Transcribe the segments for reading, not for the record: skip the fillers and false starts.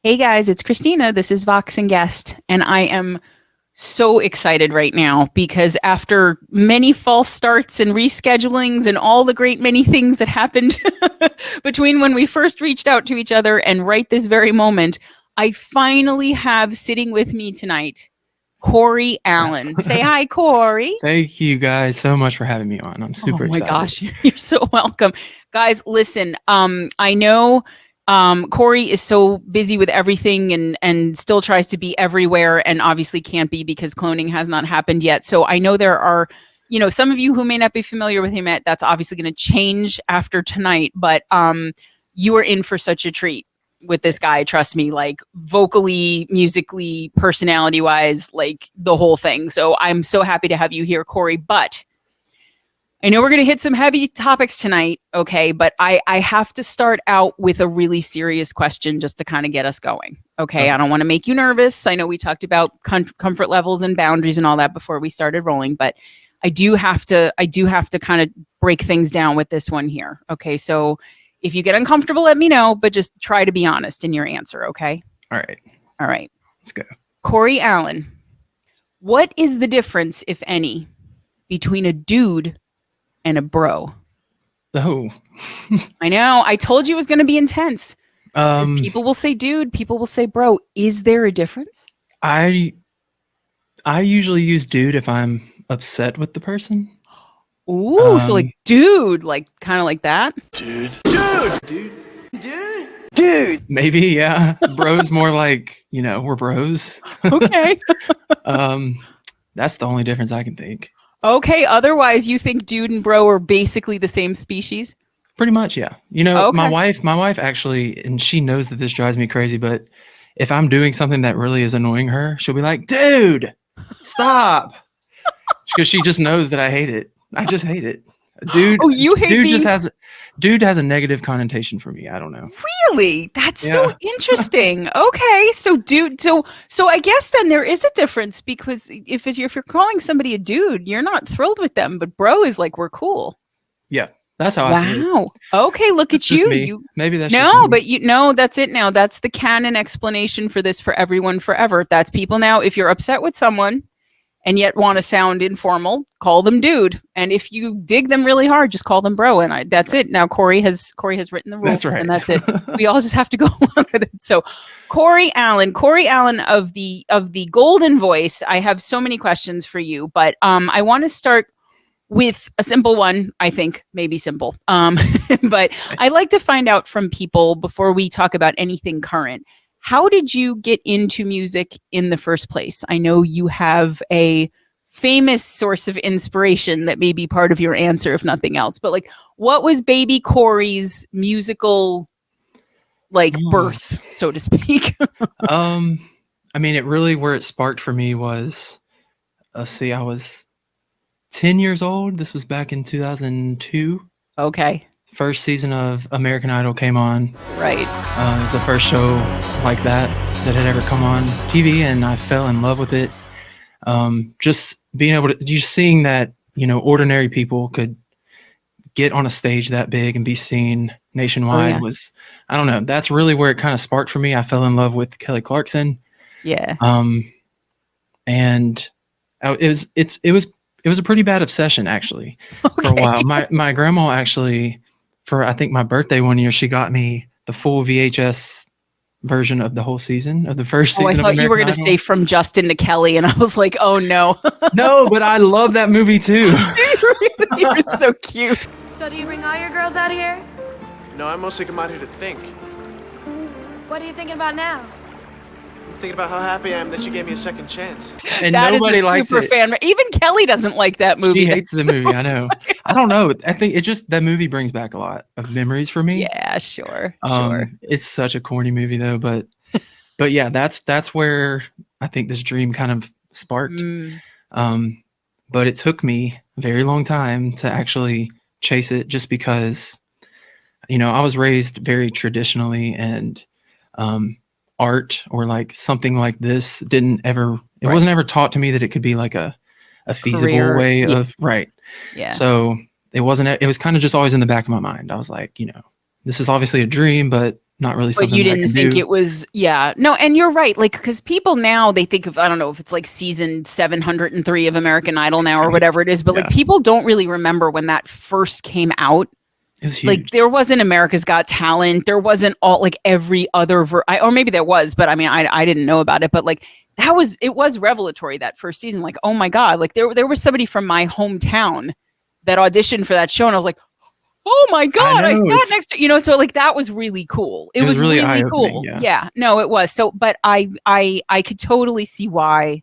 Hey guys, it's Christina. This is Vox and Guest, and I am so excited right now because after many false starts and reschedulings and all the great many things that happened between when we first reached out to each other and right this very moment, I finally have sitting with me tonight Corey Allen. Say hi, Corey. Thank you guys so much for having me on. I'm Oh super my excited. gosh, you're so welcome. Guys, listen, I know Corey is so busy with everything and still tries to be everywhere and obviously can't be because cloning has not happened yet. So I know there are, some of you who may not be familiar with him yet, that's obviously going to change after tonight, but you are in for such a treat with this guy, trust me, like vocally, musically, personality wise, like the whole thing. So I'm so happy to have you here, Corey, but I know we're going to hit some heavy topics tonight, okay, but I have to start out with a really serious question just to kind of get us going, okay? I don't want to make you nervous. I know we talked about comfort levels and boundaries and all that before we started rolling, but I do have to kind of break things down with this one here, okay? So if you get uncomfortable, let me know, but just try to be honest in your answer, okay? All right. All right. Let's go. Corey Allen, what is the difference, if any, between a dude and a bro? Oh. I know. I told you it was going to be intense. People will say dude, people will say bro. Is there a difference? I usually use dude if I'm upset with the person. Ooh, so like dude, like kind of like that? Dude. Maybe, yeah. Bro's more like, we're bros. Okay. That's the only difference I can think. Okay, otherwise you think dude and bro are basically the same species? Pretty much, yeah. Okay. My wife actually, and she knows that this drives me crazy, but if I'm doing something that really is annoying her, she'll be like, dude, stop. Because she just knows that I hate it. I just hate it. Dude, oh, you hate dude has a negative connotation for me. I don't know. Really? That's so interesting. Okay, so dude, so I guess then there is a difference because if you're calling somebody a dude, you're not thrilled with them, but bro is like we're cool. Yeah, that's how I see it. Wow. Okay, look That's at you. Me. Maybe that's no, but that's it now. That's the canon explanation for this for everyone forever. That's people now. If you're upset with someone and yet want to sound informal, call them dude. And if you dig them really hard, just call them bro. And that's it. Now Corey has written the rules. That's right. And that's it. We all just have to go along with it. So Corey Allen of the Golden Voice. I have so many questions for you, but I want to start with a simple one, I think, maybe simple. But I like to find out from people before we talk about anything current. How did you get into music in the first place? I know you have a famous source of inspiration that may be part of your answer, if nothing else. But like, what was baby Corey's musical, birth, so to speak? I mean, it really where it sparked for me was, I was 10 years old. This was back in 2002. Okay. First season of American Idol came on. Right. It was the first show like that had ever come on TV, and I fell in love with it. Just being able to, just seeing that, ordinary people could get on a stage that big and be seen nationwide was, I don't know, that's really where it kind of sparked for me. I fell in love with Kelly Clarkson. Yeah. And it was a pretty bad obsession actually for a while. My grandma actually, for I think my birthday one year, she got me the full VHS version of the whole season of the first season. I thought you were going to stay from Justin to Kelly, and I was like, oh no. No, but I love that movie too. You're so cute. So do you bring all your girls out here? No, I mostly come out here to think. What are you thinking about now? I'm thinking about how happy I am that you gave me a second chance. And that nobody is a likes super it. fan. Even Kelly doesn't like that movie. She hates the movie. I know. I don't know. I think that movie brings back a lot of memories for me. Yeah, sure. It's such a corny movie though, but yeah, that's where I think this dream kind of sparked. But it took me a very long time to actually chase it, just because, I was raised very traditionally, and art or like something like this wasn't ever taught to me that it could be like a feasible way of Yeah. So it was kind of just always in the back of my mind. I was like, this is obviously a dream, but not really But something you that I didn't can think do. it was, yeah. No, and you're right. Like, because people now, they think of, I don't know if it's like season 703 of American Idol now or whatever it is, but like Yeah. people don't really remember when that first came out. It was Like, huge. there wasn't America's Got Talent. There wasn't all, like, every other, or maybe there was, but I mean, I didn't know about it. But like, it was revelatory that first season. Like, oh my God. Like, there was somebody from my hometown that auditioned for that show. And I was like, oh my God, I know, sat next to, so like that was really cool. It was really really eye-opening, cool. yeah. Yeah, no, it was. So, but I could totally see why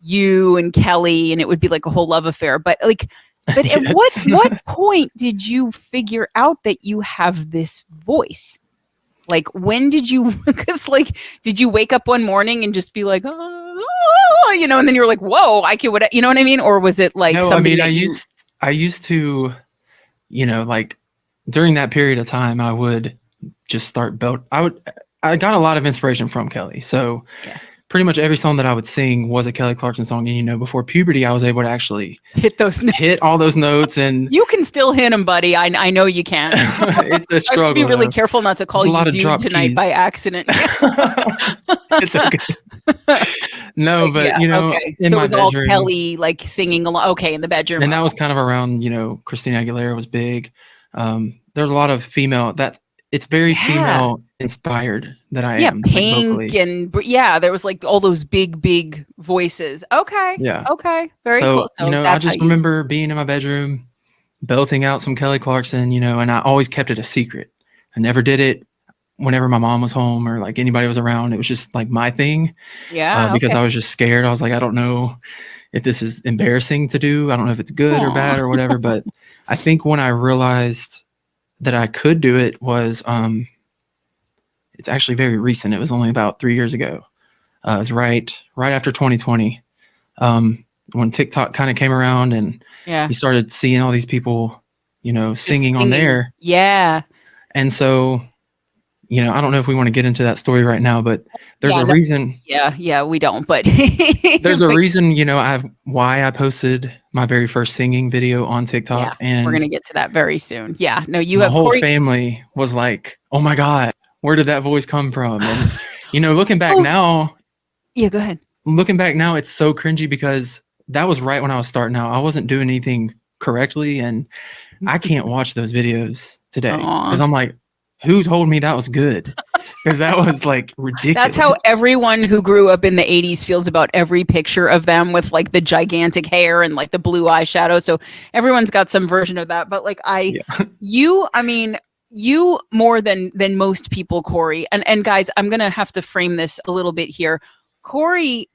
you and Kelly, and it would be like a whole love affair. But like, but at Yes. what point did you figure out that you have this voice? Like, when did you, because like, did you wake up one morning and just be like, and then you're like, whoa, I can, what, you know what I mean? Or was it like No, I something mean, that I used to, like during that period of time, I would just start I got a lot of inspiration from Kelly. So Yeah. pretty much every song that I would sing was a Kelly Clarkson song. And, before puberty, I was able to actually hit those notes? hit all those notes. And You can still hit them, buddy. I know you can. it's a I struggle. have to be really though. careful not to call There's a lot you of dude drop tonight keys. by accident. It's okay. No, but okay. in So it my was all bedroom, Kelly like singing along. Okay, in the bedroom. and that was kind of around, Christina Aguilera was big. There's a lot of female that it's very Yeah. female inspired that I am. Like, Pink vocally. and there was like all those big voices. Okay. Yeah. Okay. Very So, cool. So I that's just remember being in my bedroom, belting out some Kelly Clarkson, and I always kept it a secret. I never did it whenever my mom was home or like anybody was around. It was just like my thing. Because okay. I was just scared. I was like, I don't know if this is embarrassing to do. I don't know if it's good or bad or whatever. But I think when I realized that I could do it was, it's actually very recent. It was only about 3 years ago. It was right after 2020, when TikTok kind of came around and Yeah. you started seeing all these people, singing on there. Yeah. And so, I don't know if we want to get into that story right now, but there's a reason. Yeah, we don't, but There's a reason, why I posted my very first singing video on TikTok. Yeah, and we're gonna get to that very soon. Yeah, no, you my have whole Corey. family was like, "Oh my God, where did that voice come from?" And looking back Yeah, go ahead. it's so cringy because that was right when I was starting out. I wasn't doing anything correctly, and I can't watch those videos today because I'm like, who told me that was good? Because that was like ridiculous. That's how everyone who grew up in the 80s feels about every picture of them with like the gigantic hair and like the blue eyeshadow. So everyone's got some version of that. But like you more than most people, Corey, and guys, I'm gonna have to frame this a little bit here. Corey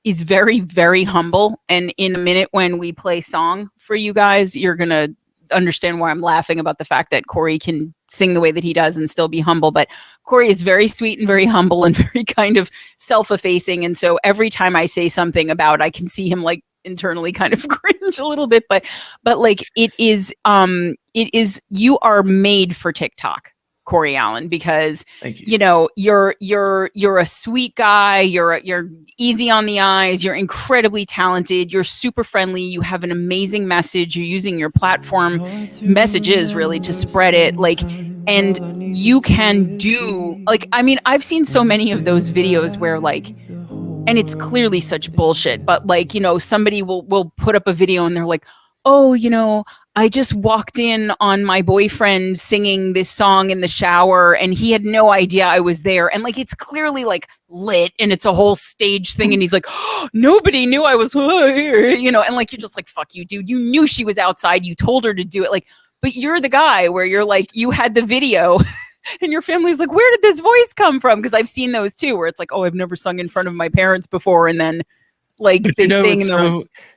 is very, very humble. And in a minute when we play song for you guys, you're gonna understand why I'm laughing about the fact that Corey can sing the way that he does and still be humble. But Corey is very sweet and very humble and very kind of self-effacing. And so every time I say something about, I can see him like internally kind of cringe a little bit, but like it is, you are made for TikTok, Corey Allen, because Thank you. You're a sweet guy. You're easy on the eyes. You're incredibly talented. You're super friendly. You have an amazing message. You're using your platform messages really to spread it. Like, and you can do like, I mean, I've seen so many of those videos where like, and it's clearly such bullshit, but like, somebody will put up a video and they're like, oh, I just walked in on my boyfriend singing this song in the shower and he had no idea I was there. And like, it's clearly like lit and it's a whole stage thing. And he's like, oh, nobody knew I was here, and like, you're just like, fuck you, dude. You knew she was outside. You told her to do it. Like, but you're the guy where you're like, you had the video and your family's like, where did this voice come from? Because I've seen those too, where it's like, oh, I've never sung in front of my parents before. And then like they sing.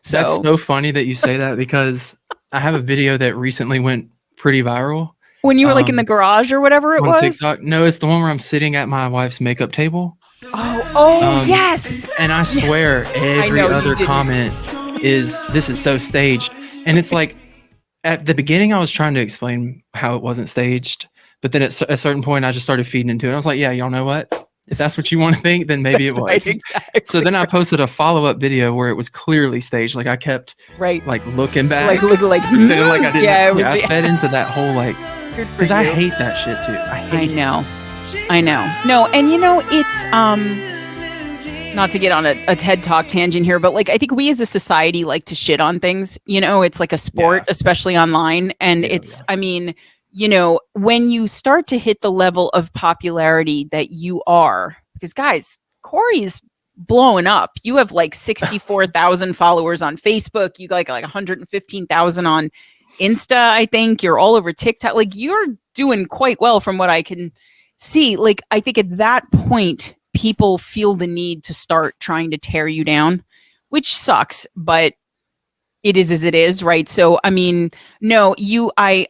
That's so funny that you say that because I have a video that recently went pretty viral. When you were like in the garage or whatever it was? TikTok. No, it's the one where I'm sitting at my wife's makeup table. Yes. And I swear every other comment is, this is so staged. And it's like, at the beginning, I was trying to explain how it wasn't staged. But then at a certain point, I just started feeding into it. I was like, yeah, y'all know what? If that's what you want to think, then maybe it was. Right, exactly. So then I posted a follow-up video where it was clearly staged. Like I kept like looking back. Like I didn't. I fed into that whole like, because I hate that shit too. I know. I know. No, and it's not to get on a TED Talk tangent here, but like I think we as a society like to shit on things. It's like a sport, especially online, and I mean, when you start to hit the level of popularity that you are, because guys, Corey's blowing up. You have like 64,000 followers on Facebook. You got like 115,000 on Insta. I think you're all over TikTok. Like you're doing quite well from what I can see. Like I think at that point, people feel the need to start trying to tear you down, which sucks, but it is as it is, right? So I mean, no, I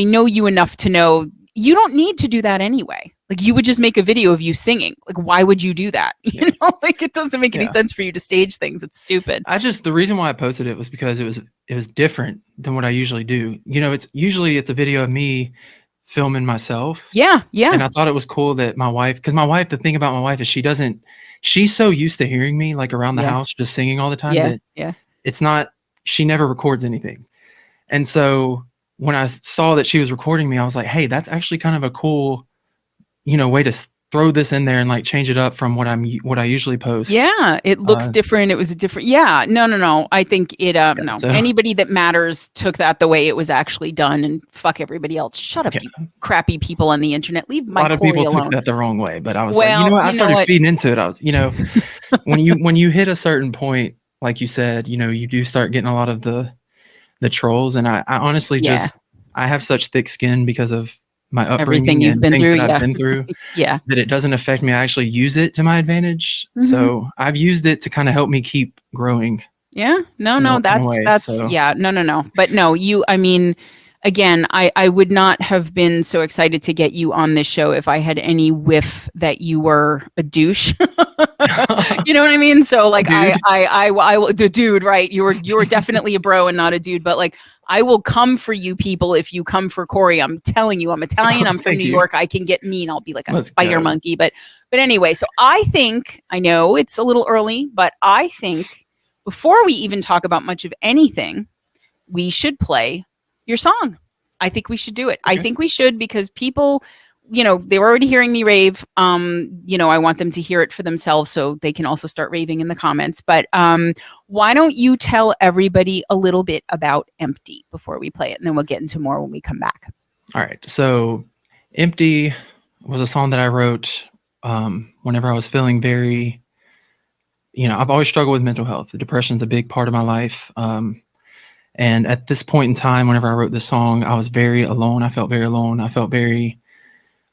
know you enough to know you don't need to do that anyway. Like you would just make a video of you singing. Like why would you do that? Like it doesn't make any sense for you to stage things. It's stupid. The reason why I posted it was because it was different than what I usually do. It's a video of me filming myself. Yeah. And I thought it was cool that the thing about my wife is she's so used to hearing me like around the house just singing all the time that it's not, she never records anything. And so when I saw that she was recording me, I was like, hey, that's actually kind of a cool, way to throw this in there and like change it up from what I usually post. Yeah, it looks different. It was a different. Yeah, no. I think it. No, so, anybody that matters took that the way it was actually done, and fuck everybody else. Shut up, you crappy people on the internet. Leave my Corey alone. A lot of people took that the wrong way, but I was like, I started feeding into it. I was, when you hit a certain point, like you said, you do start getting a lot of the trolls, and I honestly I have such thick skin because of my upbringing, everything you've been through, I've been through, that it doesn't affect me. I actually use it to my advantage. Mm-hmm. So I've used it to kind of help me keep growing. Yeah, no, that's no. But no, I mean, again, I would not have been so excited to get you on this show if I had any whiff that you were a douche. You know what I mean? So like, I the dude, right? You were definitely a bro and not a dude, but like, I will come for you people if you come for Corey. I'm telling you, I'm Italian. I'm from New York. I can get mean. I'll be like a spider monkey. But anyway, so I know it's a little early, but I think before we even talk about much of anything, we should play your song. I think we should do it. Okay. I think we should because people, they were already hearing me rave. I want them to hear it for themselves so they can also start raving in the comments. But why don't you tell everybody a little bit about Empty before we play it, and then we'll get into more when we come back. All right. So Empty was a song that I wrote whenever I was feeling very, I've always struggled with mental health. Depression is a big part of my life. And at this point in time, whenever I wrote this song, I was very alone. I felt very alone. I felt very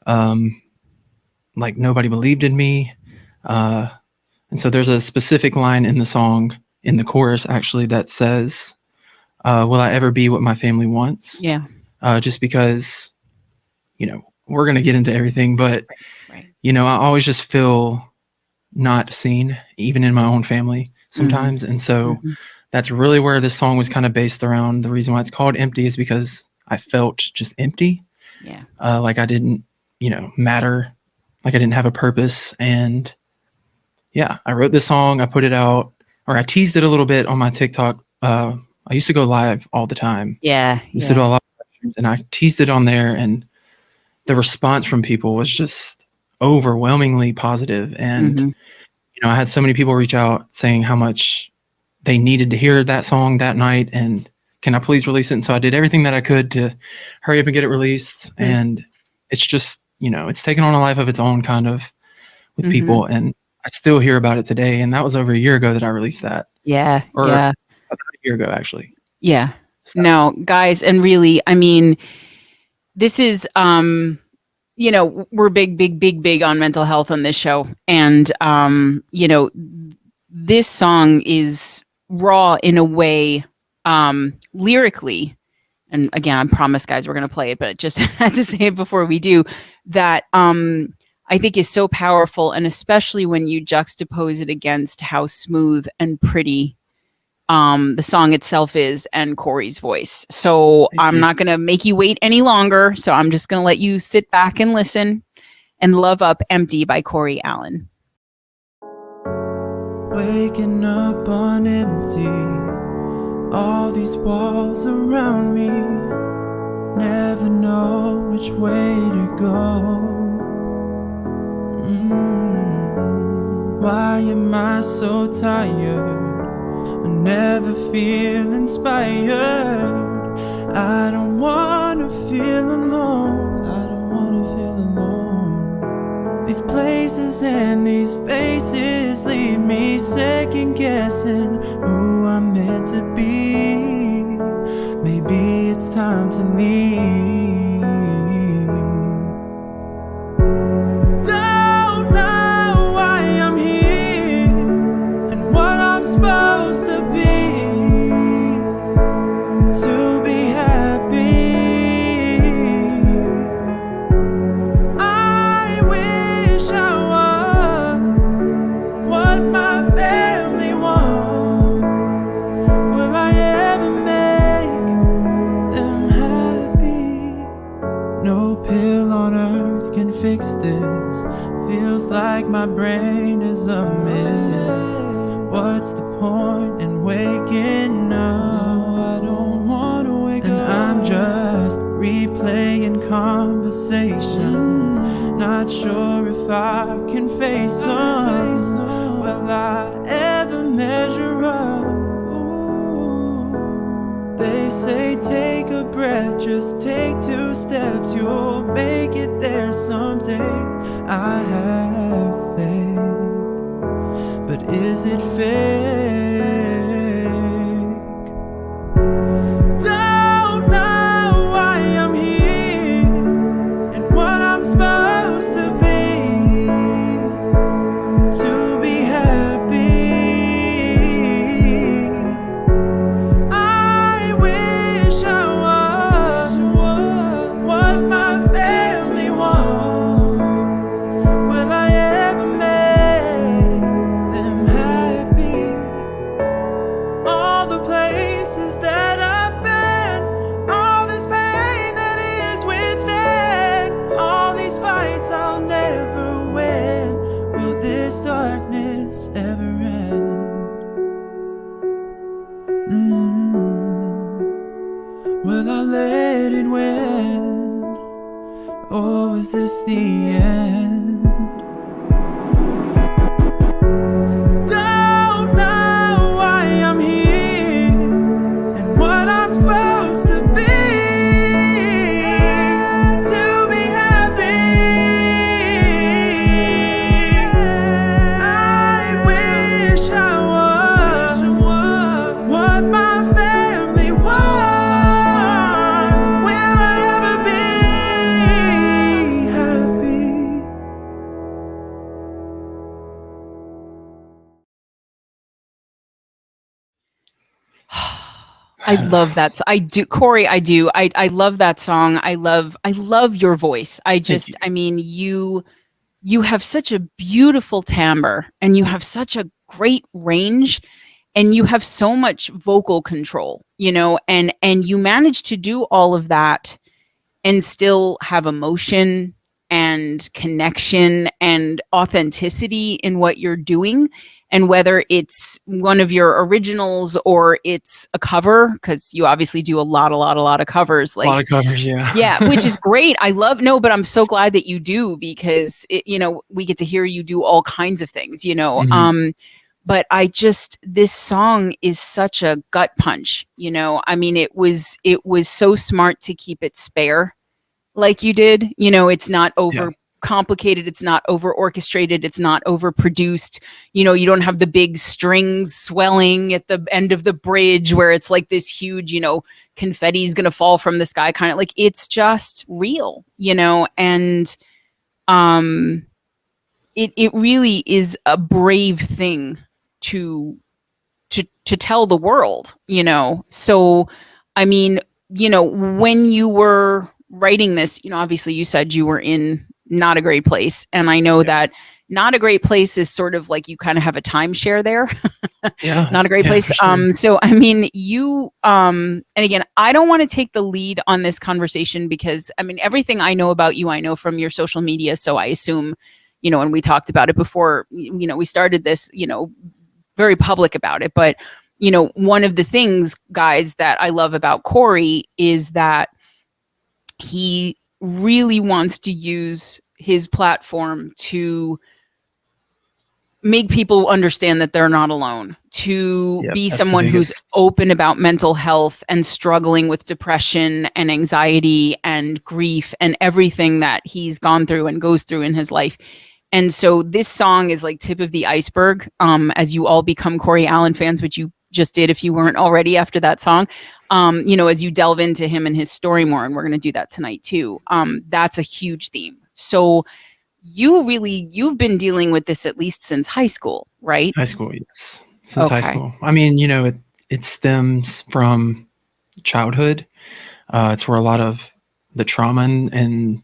like nobody believed in me. And so there's a specific line in the song, in the chorus actually, that says, will I ever be what my family wants? Yeah. Just because, we're going to get into everything, but, right. I always just feel not seen, even in my own family sometimes. Mm-hmm. And so that's really where this song was kind of based around. The reason why it's called Empty is because I felt just empty. Yeah. Like I didn't, matter, like I didn't have a purpose. And I wrote this song, I put it out, or I teased it a little bit on my TikTok. I used to go live all the time. Yeah. I used to do a lot of streams, and I teased it on there, and the response from people was just overwhelmingly positive. And, I had so many people reach out saying how much they needed to hear that song that night, and can I please release it? And so I did everything that I could to hurry up and get it released. And it's just, it's taken on a life of its own kind of with people. And I still hear about it today. And that was over a year ago that I released that. Yeah. Or about a year ago, actually. Yeah. So. No, guys. And really, I mean, this is, we're big on mental health on this show. And, this song is raw in a way, lyrically. And again, I promise, guys, we're going to play it, but I just had to say it before we do, that I think is so powerful, and especially when you juxtapose it against how smooth and pretty the song itself is and Corey's voice. So I'm not going to make you wait any longer. So I'm just going to let you sit back and listen and love up Empty by Corey Allen. Waking up on empty, all these walls around me, never know which way to go. Why am I so tired? I never feel inspired. I don't wanna feel alone. I don't wanna feel alone. These places and these faces leave me second guessing who I'm meant to be. Maybe it's time to leave. Don't know why I'm here and what I'm supposed to be. To be happy. I wish I was what my family wants. Will I ever make them happy? No pill on earth can fix this. Feels like my brain is a mess. What's the point in waking up? I don't wanna wake up. And I'm just replaying conversations. Not sure if I can face them. Will I ever measure up? Ooh. They say take a breath, just take 2 steps. You'll make it there someday. I have faith, but is it fake? Don't know why I'm here and what I'm supposed to be. To be happy. I wish I was what my family wants. Will I ever make them happy? All the places that I've been, all this pain that is within, all these fights I'll never win. Will this darkness ever end? Will I let it win? Or is this the end? Don't know why I'm here and what I'm supposed to be. To be happy. I wish I was what my family wants. Will I ever be happy? I love that. I do, Corey. I do. I love that song. I love your voice. I mean, you have such a beautiful timbre and you have such a great range and you have so much vocal control, and you manage to do all of that and still have emotion and connection and authenticity in what you're doing. And whether it's one of your originals or it's a cover, because you obviously do a lot of covers. Like, a lot of covers, yeah. yeah, which is great. But I'm so glad that you do, because we get to hear you do all kinds of things. Mhm. But this song is such a gut punch. I mean, it was so smart to keep it spare, like you did. It's not over complicated, it's not over orchestrated, it's not overproduced. You don't have the big strings swelling at the end of the bridge where it's like this huge, confetti is gonna fall from the sky, kind of like, it's just real, and it really is a brave thing to tell the world, so I mean, when you were writing this, obviously you said you were in not a great place, and I know that not a great place is sort of like you kind of have a timeshare there. Yeah. Not a great place. For sure. So I mean, you and again, I don't want to take the lead on this conversation, because I mean, everything I know about you, I know from your social media, so I assume, and we talked about it before, we started this, very public about it. But one of the things, guys, that I love about Corey is that he really wants to use his platform to make people understand that they're not alone, to Yep, be that's the someone who's biggest. open about mental health and struggling with depression and anxiety and grief and everything that he's gone through and goes through in his life. And so this song is like tip of the iceberg, as you all become Corey Allen fans, which you just did if you weren't already after that song. As you delve into him and his story more, and we're going to do that tonight too. That's a huge theme. So you've been dealing with this at least since high school, right? High school, yes. Since high Okay. school. I mean, it stems from childhood. It's where a lot of the trauma and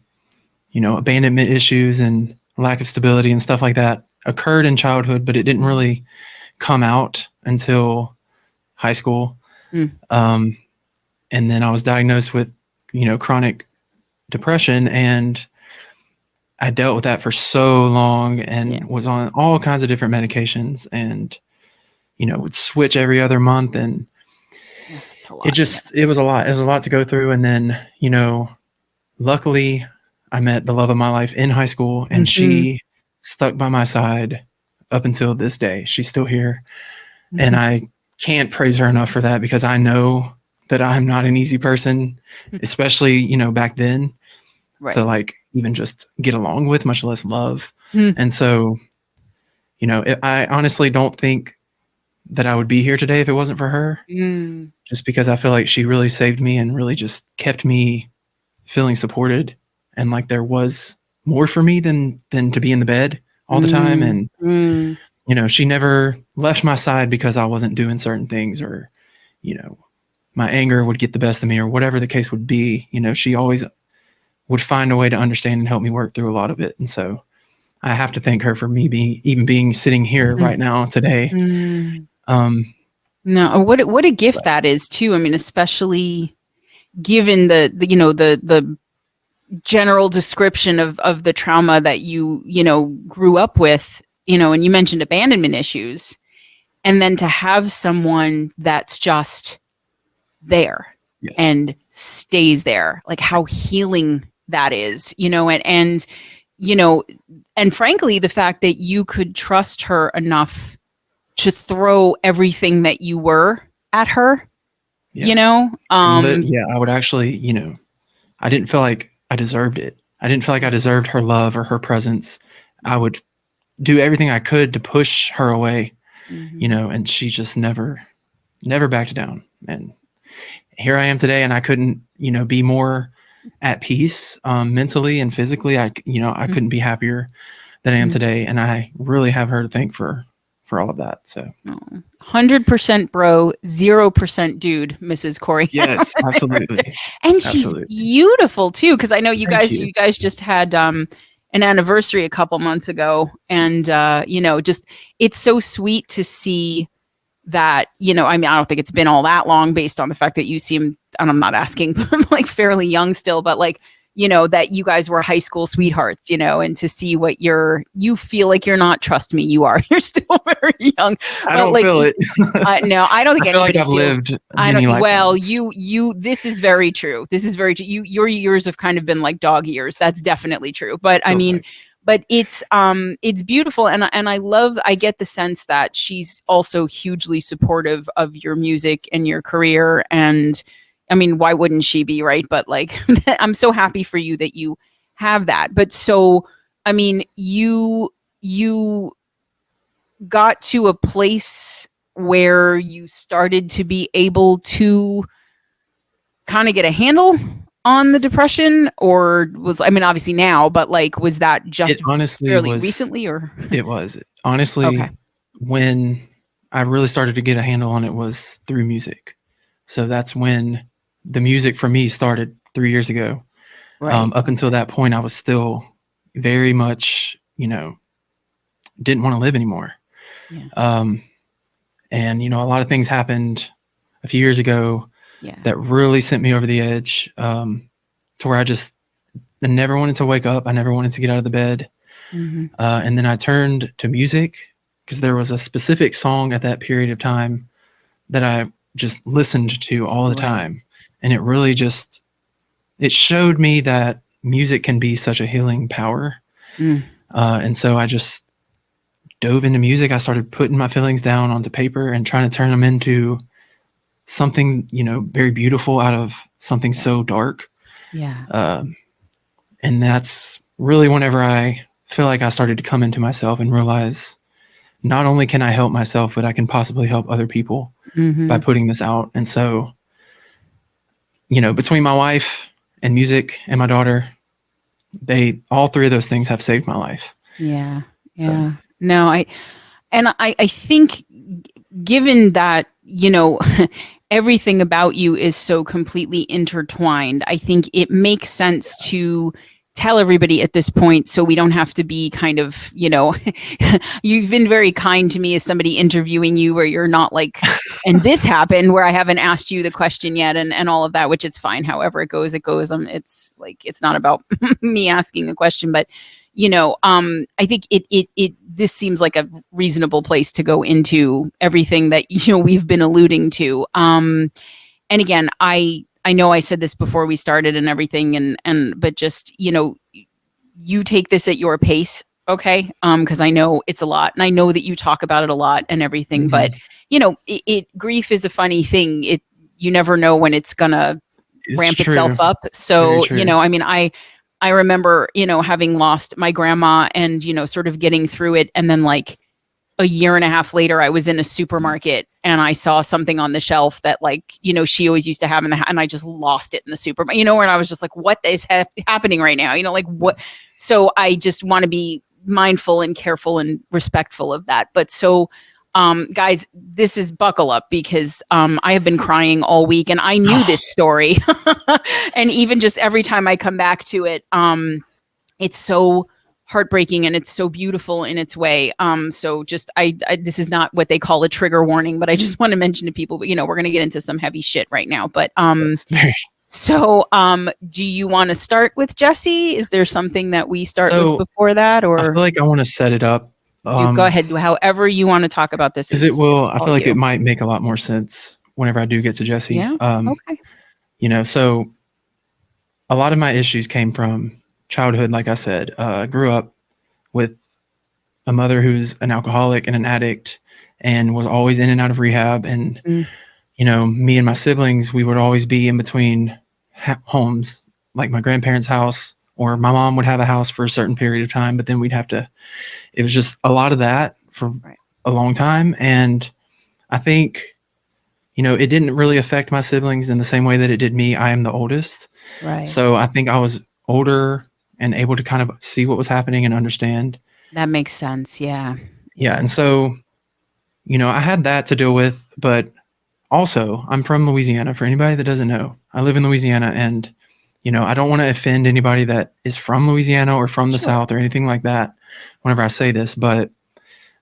abandonment issues and lack of stability and stuff like that occurred in childhood, but it didn't really come out until high school. And then I was diagnosed with, chronic depression, and I dealt with that for so long and was on all kinds of different medications and, would switch every other month. And it was a lot. It was a lot to go through. And then, luckily I met the love of my life in high school, and she stuck by my side up until this day. She's still here. And I can't praise her enough for that, because I know that I'm not an easy person, especially, back then. Right. To like even just get along with, much less love. And so, I honestly don't think that I would be here today if it wasn't for her. Just because I feel like she really saved me and really just kept me feeling supported, and like there was more for me than to be in the bed all the time. And she never left my side because I wasn't doing certain things, or my anger would get the best of me, or whatever the case would be. She always would find a way to understand and help me work through a lot of it. And so I have to thank her for me being sitting here right now today. No, what a gift that is too. I mean, especially given the general description of the trauma that you grew up with, and you mentioned abandonment issues, and then to have someone that's just there and stays there, like how healing that is, and frankly, the fact that you could trust her enough to throw everything that you were at her, I would actually, I didn't feel like I deserved it. I didn't feel like I deserved her love or her presence. I would do everything I could to push her away, and she just never backed down. And here I am today, and I couldn't, be more at peace, mentally and physically. I couldn't be happier than I am today. And I really have her to thank for all of that. So 100% bro, 0% dude, Mrs. Corey. Yes, absolutely. And she's beautiful too. Cause I know you guys just had, an anniversary a couple months ago, and, just, it's so sweet to see that, I mean, I don't think it's been all that long based on the fact that you seem, and I'm not asking, like fairly young still, but like, that you guys were high school sweethearts, and to see what you feel like you're not, trust me, you are, you're still very young. I don't feel it. No, I don't think I feel like I've feels, lived. I don't, well, lifetimes. this is very true. This is very true. Your years have kind of been like dog years. That's definitely true. But I mean, but it's beautiful. And I get the sense that she's also hugely supportive of your music and your career. And I mean, why wouldn't she be, right? But like, I'm so happy for you that you have that. But so, I mean, you got to a place where you started to be able to kind of get a handle on the depression, or I mean, obviously now, but like, was that just fairly recently, or? It was honestly, when I really started to get a handle on it was through music. So that's when the music for me started 3 years ago. Up until that point, I was still very much, didn't want to live anymore. And, a lot of things happened a few years ago that really sent me over the edge, to where I never wanted to wake up. I never wanted to get out of the bed. And then I turned to music, because there was a specific song at that period of time that I just listened to all the time. And it really it showed me that music can be such a healing power. And so I just dove into music. I started putting my feelings down onto paper and trying to turn them into something, very beautiful out of something so dark. Yeah. And that's really whenever I feel like I started to come into myself and realize not only can I help myself, but I can possibly help other people by putting this out. And so, between my wife and music and my daughter, all three of those things have saved my life. Yeah. Yeah. So. No, I think given that, everything about you is so completely intertwined, I think it makes sense to tell everybody at this point so we don't have to be kind of, you've been very kind to me as somebody interviewing you where you're not like, and this happened where I haven't asked you the question yet and all of that, which is fine. However it goes. It's like, it's not about me asking a question, but I think this seems like a reasonable place to go into everything that, we've been alluding to. And again, I know I said this before we started and everything but just, you take this at your pace. Okay. Cause I know it's a lot and I know that you talk about it a lot and everything, but grief is a funny thing. You never know when it's gonna ramp itself up. So, I remember, having lost my grandma and, sort of getting through it. And then like a year and a half later, I was in a supermarket and I saw something on the shelf that like, she always used to have and I just lost it in the supermarket, and I was just like, what is happening right now? Like what? So I just want to be mindful and careful and respectful of that. But so, guys, this is buckle up because I have been crying all week and I knew this story. And even just every time I come back to it, it's so heartbreaking and it's so beautiful in its way. So just I this is not what they call a trigger warning, but I just want to mention to people, but we're going to get into some heavy shit right now. But so do you want to start with Jesse? Is there something that we start with before that, or I feel like I want to set it up. Go ahead, however you want to talk about this. Because it will. I feel like it might make a lot more sense whenever I do get to Jesse. Yeah. Okay. So a lot of my issues came from childhood. Like I said, I grew up with a mother who's an alcoholic and an addict, and was always in and out of rehab. And me and my siblings, we would always be in between homes, like my grandparents' house, or my mom would have a house for a certain period of time, but then we'd have to. It was just a lot of that for a long time. And I think, it didn't really affect my siblings in the same way that it did me. I am the oldest. Right. So I think I was older and able to kind of see what was happening and understand. That makes sense. Yeah. Yeah. And so, I had that to deal with, but also I'm from Louisiana. For anybody that doesn't know, I live in Louisiana, and, I don't want to offend anybody that is from Louisiana or from the South or anything like that whenever I say this, but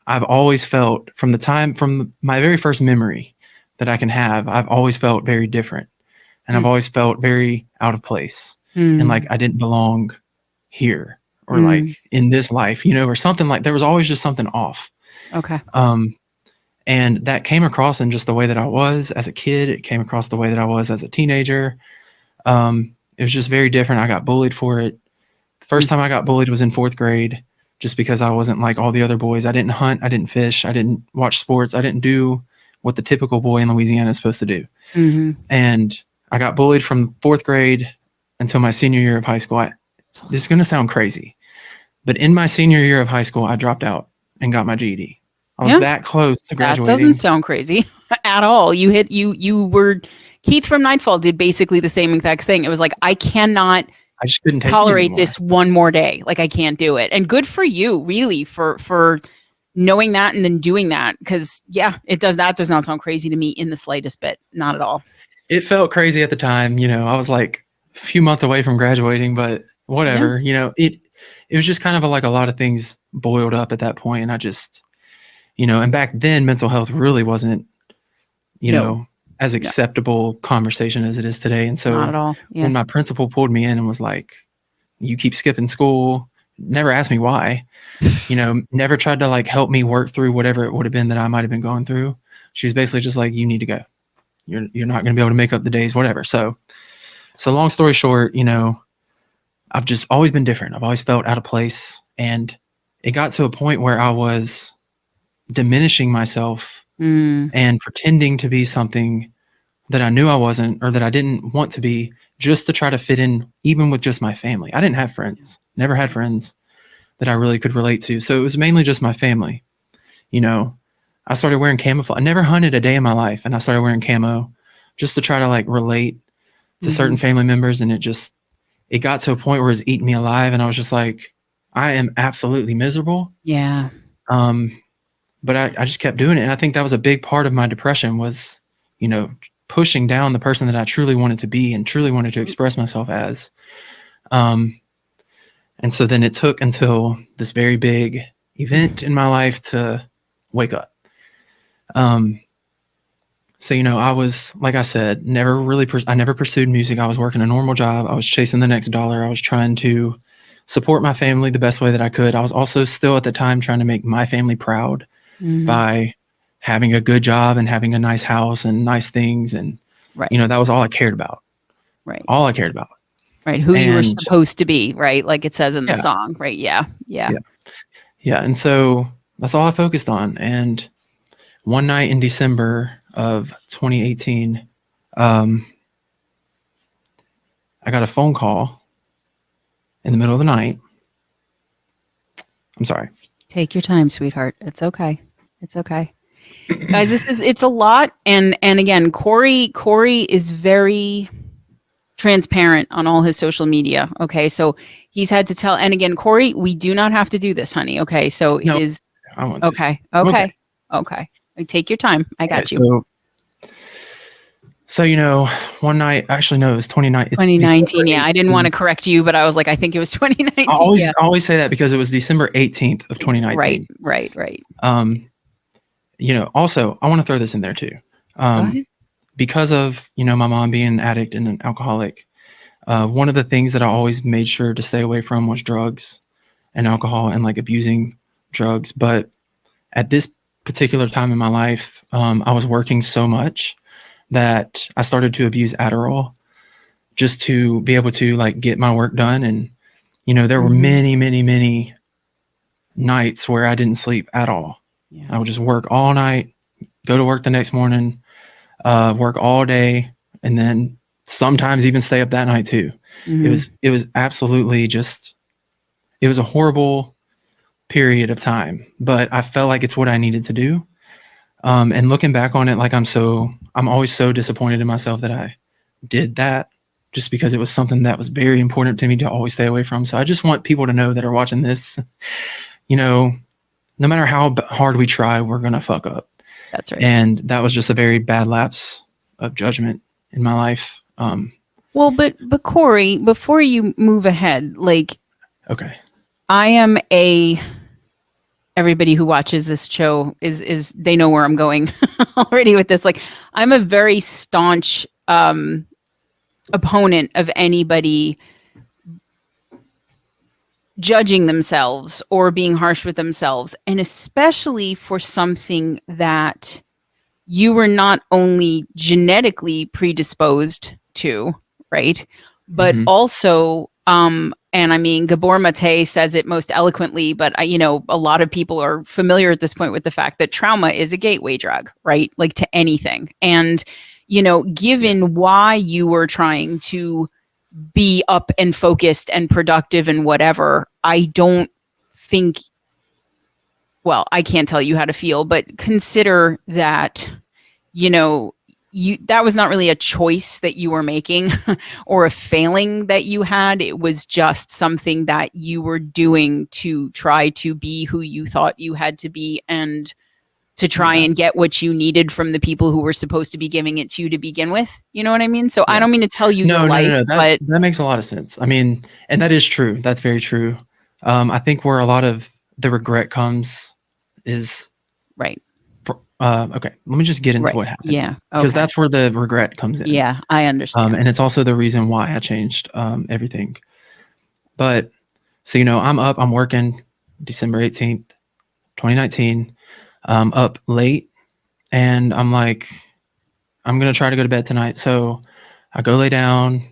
I've always felt from my very first memory that I can have, I've always felt very different, and I've always felt very out of place and like I didn't belong here or like in this life, or something like there was always just something off. Okay. And that came across in just the way that I was as a kid. It came across the way that I was as a teenager. It was just very different. I got bullied for it. The first time I got bullied was in 4th grade, just because I wasn't like all the other boys. I didn't hunt. I didn't fish. I didn't watch sports. I didn't do what the typical boy in Louisiana is supposed to do. And I got bullied from 4th grade until my senior year of high school. This is going to sound crazy, but in my senior year of high school, I dropped out and got my GED. I was that close to graduating. That doesn't sound crazy at all. You were Keith from Nightfall did basically the same exact thing. It was like, I just couldn't tolerate this one more day. Like I can't do it. And good for you, really, for knowing that and then doing that. Because that does not sound crazy to me in the slightest bit. Not at all. It felt crazy at the time. I was like a few months away from graduating, but whatever. It was just kind of like a lot of things boiled up at that point, and I just. And back then mental health really wasn't, as acceptable conversation as it is today. And so not at all. Yeah. When my principal pulled me in and was like, you keep skipping school, never asked me why, never tried to like help me work through whatever it would have been that I might've been going through. She was basically just like, you need to go. You're not going to be able to make up the days, whatever. So long story short, I've just always been different. I've always felt out of place. And it got to a point where I was diminishing myself and pretending to be something that I knew I wasn't, or that I didn't want to be, just to try to fit in, even with just my family. I didn't have friends, never had friends that I really could relate to. So it was mainly just my family. You know, I started wearing camouflage. I never hunted a day in my life, and I started wearing camo just to try to like relate to certain family members. And it got to a point where it was eating me alive. And I was just like, I am absolutely miserable. Yeah. But I just kept doing it. And I think that was a big part of my depression was, you know, pushing down the person that I truly wanted to be and truly wanted to express myself as. And so then it took until this very big event in my life to wake up. So, you know, I was, like I said, I never pursued music. I was working a normal job. I was chasing the next dollar. I was trying to support my family the best way that I could. I was also still at the time trying to make my family proud by having a good job and having a nice house and nice things. And, you know, that was all I cared about. Right. All I cared about. Right. Who you were supposed to be, right? Like it says in the song, right? Yeah. And so that's all I focused on. And one night in December of 2018, I got a phone call in the middle of the night. I'm sorry. Take your time, sweetheart. It's okay. It's okay. Guys, it's a lot. And again, Corey is very transparent on all his social media. Okay. So he's had to tell, and again, Corey, we do not have to do this, honey. Okay. So it is. I want to. Okay. Take your time. I got you. So, you know, one night, actually, no, it was 2019. 2019. Yeah. I didn't want to correct you, but I was like, I think it was 2019. I always say that because it was December 18th of 2019. Right. You know, also, I want to throw this in there too. Because of, you know, my mom being an addict and an alcoholic, one of the things that I always made sure to stay away from was drugs and alcohol and like abusing drugs. But at this particular time in my life, I was working so much that I started to abuse Adderall just to be able to like get my work done. And, you know, there were many, many, many nights where I didn't sleep at all. Yeah. I would just work all night, go to work the next morning, work all day, and then sometimes even stay up that night too. It was absolutely just, it was a horrible period of time, but I felt like it's what I needed to do. And looking back on it, like I'm always so disappointed in myself that I did that, just because it was something that was very important to me to always stay away from. So I just want people to know that are watching this, you know, no matter how hard we try, we're going to fuck up. That's right. And that was just a very bad lapse of judgment in my life. Well, but Corey, before you move ahead, like, okay, I am everybody who watches this show is they know where I'm going already with this. Like, I'm a very staunch opponent of anybody judging themselves or being harsh with themselves, and especially for something that you were not only genetically predisposed to, right, but also and I mean, Gabor Mate says it most eloquently, but you know, a lot of people are familiar at this point with the fact that trauma is a gateway drug, right? Like to anything. And, you know, given why you were trying to be up and focused and productive and whatever, I don't think, well, I can't tell you how to feel, but consider that, you know, that was not really a choice that you were making or a failing that you had. It was just something that you were doing to try to be who you thought you had to be and to try and get what you needed from the people who were supposed to be giving it to you to begin with. You know what I mean? So I don't mean to tell you your life, but that makes a lot of sense. I mean, and that is true. That's very true. I think where a lot of the regret comes is right. Okay, let me just get into what happened. Yeah, because that's where the regret comes in. Yeah, I understand. And it's also the reason why I changed everything. But so, you know, I'm working December 18th, 2019, up late, and I'm like, I'm gonna try to go to bed tonight. So I go lay down,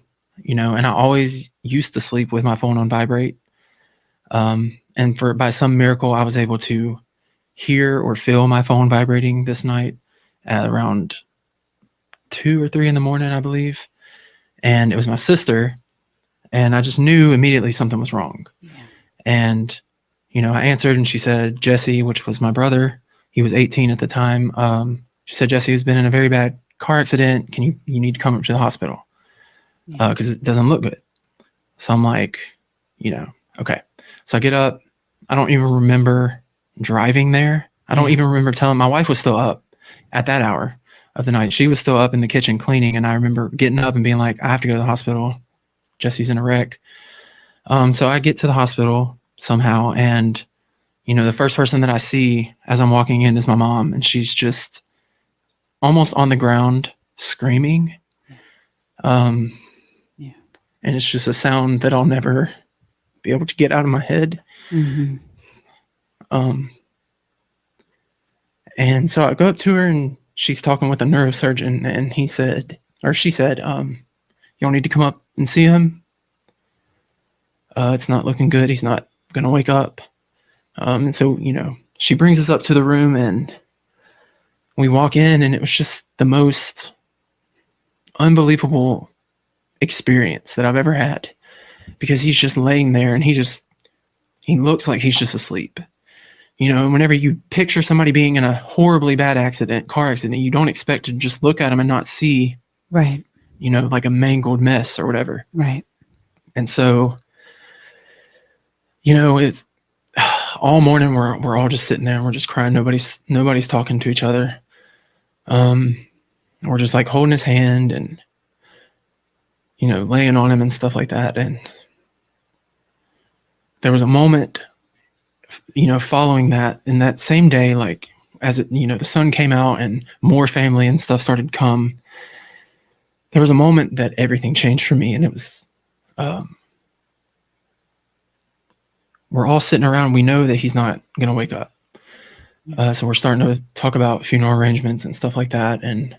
you know, and I always used to sleep with my phone on vibrate. And by some miracle, I was able to, hear or feel my phone vibrating this night at around 2 or 3 in the morning, I believe. And it was my sister. And I just knew immediately something was wrong. Yeah. And, I answered and she said, Jesse, which was my brother, he was 18 at the time. She said, Jesse has been in a very bad car accident. You need to come up to the hospital because it doesn't look good. So I'm like, okay. So I get up. I don't even remember driving there. I don't even remember telling, my wife was still up at that hour of the night. She was still up in the kitchen cleaning. And I remember getting up and being like, I have to go to the hospital. Jesse's in a wreck. So I get to the hospital somehow. And, the first person that I see as I'm walking in is my mom. And she's just almost on the ground screaming. And it's just a sound that I'll never be able to get out of my head. Mm-hmm. And so I go up to her and she's talking with a neurosurgeon and she said, y'all need to come up and see him. It's not looking good. He's not going to wake up. And so, she brings us up to the room and we walk in and it was just the most unbelievable experience that I've ever had because he's just laying there and he looks like he's just asleep. Whenever you picture somebody being in a horribly bad car accident, you don't expect to just look at him and not see, Right. Like a mangled mess or whatever. Right. And so, it's all morning we're all just sitting there and we're just crying. Nobody's talking to each other. We're just like holding his hand and, laying on him and stuff like that. And there was a moment, following that in that same day, like as it, the sun came out and more family and stuff started to come, there was a moment that everything changed for me. And it was, we're all sitting around. We know that he's not going to wake up. So we're starting to talk about funeral arrangements and stuff like that. And,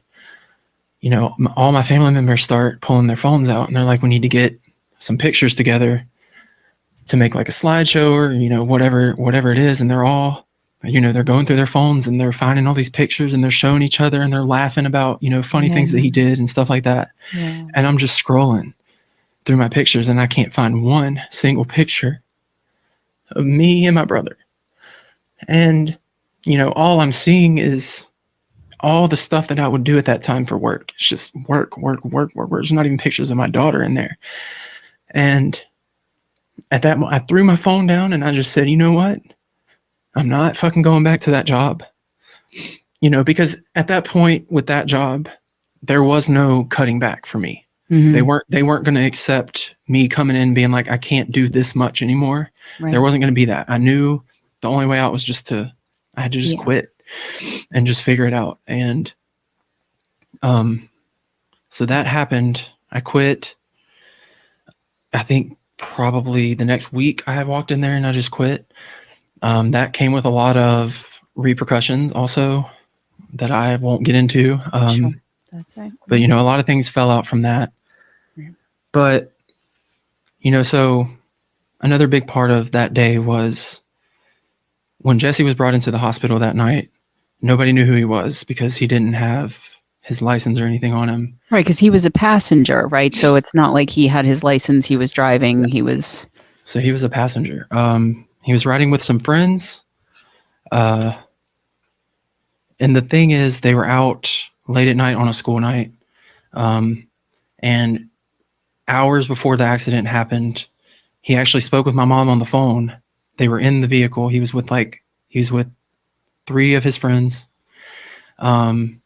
all my family members start pulling their phones out and they're like, we need to get some pictures together to make like a slideshow or, whatever it is. And they're all, they're going through their phones and they're finding all these pictures and they're showing each other and they're laughing about, funny things that he did and stuff like that. Yeah. And I'm just scrolling through my pictures and I can't find one single picture of me and my brother. And, all I'm seeing is all the stuff that I would do at that time for work. It's just work. There's not even pictures of my daughter in there. And at that moment, I threw my phone down and I just said, you know what? I'm not fucking going back to that job. Because at that point with that job, there was no cutting back for me. Mm-hmm. They weren't going to accept me coming in and being like, I can't do this much anymore. Right. There wasn't going to be that. I knew the only way out was I had to just quit and just figure it out. And so that happened. I quit. I think probably the next week I had walked in there and I just quit. That came with a lot of repercussions also that I won't get into. Sure. That's right. But, a lot of things fell out from that. Yeah. But, so another big part of that day was when Jesse was brought into the hospital that night, nobody knew who he was because he didn't have his license or anything on him. Right, because he was a passenger, right? So it's not like he had his license, he was driving, he was... So he was a passenger. He was riding with some friends. And the thing is, they were out late at night on a school night. And hours before the accident happened, he actually spoke with my mom on the phone. They were in the vehicle. He was with 3 of his friends.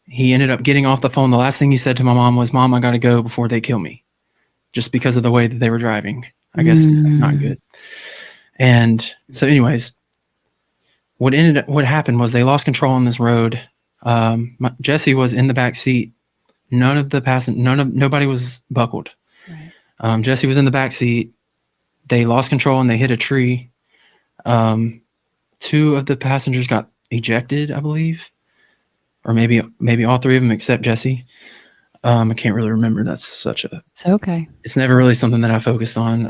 He ended up getting off the phone. The last thing he said to my mom was, Mom, I got to go before they kill me. Just because of the way that they were driving. I guess not good. And so anyways, what happened was they lost control on this road. Jesse was in the back seat. Nobody was buckled. Right. Jesse was in the back seat. They lost control and they hit a tree. 2 of the passengers got ejected, I believe, or maybe all 3 of them except Jesse. I can't really remember. It's okay. It's never really something that I focused on.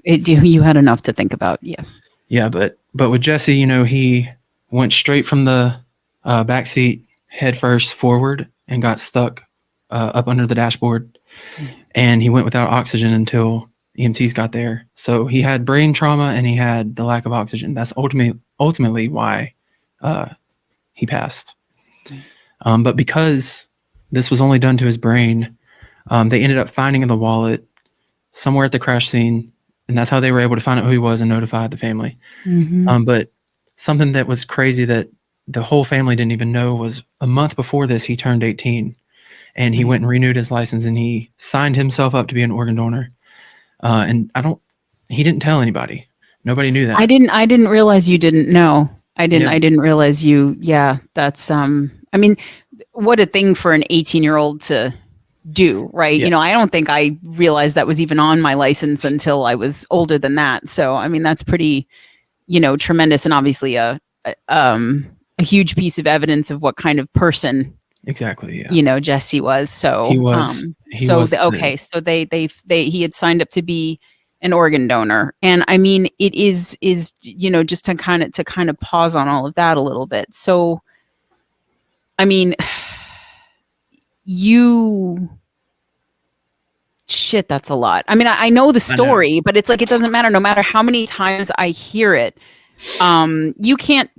You had enough to think about. Yeah. Yeah. But with Jesse, he went straight from the back seat head first forward and got stuck up under the dashboard. And he went without oxygen until EMTs got there. So he had brain trauma and he had the lack of oxygen. That's ultimately why he passed. But because this was only done to his brain, they ended up finding the wallet somewhere at the crash scene, and that's how they were able to find out who he was and notify the family. But something that was crazy that the whole family didn't even know was a month before this, he turned 18, and he went and renewed his license, and he signed himself up to be an organ donor. And he didn't tell anybody. Nobody knew that. I didn't realize you didn't know. I didn't realize you. Yeah, that's, I mean, what a thing for an 18-year-old to do, right? Yeah. I don't think I realized that was even on my license until I was older than that. So, I mean, that's pretty, tremendous, and obviously a huge piece of evidence of what kind of person, Exactly. Yeah. Jesse was. So He was. So he had signed up to be an organ donor, and I mean, it is just to kind of pause on all of that a little bit. So, I mean, that's a lot. I mean, I know the story, but it's like, it doesn't matter. No matter how many times I hear it, you can't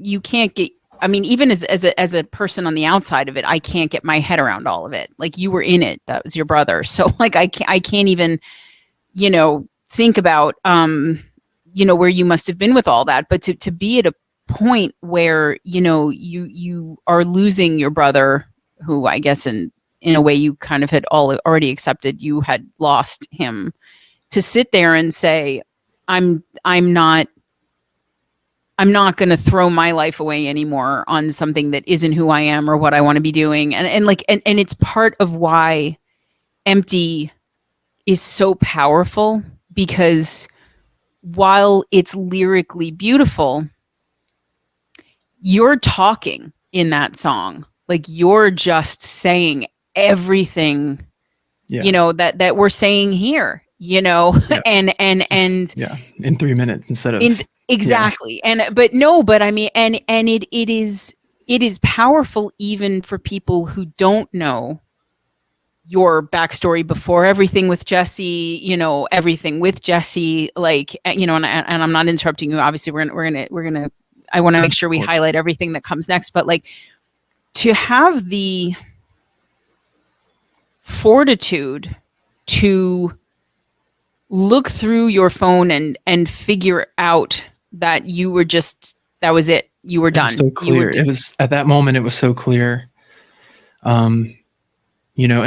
get, I mean, even as a person on the outside of it, I can't get my head around all of it. Like, you were in it. That was your brother. So like, I can't even, think about, where you must have been with all that, but to be at a point where, you are losing your brother, who I guess in a way you kind of had already accepted you had lost him, to sit there and say, I'm not going to throw my life away anymore on something that isn't who I am or what I want to be doing. And it's part of why Empty is so powerful, because while it's lyrically beautiful, you're talking in that song. Like, you're just saying everything, that we're saying here, and in 3 minutes instead of exactly. Yeah. But I mean, and it is powerful even for people who don't know your backstory before everything with Jesse, everything with Jesse, like, and I'm not interrupting you. Obviously we're gonna, I want to make sure we highlight everything that comes next, but like, to have the fortitude to look through your phone and figure out that that was it. You were done. So clear. It was, at that moment, it was so clear. And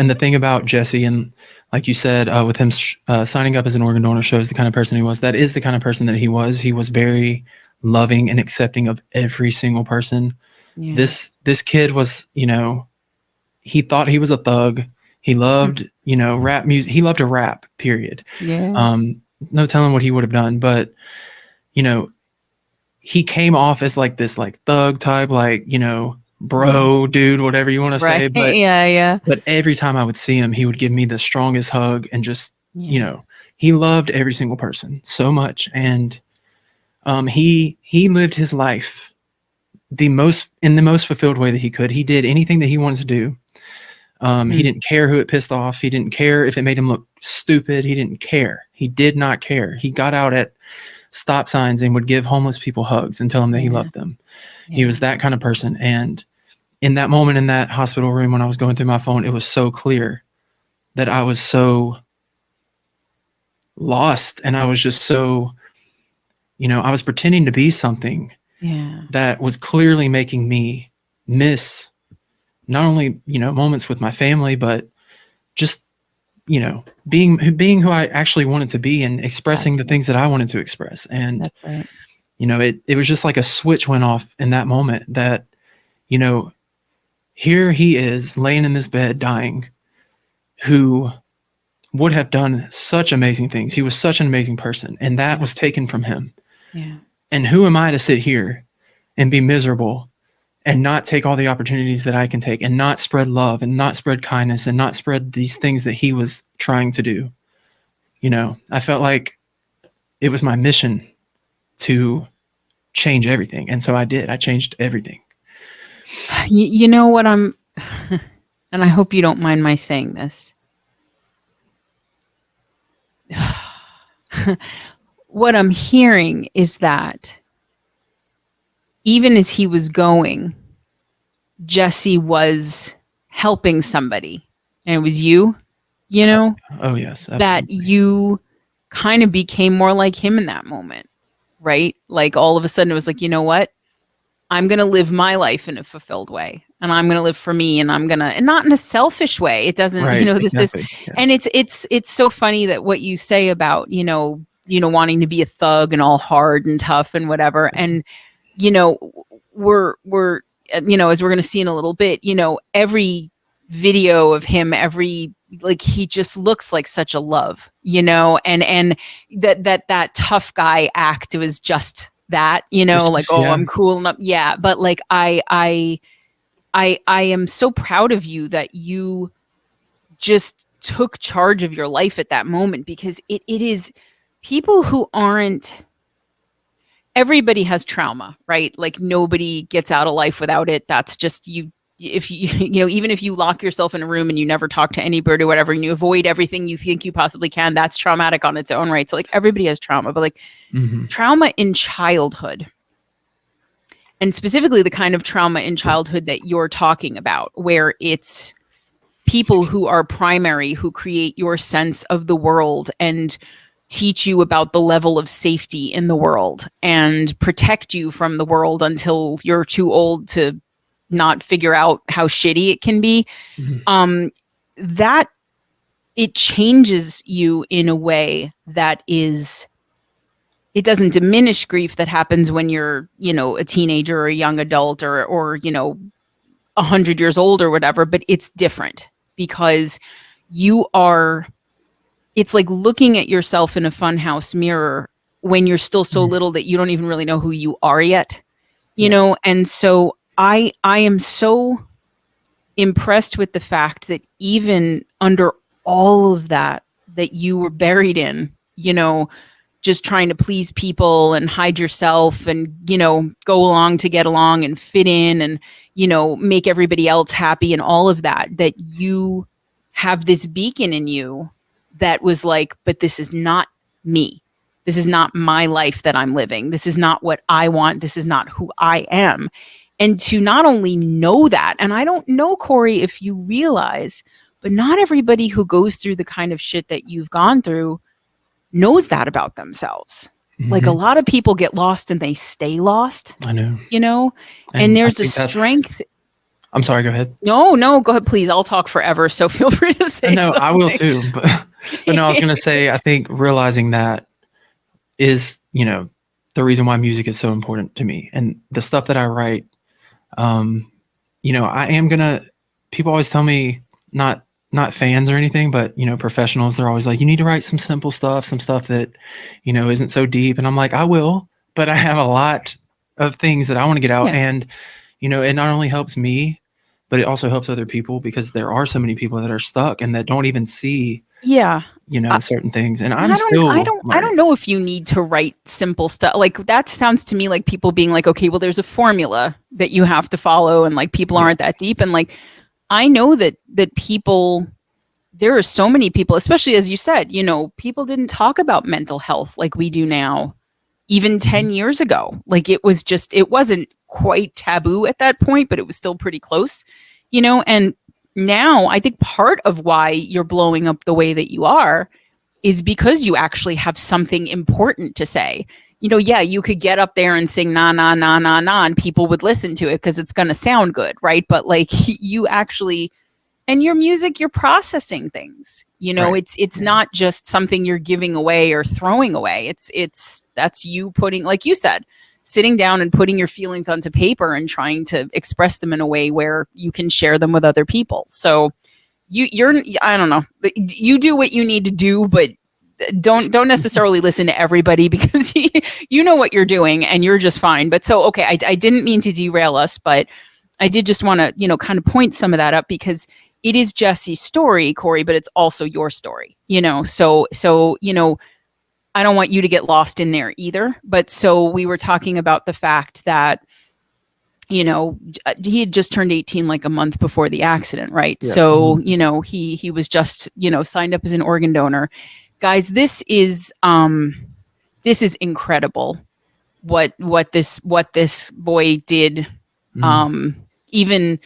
the thing about Jesse, and like you said, with him signing up as an organ donor, shows the kind of person he was. That is the kind of person that he was. He was very loving and accepting of every single person. Yeah. This kid was, he thought he was a thug. He loved, rap music. He loved to rap, period. Yeah. No telling what he would have done, but, he came off as like this, like, thug type, like, bro, dude, whatever you want to say. But yeah. But every time I would see him, he would give me the strongest hug, and just, he loved every single person so much. And he lived his life in the most fulfilled way that he could. He did anything that he wanted to do. He didn't care who it pissed off. He didn't care if it made him look stupid. He didn't care. He did not care. He got out at stop signs and would give homeless people hugs and tell them that he loved them. Yeah. He was that kind of person. And in that moment, in that hospital room, when I was going through my phone, it was so clear that I was so lost, and I was just so, I was pretending to be something that was clearly making me miss not only, moments with my family, but just, being who I actually wanted to be, and expressing the things that I wanted to express. And, that's right. It was just like a switch went off in that moment that, here he is laying in this bed dying, who would have done such amazing things. He was such an amazing person, and that was taken from him. Yeah. And who am I to sit here and be miserable and not take all the opportunities that I can take, and not spread love, and not spread kindness, and not spread these things that he was trying to do? I felt like it was my mission to change everything. And so I did. I changed everything. You know what I'm, and I hope you don't mind my saying this. What I'm hearing is that even as he was going, Jesse was helping somebody, and it was you, you know, Oh yes. that Absolutely. you kind of became more like him in that moment, right? Like all of a sudden it was like, you know what? I'm going to live my life in a fulfilled way, and I'm going to live for me, and I'm going to, and not in a selfish way. It doesn't, Right. this is, Exactly. Yeah. and it's so funny that what you say about, wanting to be a thug and all hard and tough and whatever. And, we're, as we're going to see in a little bit, every video of him, he just looks like such a love, and that tough guy act was just that, Yeah. I'm cool enough. Yeah. But like, I am so proud of you that you just took charge of your life at that moment, because it is people who aren't, everybody has trauma, right? Like nobody gets out of life without it. That's just you. If you, even if you lock yourself in a room and you never talk to anybody or whatever, and you avoid everything you think you possibly can, that's traumatic on its own right. So like everybody has trauma, but like trauma in childhood, and specifically the kind of trauma in childhood that you're talking about, where it's people who are primary, who create your sense of the world and teach you about the level of safety in the world and protect you from the world until you're too old to not figure out how shitty it can be. That it changes you in a way that is, it doesn't diminish grief that happens when you're, a teenager or a young adult or 100 years old or whatever, but it's different because it's like looking at yourself in a funhouse mirror when you're still so little that you don't even really know who you are yet, And so I am so impressed with the fact that even under all of that you were buried in, just trying to please people and hide yourself and, go along to get along and fit in and, make everybody else happy and all of that you have this beacon in you that was like, but this is not me. This is not my life that I'm living. This is not what I want. This is not who I am. And to not only know that, and I don't know, Corey, if you realize, but not everybody who goes through the kind of shit that you've gone through knows that about themselves. Like a lot of people get lost and they stay lost. I know. And there's a strength. I'm sorry, go ahead. No, go ahead, please. I'll talk forever, so feel free to say No, something. I will too. But no, I was going to say, I think realizing that is, the reason why music is so important to me. And the stuff that I write, I am going to, people always tell me, not fans or anything, but, professionals, they're always like, you need to write some simple stuff, some stuff that, isn't so deep. And I'm like, I will, but I have a lot of things that I want to get out. Yeah. And, it not only helps me, but it also helps other people, because there are so many people that are stuck and that don't even see, certain things. And I don't know if you need to write simple stuff. Like that sounds to me like people being like, okay, well, there's a formula that you have to follow. And like, people aren't that deep. And like, I know that people, there are so many people, especially as you said, people didn't talk about mental health like we do now, even 10 years ago. Like it wasn't quite taboo at that point, but it was still pretty close, and now I think part of why you're blowing up the way that you are is because you actually have something important to say. You could get up there and sing na na na na na and people would listen to it because it's going to sound good, right? But like you actually, and your music, you're processing things. Right. It's not just something you're giving away or throwing away. That's you putting, like you said, sitting down and putting your feelings onto paper and trying to express them in a way where you can share them with other people. So I don't know, you do what you need to do, but don't necessarily listen to everybody, because you know what you're doing and you're just fine. But so, okay, I didn't mean to derail us, but I did just want to, kind of point some of that up, because it is Jesse's story, Corey, but it's also your story, so, I don't want you to get lost in there either. But so we were talking about the fact that, you know, he had just turned 18 like a month before the accident, right? Yeah. So, you know, he was just, you know, signed up as an organ donor. Guys, this is incredible what this boy did even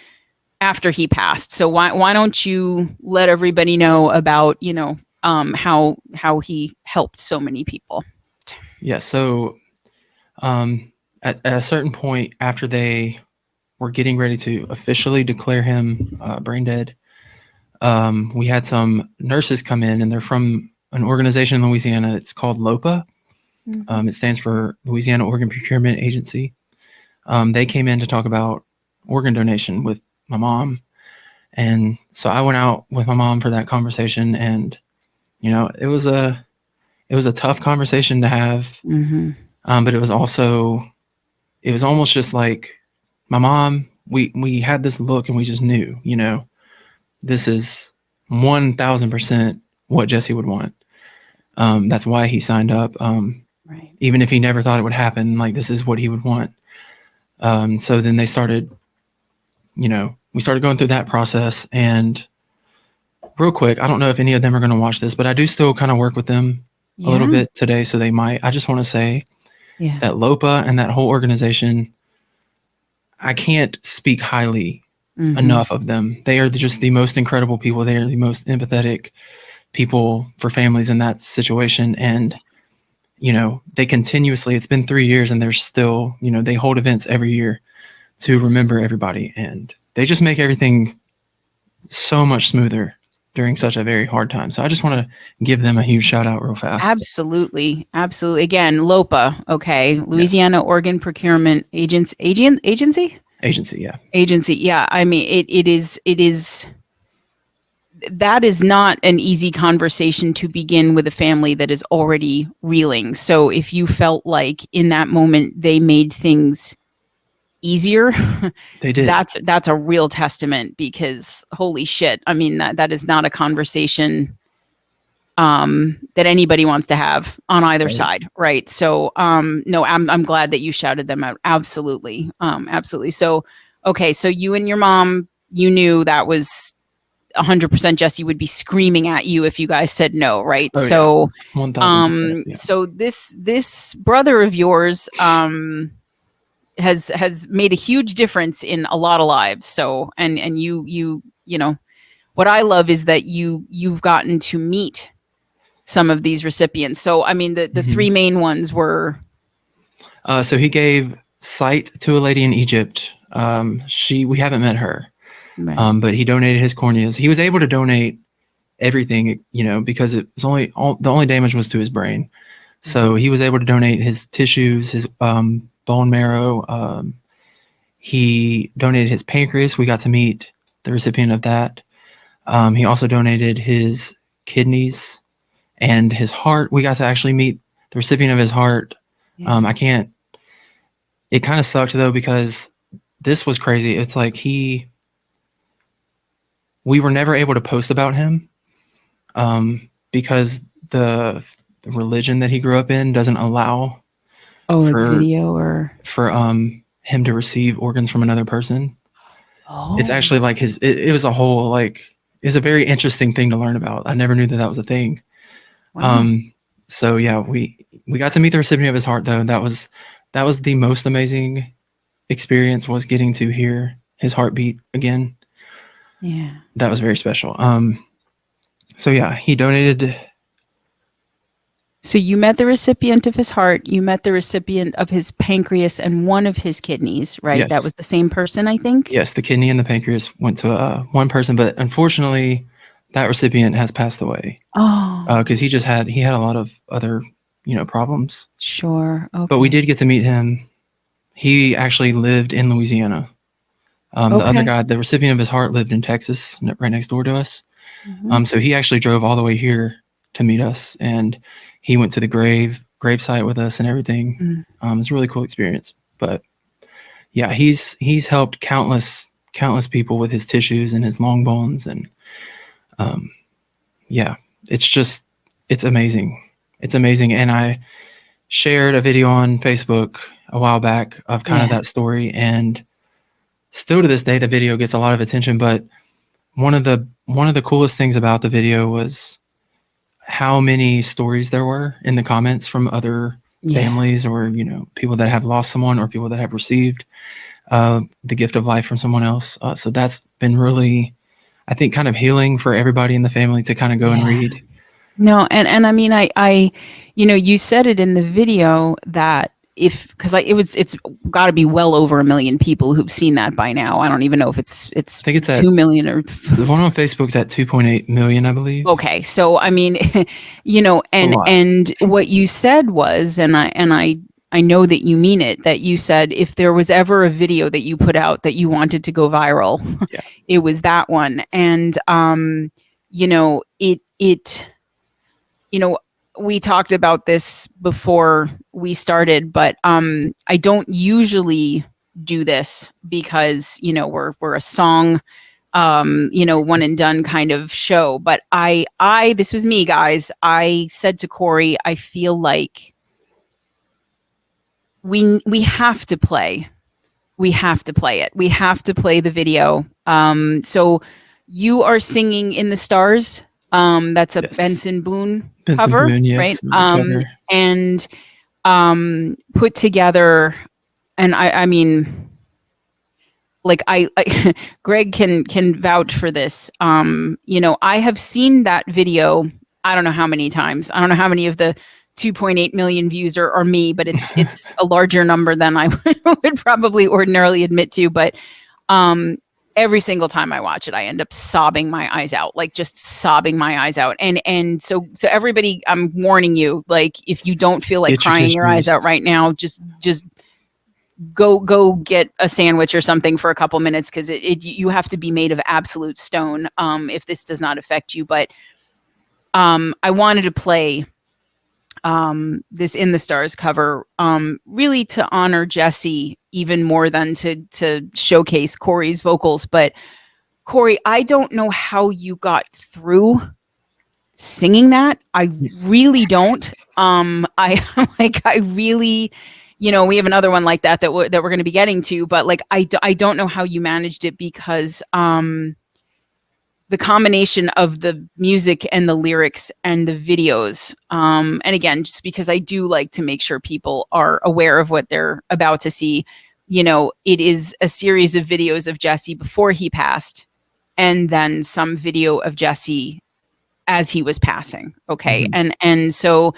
after he passed. So why don't you let everybody know about, you know, how he helped so many people? Yeah. So at a certain point after they were getting ready to officially declare him brain dead, we had some nurses come in, and they're from an organization in Louisiana. It's called LOPA. It stands for Louisiana Organ Procurement Agency. They came in to talk about organ donation with my mom. And so I went out with my mom for that conversation, and, you know, it was a tough conversation to have. But it was almost just like my mom, we had this look and we just knew, you know, this is 1000% what Jesse would want. That's why he signed up. Right. Even if he never thought it would happen, like, this is what he would want. So then they started, you know, we started going through that process. And real quick, I don't know if any of them are going to watch this, but I do still kind of work with them a little bit today. So they might. I just want to say that LOPA and that whole organization, I can't speak highly enough of them. They are just the most incredible people. They are the most empathetic people for families in that situation. And, you know, they continuously, it's been 3 years and they're still, you know, they hold events every year to remember everybody. And they just make everything so much smoother during such a very hard time. So I just want to give them a huge shout out real fast. Absolutely. Absolutely. Again, LOPA. Okay. Louisiana Organ Procurement Agency. Agency. Yeah. Agency. Yeah. I mean, it is, that is not an easy conversation to begin with a family that is already reeling. So if you felt like in that moment they made things easier, They did. That's a real testament, because holy shit. I mean, that is not a conversation that anybody wants to have on either side. Right. So, no, I'm glad that you shouted them out. Absolutely. Absolutely. So, okay. So you and your mom, you knew that was 100% Jesse would be screaming at you if you guys said no. Right. Oh, so, yeah. 1000%, yeah. So this brother of yours, has made a huge difference in a lot of lives. So, and you know, what I love is that you've gotten to meet some of these recipients. So, I mean, the three main ones were. So he gave sight to a lady in Egypt. We haven't met her, Right. but he donated his corneas. He was able to donate everything, you know, because it was the only damage was to his brain. So he was able to donate his tissues, his bone marrow. He donated his pancreas. We got to meet the recipient of that. He also donated his kidneys and his heart. We got to actually meet the recipient of his heart. Yeah. It kind of sucked though, because this was crazy. It's like we were never able to post about him because the religion that he grew up in doesn't allow Video for him to receive organs from another person. It's actually like it was a whole, like, it was a very interesting thing to learn about. I never knew that was a thing. Wow. So yeah, we got to meet the recipient of his heart though. That was the most amazing experience, was getting to hear his heartbeat again. Yeah. That was very special. So yeah, he donated. So you met the recipient of his heart, you met the recipient of his pancreas and one of his kidneys, right? Yes. That was the same person, I think? Yes, the kidney and the pancreas went to one person, but unfortunately, that recipient has passed away. Oh. Because he had a lot of other, you know, problems. Sure. Okay. But we did get to meet him. He actually lived in Louisiana. The other guy, the recipient of his heart, lived in Texas, right next door to us. So he actually drove all the way here to meet us, and he went to the grave site with us and everything. It's a really cool experience. But yeah, he's helped countless people with his tissues and his long bones, and yeah, it's amazing. it's amazing. And I shared a video on Facebook a while back of kind of that story, and still to this day, the video gets a lot of attention. But one of the coolest things about the video was how many stories there were in the comments from other families, or people that have lost someone, or people that have received the gift of life from someone else. So that's been really, I think, kind of healing for everybody in the family to kind of go and read. No, and I mean, I you said it in the video that because it's got to be well over 1 million people who've seen that by now. I don't even know if it's I think it's 2 million or the one on Facebook's at 2.8 million, I believe. Okay, so I mean, and what you said was, and I know that you mean it, that you said if there was ever a video that you put out that you wanted to go viral, it was that one. And we talked about this before we started, but I don't usually do this because we're a song one and done kind of show. But this was me, guys. I said to Corey, I feel like we have to play it. We have to play the video. So you are singing In the Stars. That's a Benson Boone cover, right? And put together, and I mean, like I Greg can vouch for this. I have seen that video. I don't know how many times. I don't know how many of the 2.8 million views are me, but it's a larger number than I would probably ordinarily admit to. But every single time I watch it, I end up sobbing my eyes out, like just sobbing my eyes out. And so everybody, I'm warning you, like if you don't feel like crying your eyes out right now, just go get a sandwich or something for a couple minutes, because you have to be made of absolute stone if this does not affect you. But I wanted to play this In the Stars cover really to honor Jesse even more than to showcase Corey's vocals. But Corey, I don't know how you got through singing that. I really don't. I really, we have another one like that we're going to be getting to, but like I don't know how you managed it, because the combination of the music and the lyrics and the videos. And again, just because I do like to make sure people are aware of what they're about to see, it is a series of videos of Jesse before he passed, and then some video of Jesse as he was passing. Okay. Mm-hmm. And so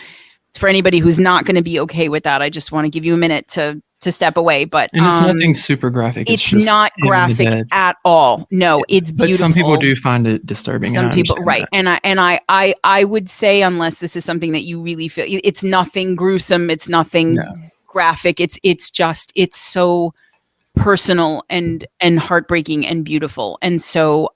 for anybody who's not going to be okay with that, I just want to give you a minute to step away. But and it's nothing super graphic. It's not graphic at all. No, it's beautiful. But some people do find it disturbing. Some people, right? That. And I would say, unless this is something that you really feel, it's nothing gruesome. It's nothing graphic. It's so personal and heartbreaking and beautiful. And so,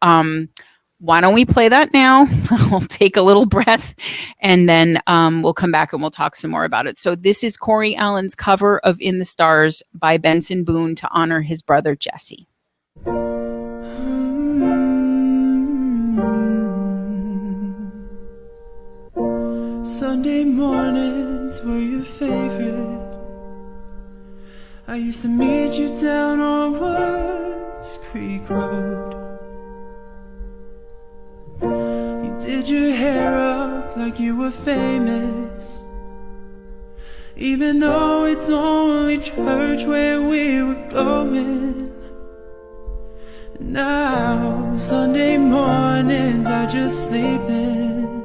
why don't we play that now? We'll take a little breath, and then we'll come back and we'll talk some more about it. So this is Corey Allen's cover of In the Stars by Benson Boone to honor his brother Jesse. Sunday mornings were your favorite. I used to meet you down on Woods Creek Road. You did your hair up like you were famous, even though it's only church where we were going. Now Sunday mornings I just sleep in.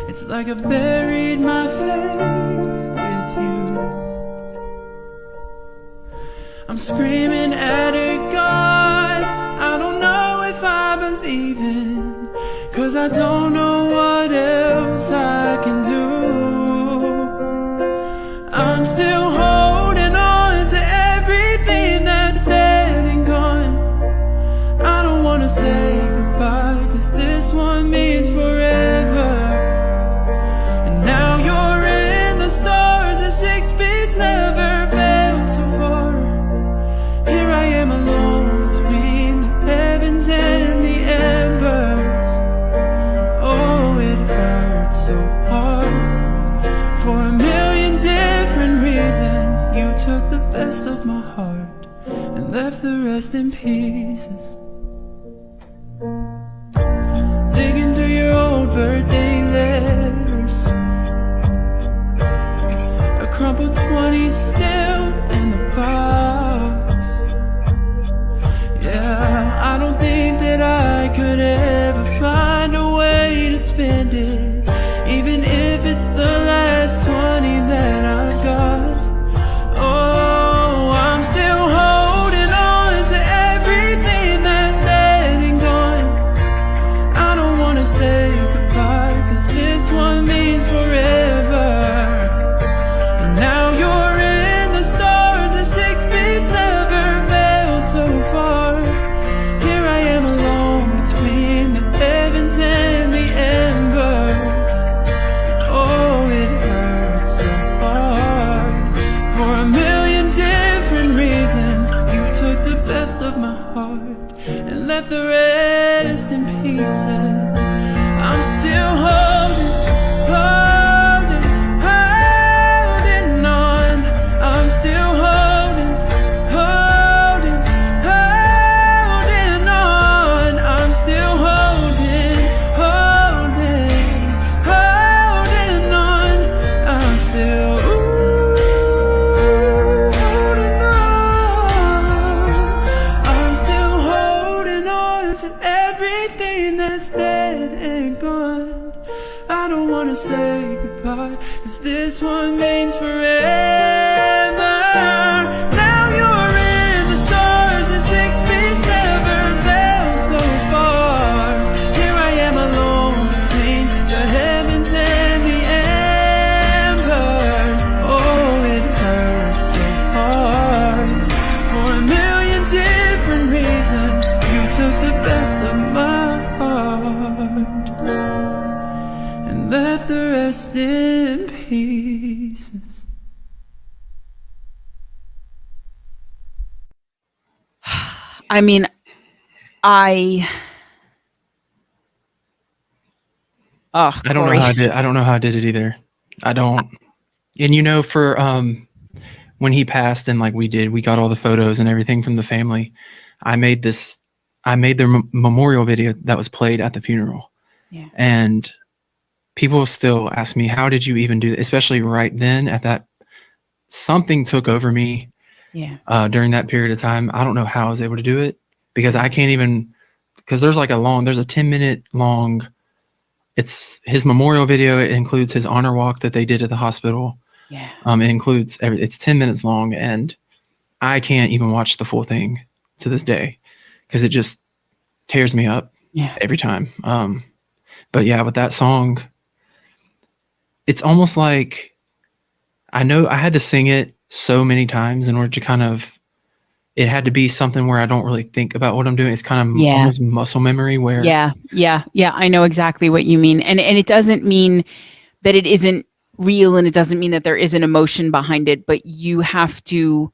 It's like I buried my faith with you. I'm screaming at a God I don't know if I believe in, 'cause I don't know what else I can do. I'm still holding on to everything that's dead and gone. I don't wanna say goodbye, 'cause this one means forever. And now you're in the stars, the 6 beats never fail so far. Here I am alone between the heavens and the embers. Oh, it hurts so hard. best of my heart and left the rest in pieces. Digging through your old birthday letters, a crumpled 20 still in the box. Yeah, I don't think that I could ever find a way to spend it, even if it's the last 20 that I've got. Oh, I'm still holding on to everything that's dead and gone. I don't wanna say goodbye, 'cause this one means forever. And now you're in the stars, the 6 beats never fail so far. Here I am alone between the heavens and the embers. Oh, it hurts so hard. For a million different reasons, you took the best of my heart and left the rest in pieces. I'm still holding on. I'm still holding on. I'm still holding on. I'm still holding on. I'm still holding on to everything that's dead and gone. I don't wanna say goodbye, 'cause this one means forever. Now you're in the stars, the 6 beats never fail so far. Here I am alone between the heavens and the embers. Oh, it hurts so hard. For a million different reasons, you took the best of my heart and left the rest in pieces. I mean, I I don't Corey. know how I did. I don't know how I did it either. I don't. And you know, for when he passed and like we got all the photos and everything from the family. I made their memorial video that was played at the funeral. Yeah. And people still ask me, how did you even do that? Especially right then at that, something took over me Yeah. during that period of time. I don't know how I was able to do it, because I can't even, because there's a 10-minute long, it's his memorial video. It includes his honor walk that they did at the hospital. Yeah. It includes it's 10 minutes long, and I can't even watch the full thing to this day because it just tears me up every time. But yeah, with that song, it's almost like, I know I had to sing it so many times in order to kind of, it had to be something where I don't really think about what I'm doing. It's kind of almost muscle memory where. Yeah. I know exactly what you mean. And it doesn't mean that it isn't real, and it doesn't mean that there isn't emotion behind it, but you have to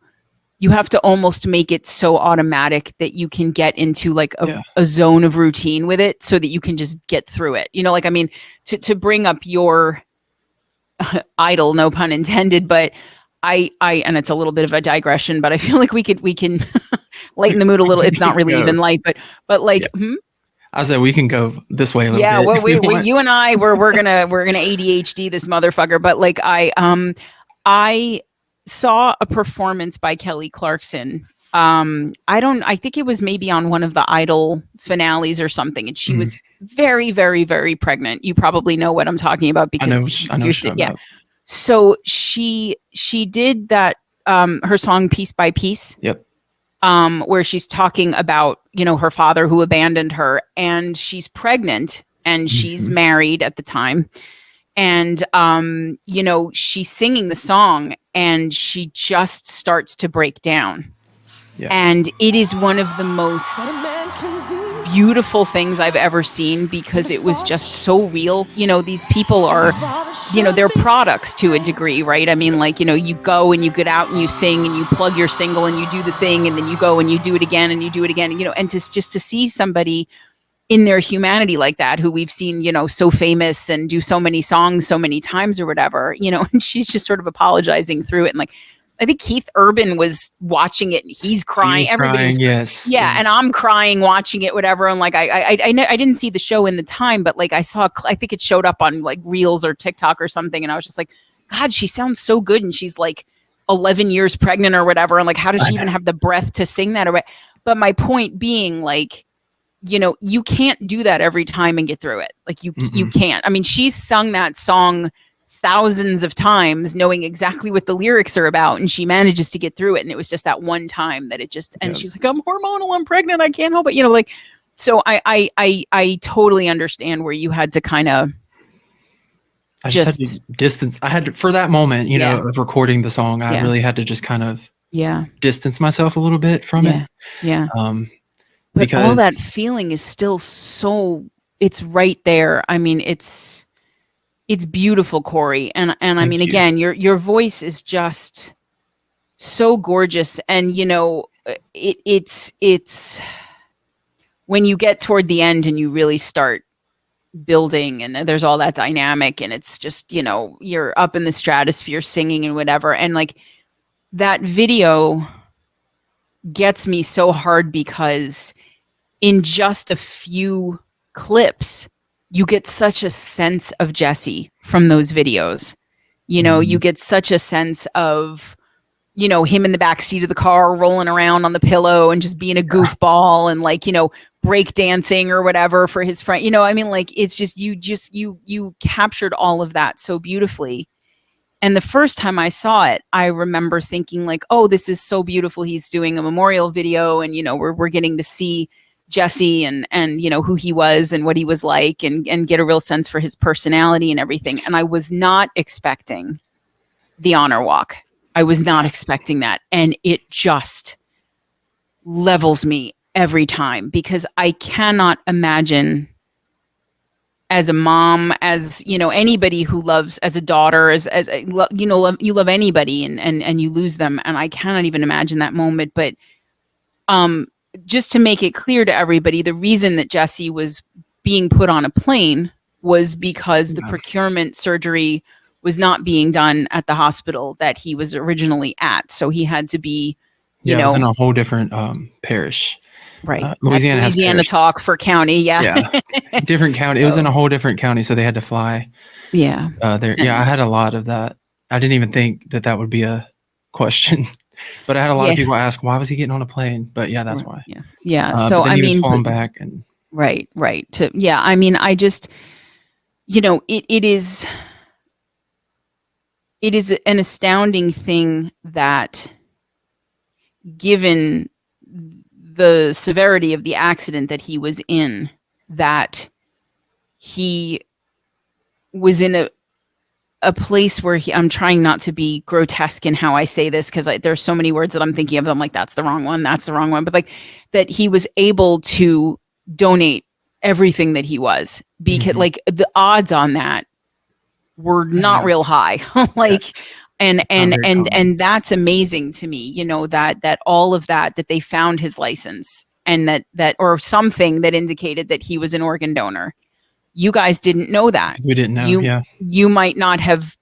almost make it so automatic that you can get into like a zone of routine with it so that you can just get through it. You know, like, I mean, to bring up your idol, no pun intended, but I, and it's a little bit of a digression, but I feel like we can lighten the mood a little. It's not really even light, but like, I said we can go this way a little bit. Well, you and I, we're gonna ADHD this motherfucker. But like, I saw a performance by Kelly Clarkson. I think it was maybe on one of the Idol finales or something, and she was very, very, very pregnant. You probably know what I'm talking about because I know about. So she did that, her song Piece by Piece. Yep. Where she's talking about, her father who abandoned her, and she's pregnant and she's married at the time. And, she's singing the song and she just starts to break down. Yeah. And it is one of the most beautiful things I've ever seen because it was just so real. These people are, they're products to a degree, right? I mean, like, you go and you get out and you sing and you plug your single and you do the thing, and then you go and you do it again and you do it again. And to see somebody in their humanity like that, who we've seen, so famous and do so many songs so many times or whatever, and she's just sort of apologizing through it. And like, I think Keith Urban was watching it and he's crying. Everybody was yes. yeah, and I'm crying watching it, whatever. And like I didn't see the show in the time, but like I think it showed up on like Reels or TikTok or something, and I was just like, God, she sounds so good, and she's like 11 years pregnant or whatever, and like how does she even have the breath to sing that? But my point being, like, you know, you can't do that every time and get through it. Like you can't. I mean, she's sung that song thousands of times knowing exactly what the lyrics are about, and she manages to get through it, and it was just that one time that it just and she's like, I'm hormonal, I'm pregnant, I can't help it, you know, like, so I totally understand where you had to kind of I just had to distance. I had to, for that moment, you know, of recording the song, I really had to just kind of distance myself a little bit from it. But because all that feeling is still so, it's right there. I mean, it's beautiful, Corey. And I mean, again, your voice is just so gorgeous. And, you know, it's when you get toward the end and you really start building and there's all that dynamic and it's just, you know, you're up in the stratosphere singing and whatever. And like that video gets me so hard because in just a few clips, you get such a sense of Jesse from those videos. You know, you get such a sense of, you know, him in the back seat of the car rolling around on the pillow and just being a goofball and like, you know, break dancing or whatever for his friend. You know, I mean, like, it's just you captured all of that so beautifully. And the first time I saw it, I remember thinking like, oh, this is so beautiful. He's doing a memorial video and, you know, we're getting to see Jesse and you know who he was and what he was like and get a real sense for his personality and everything. And I was not expecting the honor walk. I was not expecting that. And it just levels me every time because I cannot imagine as a mom, as, you know, anybody who loves, as a daughter, as you know, you love anybody and you lose them. And I cannot even imagine that moment. But just to make it clear to everybody, the reason that Jesse was being put on a plane was because the procurement surgery was not being done at the hospital that he was originally at. So he had to be, you know, it was in a whole different parish. Right. Louisiana talk for county. Yeah. Different county. It was in a whole different county. So they had to fly. Yeah. There. Yeah. I had a lot of that. I didn't even think that would be a question. But I had a lot of people ask, why was he getting on a plane? But yeah, that's why. Yeah. So I mean, he was falling back and right. I mean, I just, you know, it is an astounding thing that given the severity of the accident that he was in, that he was in a place where I'm trying not to be grotesque in how I say this because there's so many words that I'm thinking of. I'm like, that's the wrong one. But like that he was able to donate everything that he was because like the odds on that were not real high. Like, and that's amazing to me, you know, that all of that they found his license and that or something that indicated that he was an organ donor. You guys didn't know that. We didn't know. You might not have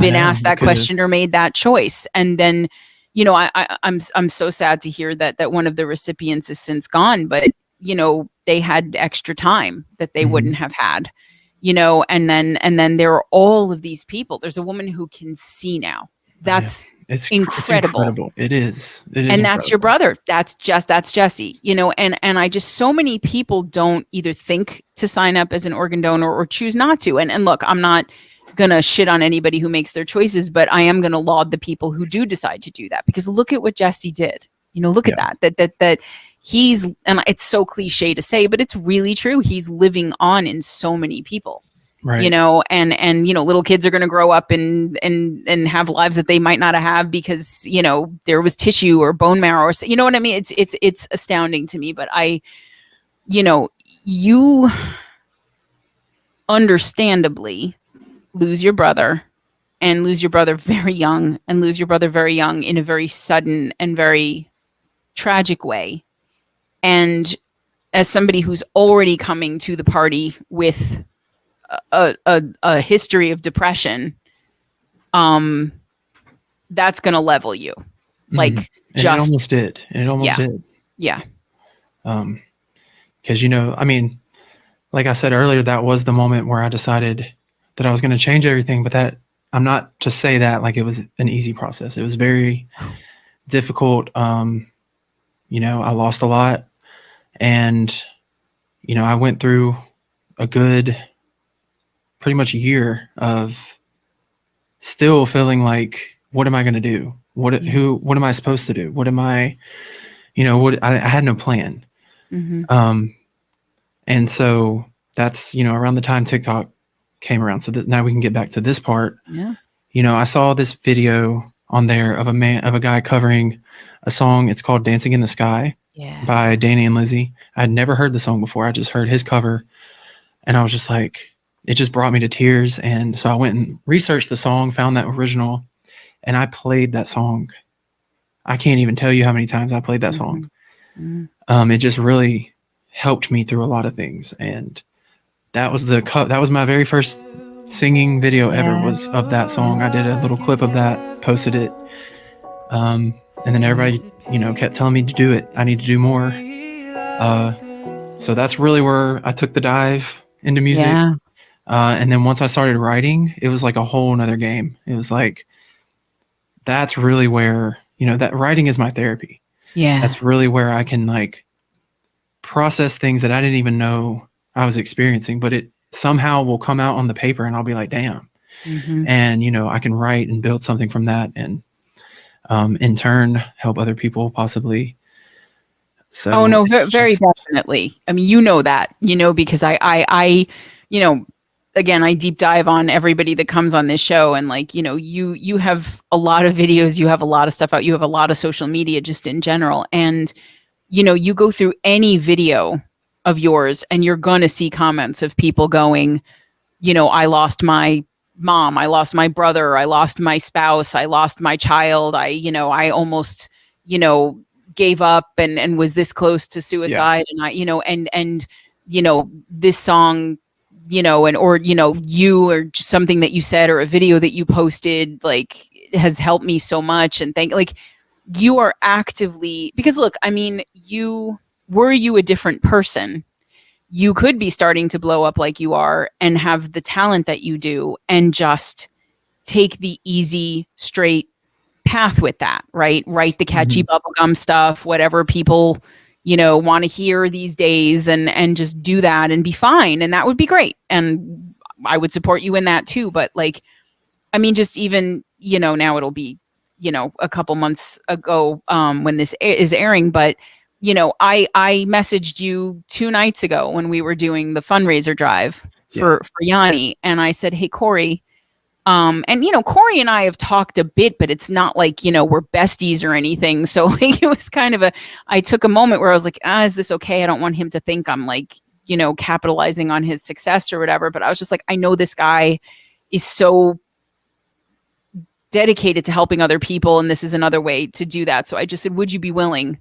been asked that question or made that choice. And then, you know, I'm so sad to hear that one of the recipients is since gone, but you know, they had extra time that they wouldn't have had, you know, and then there are all of these people. There's a woman who can see now. That's it's incredible. It is. And that's your brother. That's Jesse, you know, and I just, so many people don't either think to sign up as an organ donor or choose not to. And look, I'm not going to shit on anybody who makes their choices, but I am going to laud the people who do decide to do that because look at what Jesse did. You know, look at that he's, and it's so cliche to say, but it's really true. He's living on in so many people. Right. You know, and you know, little kids are going to grow up and have lives that they might not have because, you know, there was tissue or bone marrow or, you know what I mean? It's astounding to me, but you know, you understandably lose your brother very young in a very sudden and very tragic way. And as somebody who's already coming to the party with a history of depression, that's going to level you. Like And just it almost did. And it almost did. Yeah. Because, I mean, like I said earlier, that was the moment where I decided that I was going to change everything. But that I'm not to say that like it was an easy process. It was very difficult. I lost a lot, and, I went through a good, pretty much a year of still feeling like, what am I going to do? What am I supposed to do? What am I, I had no plan. And so that's, around the time TikTok came around. So that now we can get back to this part. Yeah. I saw this video on there of a guy covering a song. It's called Dancing in the Sky by Danny and Lizzie. I'd never heard the song before. I just heard his cover, and I was just like, it just brought me to tears. And so I went and researched the song, found that original, and I played that song. I can't even tell you how many times I played that song. It just really helped me through a lot of things. And that was that was my very first singing video ever, was of that song. I did a little clip of that, posted it. And then everybody, kept telling me to do it. I need to do more. So that's really where I took the dive into music. Yeah. And then once I started writing, it was like a whole nother game. It was like, that's really where, that writing is my therapy. Yeah. That's really where I can like process things that I didn't even know I was experiencing, but it somehow will come out on the paper and I'll be like, damn. And, I can write and build something from that, and in turn help other people possibly. So, oh no, very definitely. I mean, that, because I again, I deep dive on everybody that comes on this show, and like, you have a lot of videos, you have a lot of stuff out, you have a lot of social media just in general. And, you go through any video of yours and you're going to see comments of people going, I lost my mom, I lost my brother, I lost my spouse, I lost my child. I almost, gave up and was this close to suicide. And this song, or you, or just something that you said, or a video that you posted, like, has helped me so much. And you are actively, because look, I mean, were you a different person, you could be starting to blow up like you are and have the talent that you do and just take the easy, straight path with that, right? Write the catchy bubblegum stuff, whatever people, want to hear these days, and just do that and be fine. And that would be great. And I would support you in that too. But like, I mean, just even, now it'll be, a couple months ago when this is airing, but I messaged you 2 nights ago when we were doing the fundraiser drive for Yanni. And I said, hey, Corey, and Corey and I have talked a bit, but it's not like, we're besties or anything. So like, it was kind of I took a moment where I was like, is this okay? I don't want him to think I'm like, capitalizing on his success or whatever. But I was just like, I know this guy is so dedicated to helping other people, and this is another way to do that. So I just said, would you be willing,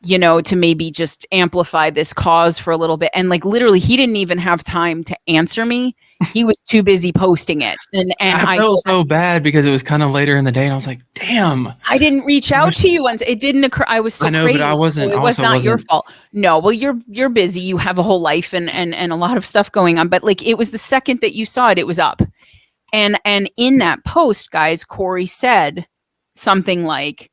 to maybe just amplify this cause for a little bit? And like, literally, he didn't even have time to answer me. He was too busy posting it. And I felt so bad because it was kind of later in the day, and I was like, damn, I didn't reach out to you, and it didn't occur. I was so crazy. But I wasn't. So it was not your fault. No, well, you're busy. You have a whole life and a lot of stuff going on. But like, it was the second that you saw it, it was up. And in that post, guys, Corey said something like,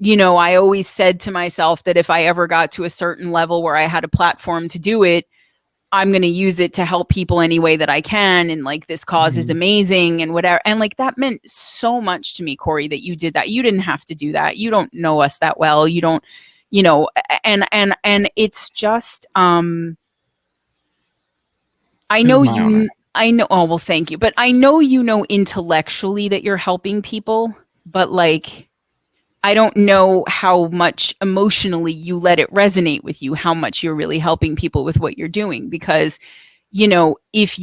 I always said to myself that if I ever got to a certain level where I had a platform to do it, I'm going to use it to help people any way that I can. And like, this cause is amazing and whatever. And like, that meant so much to me, Corey, that you did that. You didn't have to do that. You don't know us that well. You don't, and it's just, I know you, I know, oh, well, thank you. But I know, intellectually that you're helping people, but like, I don't know how much emotionally you let it resonate with you, how much you're really helping people with what you're doing. Because, if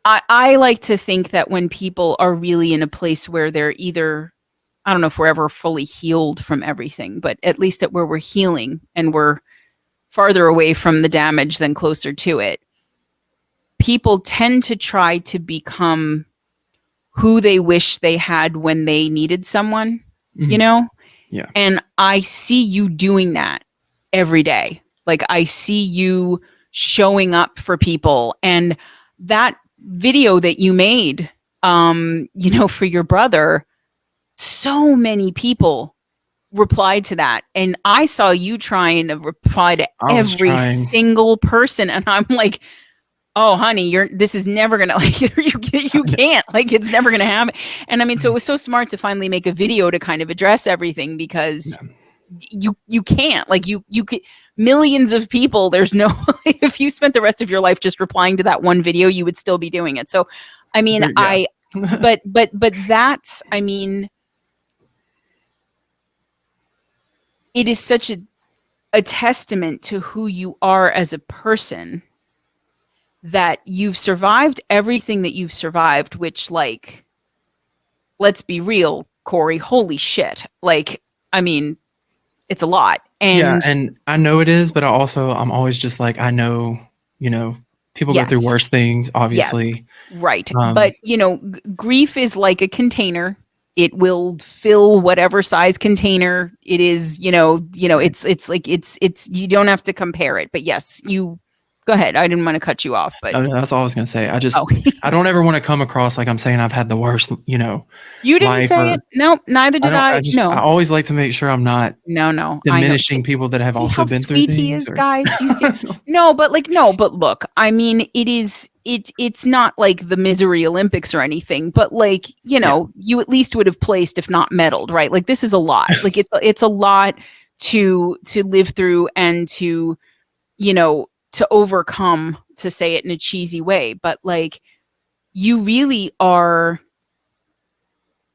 I like to think that when people are really in a place where they're either, I don't know if we're ever fully healed from everything, but at least at where we're healing and we're farther away from the damage than closer to it, people tend to try to become who they wish they had when they needed someone, you Mhm. know? Yeah. And I see you doing that every day. Like I see you showing up for people. And that video that you made, for your brother, so many people replied to that. And I saw you trying to reply to I was every trying. single person. And I'm like, oh, honey, this is never going to, like, you can't, like, it's never going to happen. And I mean, so it was so smart to finally make a video to kind of address everything because you can't, like, you could, millions of people, there's no, if you spent the rest of your life just replying to that one video, you would still be doing it. So, I mean, Yeah. but that's, I mean, it is such a testament to who you are as a person that you've survived everything that you've survived, which, like, let's be real, Corey, holy shit. Like, I mean, it's a lot. Yeah, And and I know it is, but I'm always just like, I know, people go through yes, worse things, yes, obviously. right. But, grief is like a container. It will fill whatever size container it is, Right. it's like, it's, you don't have to compare it. But yes, go ahead. I didn't want to cut you off, but No, that's all I was gonna say. oh, I don't ever want to come across like I'm saying I've had the worst, you didn't life, say or it. No, neither did I. I No, always like to make sure I'm not no, I know. diminishing people that have See also how been through sweet he things, is, or guys? Do you see? No, but look, I mean, it's not like the misery Olympics or anything, but, like, Yeah. you at least would have placed, if not medaled, right? Like, this is a lot. Like, it's a lot to live through and to overcome, to say it in a cheesy way. But, like, you really are,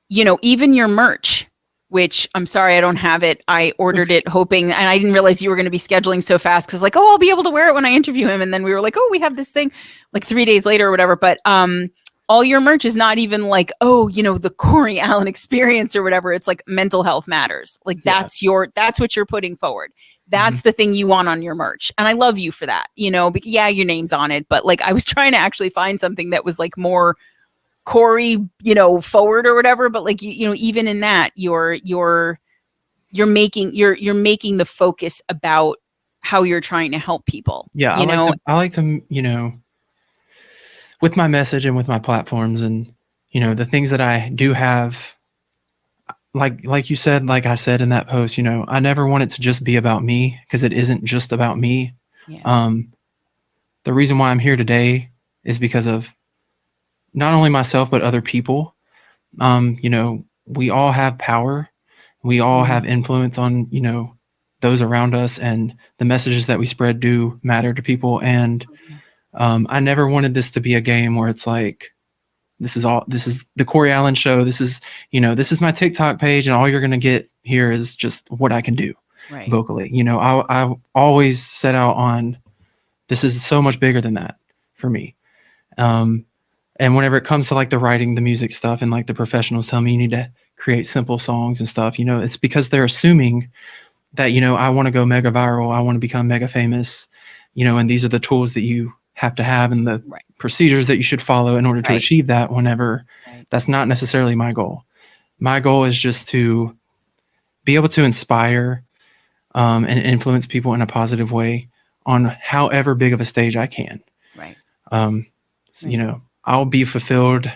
even your merch, which I'm sorry, I don't have it. I ordered it hoping, and I didn't realize you were going to be scheduling so fast. Cause, like, oh, I'll be able to wear it when I interview him. And then we were like, oh, we have this thing like 3 days later or whatever. But, all your merch is not even like, oh, the Corey Allen experience or whatever. It's like mental health matters. Like, Yeah. that's what you're putting forward. That's Mhm. the thing you want on your merch. And I love you for that, because, yeah, your name's on it, but, like, I was trying to actually find something that was, like, more Corey, forward or whatever. But, like, even in that, you're making the focus about how you're trying to help people. Yeah, I like to, with my message and with my platforms and, the things that I do have, like you said, like I said in that post, I never want it to just be about me, because it isn't just about me. Yeah. The reason why I'm here today is because of not only myself, but other people. We all have power. We all have influence on, those around us, and the messages that we spread do matter to people. And I never wanted this to be a game where it's like, this is the Corey Allen show. This is my TikTok page, and all you're going to get here is just what I can do vocally. I always set out on, this is so much bigger than that for me. And whenever it comes to, like, the writing, the music stuff, and, like, the professionals tell me you need to create simple songs and stuff, it's because they're assuming that, I want to go mega viral. I want to become mega famous, and these are the tools that you have to have, and the procedures that you should follow in order to achieve that, whenever that's not necessarily my goal. My goal is just to be able to inspire and influence people in a positive way on however big of a stage I can. I'll be fulfilled,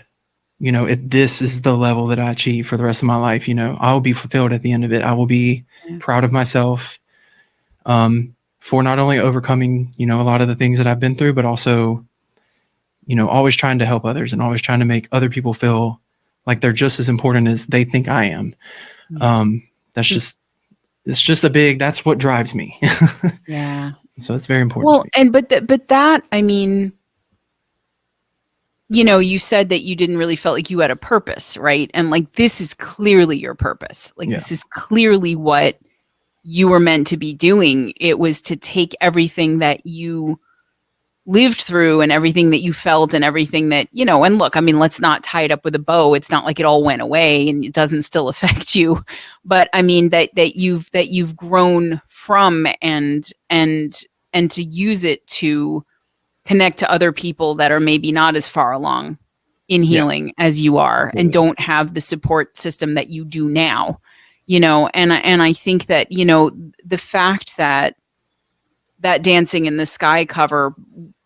if this is the level that I achieve for the rest of my life. I'll be fulfilled at the end of it. I will be proud of myself for not only overcoming, a lot of the things that I've been through, but also, always trying to help others, and always trying to make other people feel like they're just as important as they think I am. That's what drives me. Yeah. So it's very important. Well, and but that, I mean, you said that you didn't really felt like you had a purpose, right? And, like, this is clearly your purpose. Like, this is clearly what you were meant to be doing. It was to take everything that you lived through and everything that you felt and everything that, and look, I mean, let's not tie it up with a bow. It's not like it all went away and it doesn't still affect you, but I mean that you've grown from and to use it to connect to other people that are maybe not as far along in healing as you are, Absolutely. and don't have the support system that you do now, and I think that, the fact that that Dancing in the Sky cover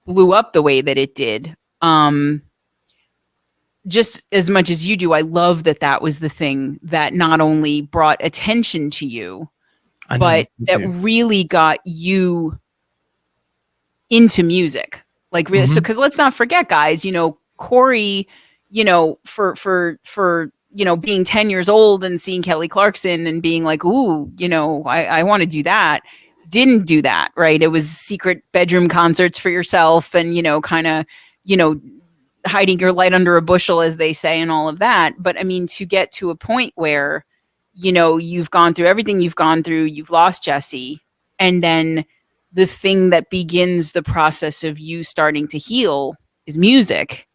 blew up the way that it did, just as much as you do, I love that that was the thing that not only brought attention to you, I know, but me that too. really got you into music. Like, really, so, Mhm. because let's not forget, guys, Corey, for being 10 years old and seeing Kelly Clarkson and being like, ooh, I want to do that. Didn't do that, right? It was secret bedroom concerts for yourself and, kind of, hiding your light under a bushel, as they say, and all of that. But I mean, to get to a point where, you've gone through everything you've gone through, you've lost Jesse, and then the thing that begins the process of you starting to heal is music.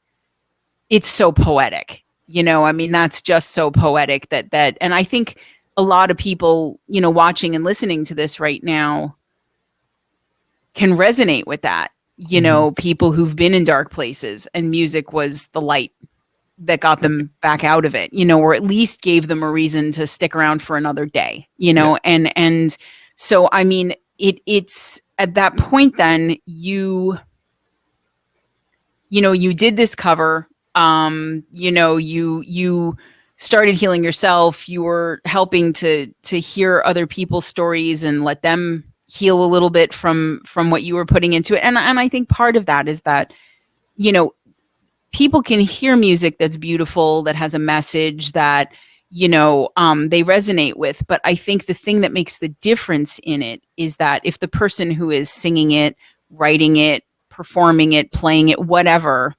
It's so poetic, I mean, that's just so poetic and I think a lot of people, watching and listening to this right now can resonate with that. People who've been in dark places and music was the light that got them back out of it, or at least gave them a reason to stick around for another day, and so, I mean, it's at that point, then you did this cover, you started healing yourself, you were helping to hear other people's stories and let them heal a little bit from what you were putting into it. And I think part of that is that, people can hear music that's beautiful, that has a message that, they resonate with. But I think the thing that makes the difference in it is that if the person who is singing it, writing it, performing it, playing it, whatever,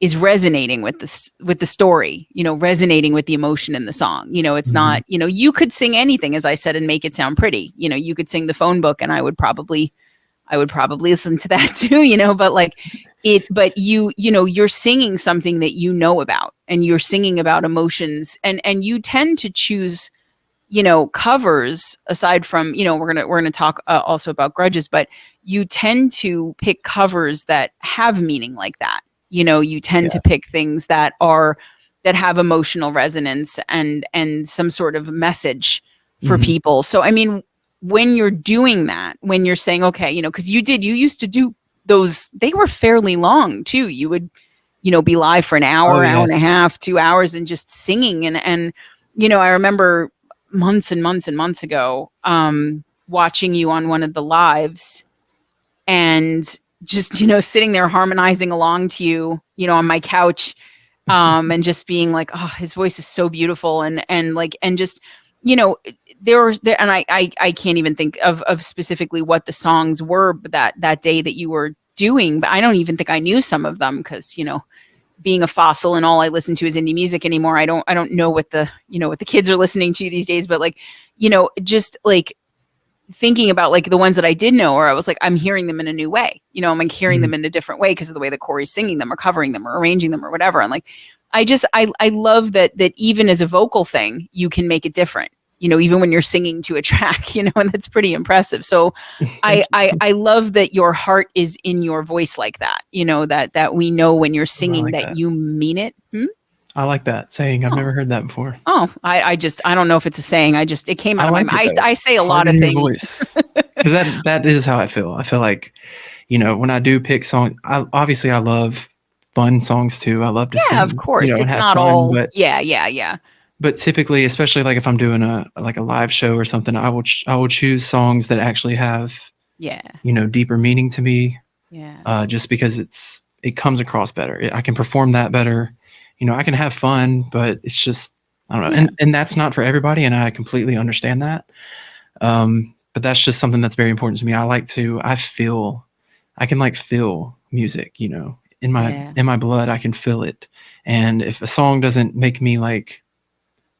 is resonating with the story, resonating with the emotion in the song. It's not, you could sing anything, as I said, and make it sound pretty. You could sing The Phone Book and I would probably listen to that too, but you're singing something that about, and you're singing about emotions, and you tend to choose, covers, aside from, we're going to talk also about Grudges, but you tend to pick covers that have meaning like that. You tend to pick things that have emotional resonance and some sort of message for people. So, I mean, when you're doing that, when you're saying, okay, because you used to do those, they were fairly long too. You would, be live for an hour, hour and a half, 2 hours, and just singing. And, I remember months and months and months ago, watching you on one of the lives and just, sitting there harmonizing along to you, on my couch, and just being like, oh, his voice is so beautiful. And just, there, and I can't even think of specifically what the songs were, but that day that you were doing, but I don't even think I knew some of them, because, being a fossil and all I listen to is indie music anymore. I don't know what the kids are listening to these days, but just like thinking about like the ones that I did know, or I was like, I'm hearing them in a new way, I'm like hearing them in a different way because of the way that Corey's singing them or covering them or arranging them or whatever. And like, I love that even as a vocal thing, you can make it different, even when you're singing to a track, and that's pretty impressive. So I love that your heart is in your voice like that, that we know when you're singing that you mean it. I like that saying. I've never heard that before. Oh, I don't know if it's a saying. It came out of my mouth. I say a lot of things. Because that is how I feel. I feel like, when I do pick songs, obviously I love fun songs too. I love to sing. Yeah, of course. It's not fun, all. But, yeah. But typically, especially like if I'm doing a live show or something, I will choose songs that actually have, deeper meaning to me. Yeah. Just because it comes across better. I can perform that better. I can have fun, but it's just, I don't know. Yeah. And that's not for everybody. And I completely understand that. But that's just something that's very important to me. I can feel music, in my blood. I can feel it. And if a song doesn't make me like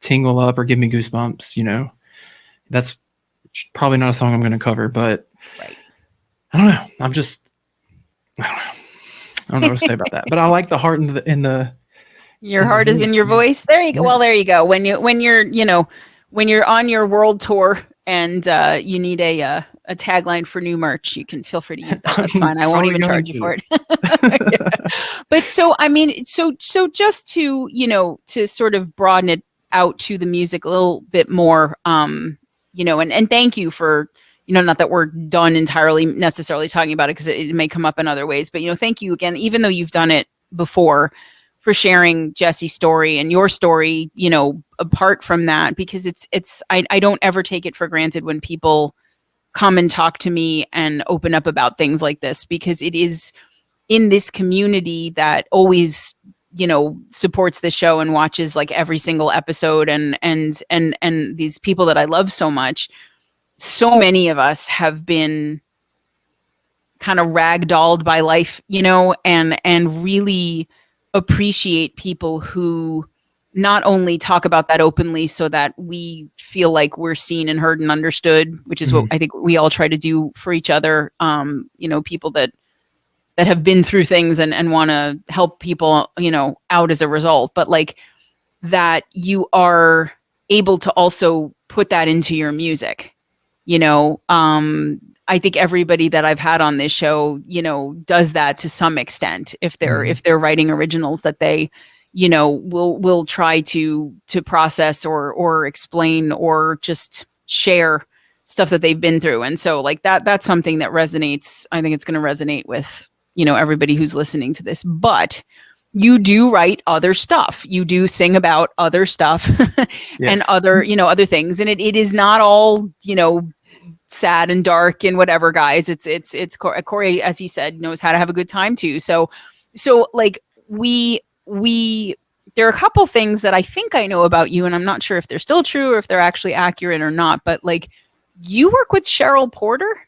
tingle up or give me goosebumps, that's probably not a song I'm going to cover, but I don't know. I don't know what to say about that, but I like the heart in the your heart is in your voice. There you go. Yes. Well, there you go. When you're on your world tour and you need a tagline for new merch, you can feel free to use that. That's fine. I won't Probably even going charge you to. for it. Yeah. But so, I mean, so just to, to sort of broaden it out to the music a little bit more, and thank you for, not that we're done entirely necessarily talking about it, because it may come up in other ways, but, thank you again, even though you've done it before, for sharing Jesse's story and your story, apart from that, because I don't ever take it for granted when people come and talk to me and open up about things like this, because it is in this community that always, supports the show and watches like every single episode, and these people that I love so much. So many of us have been kind of ragdolled by life, and really appreciate people who not only talk about that openly so that we feel like we're seen and heard and understood, which is what I think we all try to do for each other. People that have been through things and want to help people, out as a result, but like that you are able to also put that into your music, I think everybody that I've had on this show, does that to some extent. If they're writing originals that they, will try to process or explain or just share stuff that they've been through. And so like that's something that resonates. I think it's going to resonate with, everybody who's listening to this. But you do write other stuff. You do sing about other stuff and other, other things. And it is not all, sad and dark and whatever, guys. It's Corey, as he said, knows how to have a good time too. So like we there are a couple things that I think I know about you, and I'm not sure if they're still true or if they're actually accurate or not, but like you work with Cheryl Porter.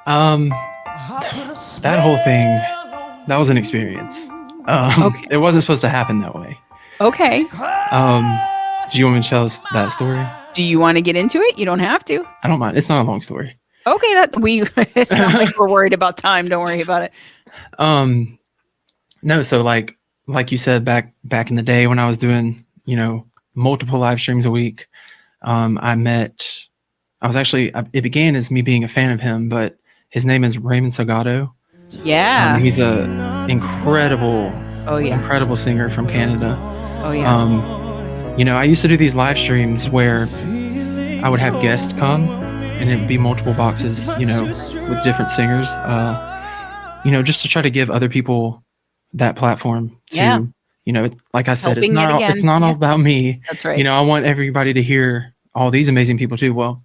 That whole thing, that was an experience. Okay. It wasn't supposed to happen that way. Okay. Do you want me to tell us that story? Do you want to get into it? You don't have to. I don't mind. It's not a long story. Okay, it's not like we're worried about time. Don't worry about it. No, so like you said, back in the day when I was doing, multiple live streams a week, it began as me being a fan of him, but his name is Raymond Salgado. Yeah. He's a incredible singer from Canada. Oh yeah. I used to do these live streams where I would have guests come, and it'd be multiple boxes, with different singers, just to try to give other people that platform to, like I said, Helping it's not all about me. That's right. I want everybody to hear all these amazing people too. Well,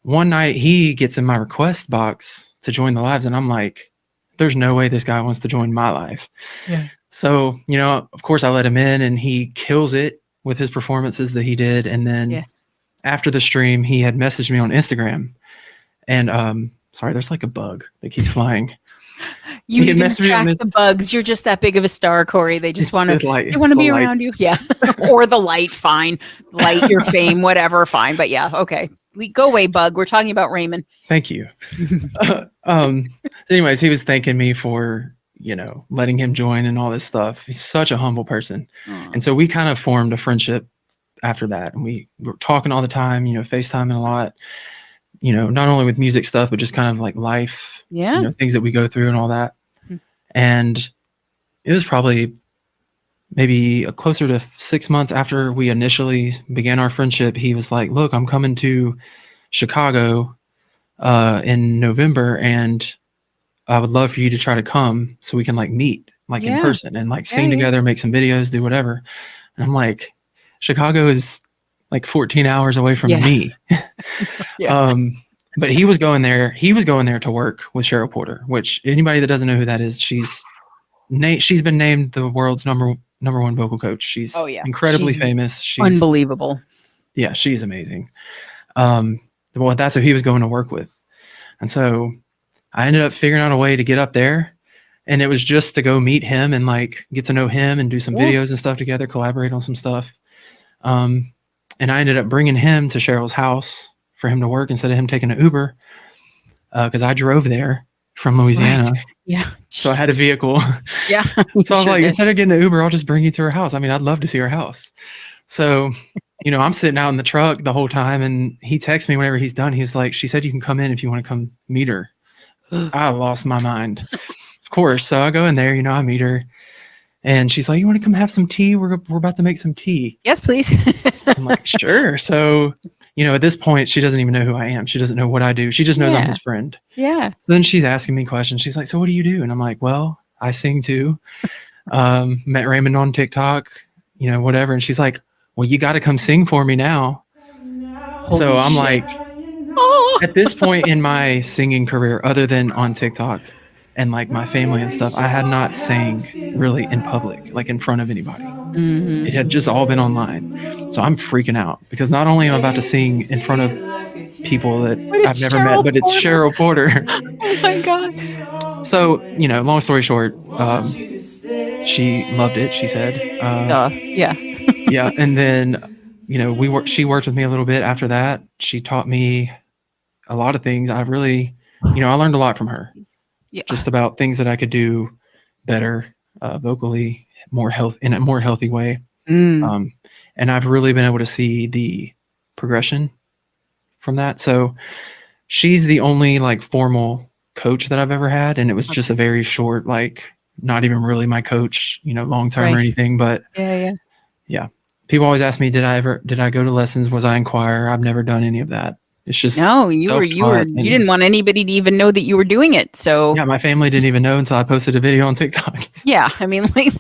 one night he gets in my request box to join the lives, and I'm like, there's no way this guy wants to join my live. Yeah. So, of course I let him in, and he kills it with his performances that he did. And then after the stream, he had messaged me on Instagram, and sorry, there's like a bug that keeps flying. You can track the bugs. You're just that big of a star, Corey. They just want to be around you. Yeah. Or the light. Fine. Light, your fame, whatever. Fine. But yeah. Okay. Go away, bug. We're talking about Raymond. Thank you. Anyways, he was thanking me for, letting him join and all this stuff. He's such a humble person. And so we kind of formed a friendship after that. And we were talking all the time, FaceTiming a lot, not only with music stuff, but just kind of like life, things that we go through and all that. And it was probably maybe closer to 6 months after we initially began our friendship. He was like, look, I'm coming to Chicago in November, and I would love for you to try to come so we can like meet in person and like sing together, make some videos, do whatever. And I'm like, Chicago is like 14 hours away from me. But he was going there to work with Cheryl Porter, which anybody that doesn't know who that is, she's been named the world's number one vocal coach. She's incredibly famous. She's unbelievable. Yeah, she's amazing. Well, that's who he was going to work with. And so I ended up figuring out a way to get up there, and it was just to go meet him and like get to know him and do some videos and stuff together, collaborate on some stuff. And I ended up bringing him to Cheryl's house for him to work instead of him taking an Uber, because I drove there from Louisiana. Right. Yeah. So I had a vehicle. Yeah. So I was like, instead of getting an Uber, I'll just bring you to her house. I mean, I'd love to see her house. So I'm sitting out in the truck the whole time, and he texts me whenever he's done. He's like, she said you can come in if you want to come meet her. I lost my mind. Of course. So I go in there, I meet her, and she's like, you want to come have some tea? We're about to make some tea. Yes, please. So I'm like, sure. So, at this point, she doesn't even know who I am. She doesn't know what I do. She just knows I'm his friend. Yeah. So then she's asking me questions. She's like, so what do you do? And I'm like, well, I sing too. Met Raymond on TikTok, whatever. And she's like, well, you got to come sing for me now. So I'm like, at this point in my singing career, other than on TikTok and like my family and stuff, I had not sang really in public, like in front of anybody. Mm-hmm. It had just all been online. So I'm freaking out because not only am I about to sing in front of people that I've never met, but it's Cheryl Porter. Oh my God. So, long story short, she loved it, she said. Yeah. Yeah. And then, she worked with me a little bit after that. She taught me a lot of things. I really, I learned a lot from her. Yeah. Just about things that I could do better vocally, in a more healthy way. And I've really been able to see the progression from that. So she's the only like formal coach that I've ever had. And it was just a very short, like not even really my coach, long term or anything, but yeah. People always ask me, did I go to lessons? Was I in choir? I've never done any of that. It's just no, you didn't want anybody to even know that you were doing it. So yeah, my family didn't even know until I posted a video on TikTok. Yeah, I mean, like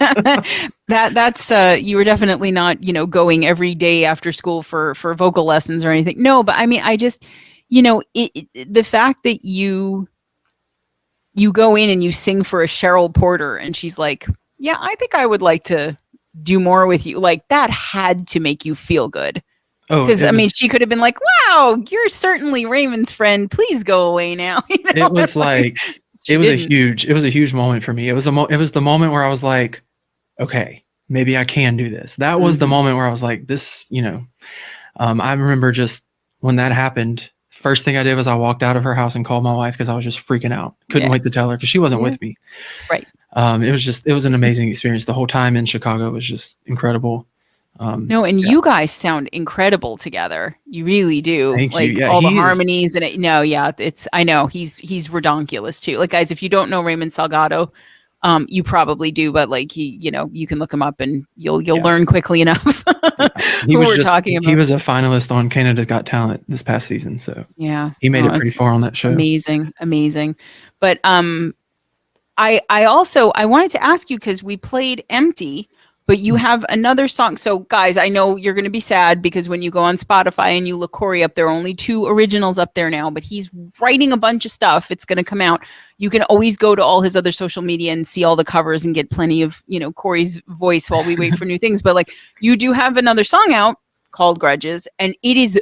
that's you were definitely not, going every day after school for vocal lessons or anything. No, but I mean, I just, the fact that you go in and you sing for a Cheryl Porter and she's like, yeah, I think I would like to do more with you. Like that had to make you feel good. Because I mean, she could have been like, "Wow, you're certainly Raymond's friend. Please go away now." It was like it was a huge moment for me. It was the moment where I was like, "Okay, maybe I can do this." That was the moment where I was like, "This," I remember just when that happened. First thing I did was I walked out of her house and called my wife because I was just freaking out. Couldn't wait to tell her because she wasn't with me. Right. It was an amazing experience. The whole time in Chicago was just incredible. You guys sound incredible together. You really do. Thank like you. Yeah, all the harmonies and I know he's redonkulous too. Like guys, if you don't know Raymond Salgado, you probably do, but like you can look him up and you'll learn quickly enough who we're talking about. He was a finalist on Canada's Got Talent this past season, so yeah, he made it pretty far on that show. Amazing. But I wanted to ask you because we played Empty. But you have another song. So guys, I know you're going to be sad because when you go on Spotify and you look Corey up, there are only 2 originals up there now, but he's writing a bunch of stuff. It's going to come out. You can always go to all his other social media and see all the covers and get plenty of, Corey's voice while we wait for new things. But like you do have another song out called Grudges, and it is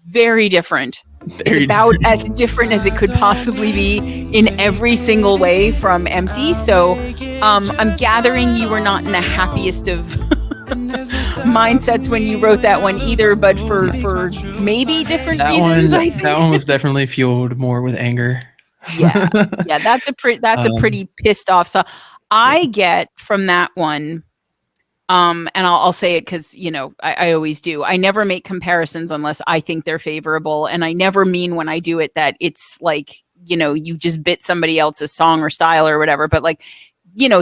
very different. It's about as different as it could possibly be in every single way from Empty. So I'm gathering you were not in the happiest of mindsets when you wrote that one either, but for maybe different reasons. That one was definitely fueled more with anger. Yeah, that's a pretty pissed off song. I get from that one. And I'll say it because, I always do. I never make comparisons unless I think they're favorable. And I never mean when I do it that it's like, you just bit somebody else's song or style or whatever. But like,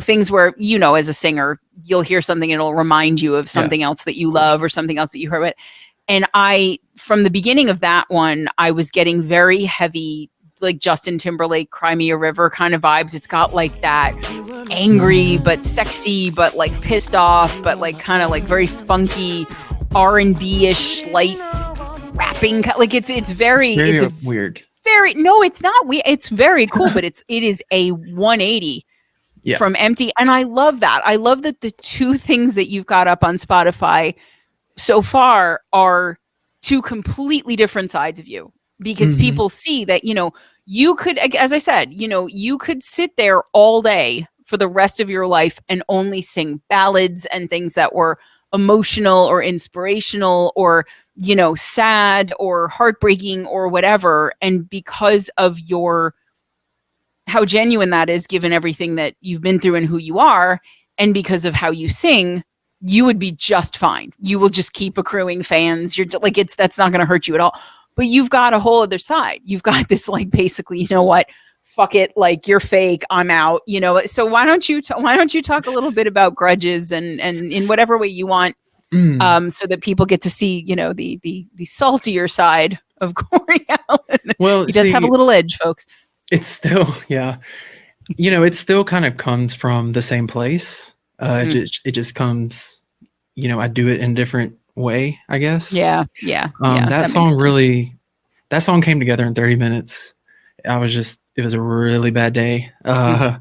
things where, as a singer, you'll hear something and it'll remind you of something else that you love or something else that you heard. And from the beginning of that one, I was getting very heavy, like Justin Timberlake, Cry Me a River kind of vibes. It's got like that angry but sexy but like pissed off but like kind of like very funky R&B-ish light rapping, like it's very weird. No, it's not weird. It's very cool, but it is a 180 from Empty, and I love that. I love that the 2 things that you've got up on Spotify so far are 2 completely different sides of you. Because people see that, you could, as I said, you could sit there all day for the rest of your life and only sing ballads and things that were emotional or inspirational or, sad or heartbreaking or whatever. And because of how genuine that is, given everything that you've been through and who you are, and because of how you sing, you would be just fine. You will just keep accruing fans. You're like, that's not going to hurt you at all. But you've got a whole other side. You've got this, like, basically, you know what? Fuck it. Like, you're fake. I'm out. You know. So why don't you talk a little bit about Grudges and in whatever way you want, so that people get to see, you know, the saltier side of Corey Allen. Well, he does have a little edge, folks. It's still, yeah. You know, it still kind of comes from the same place. It just comes, you know, I do it in a different way, I guess. Yeah. That song came together in 30 minutes. It was a really bad day. I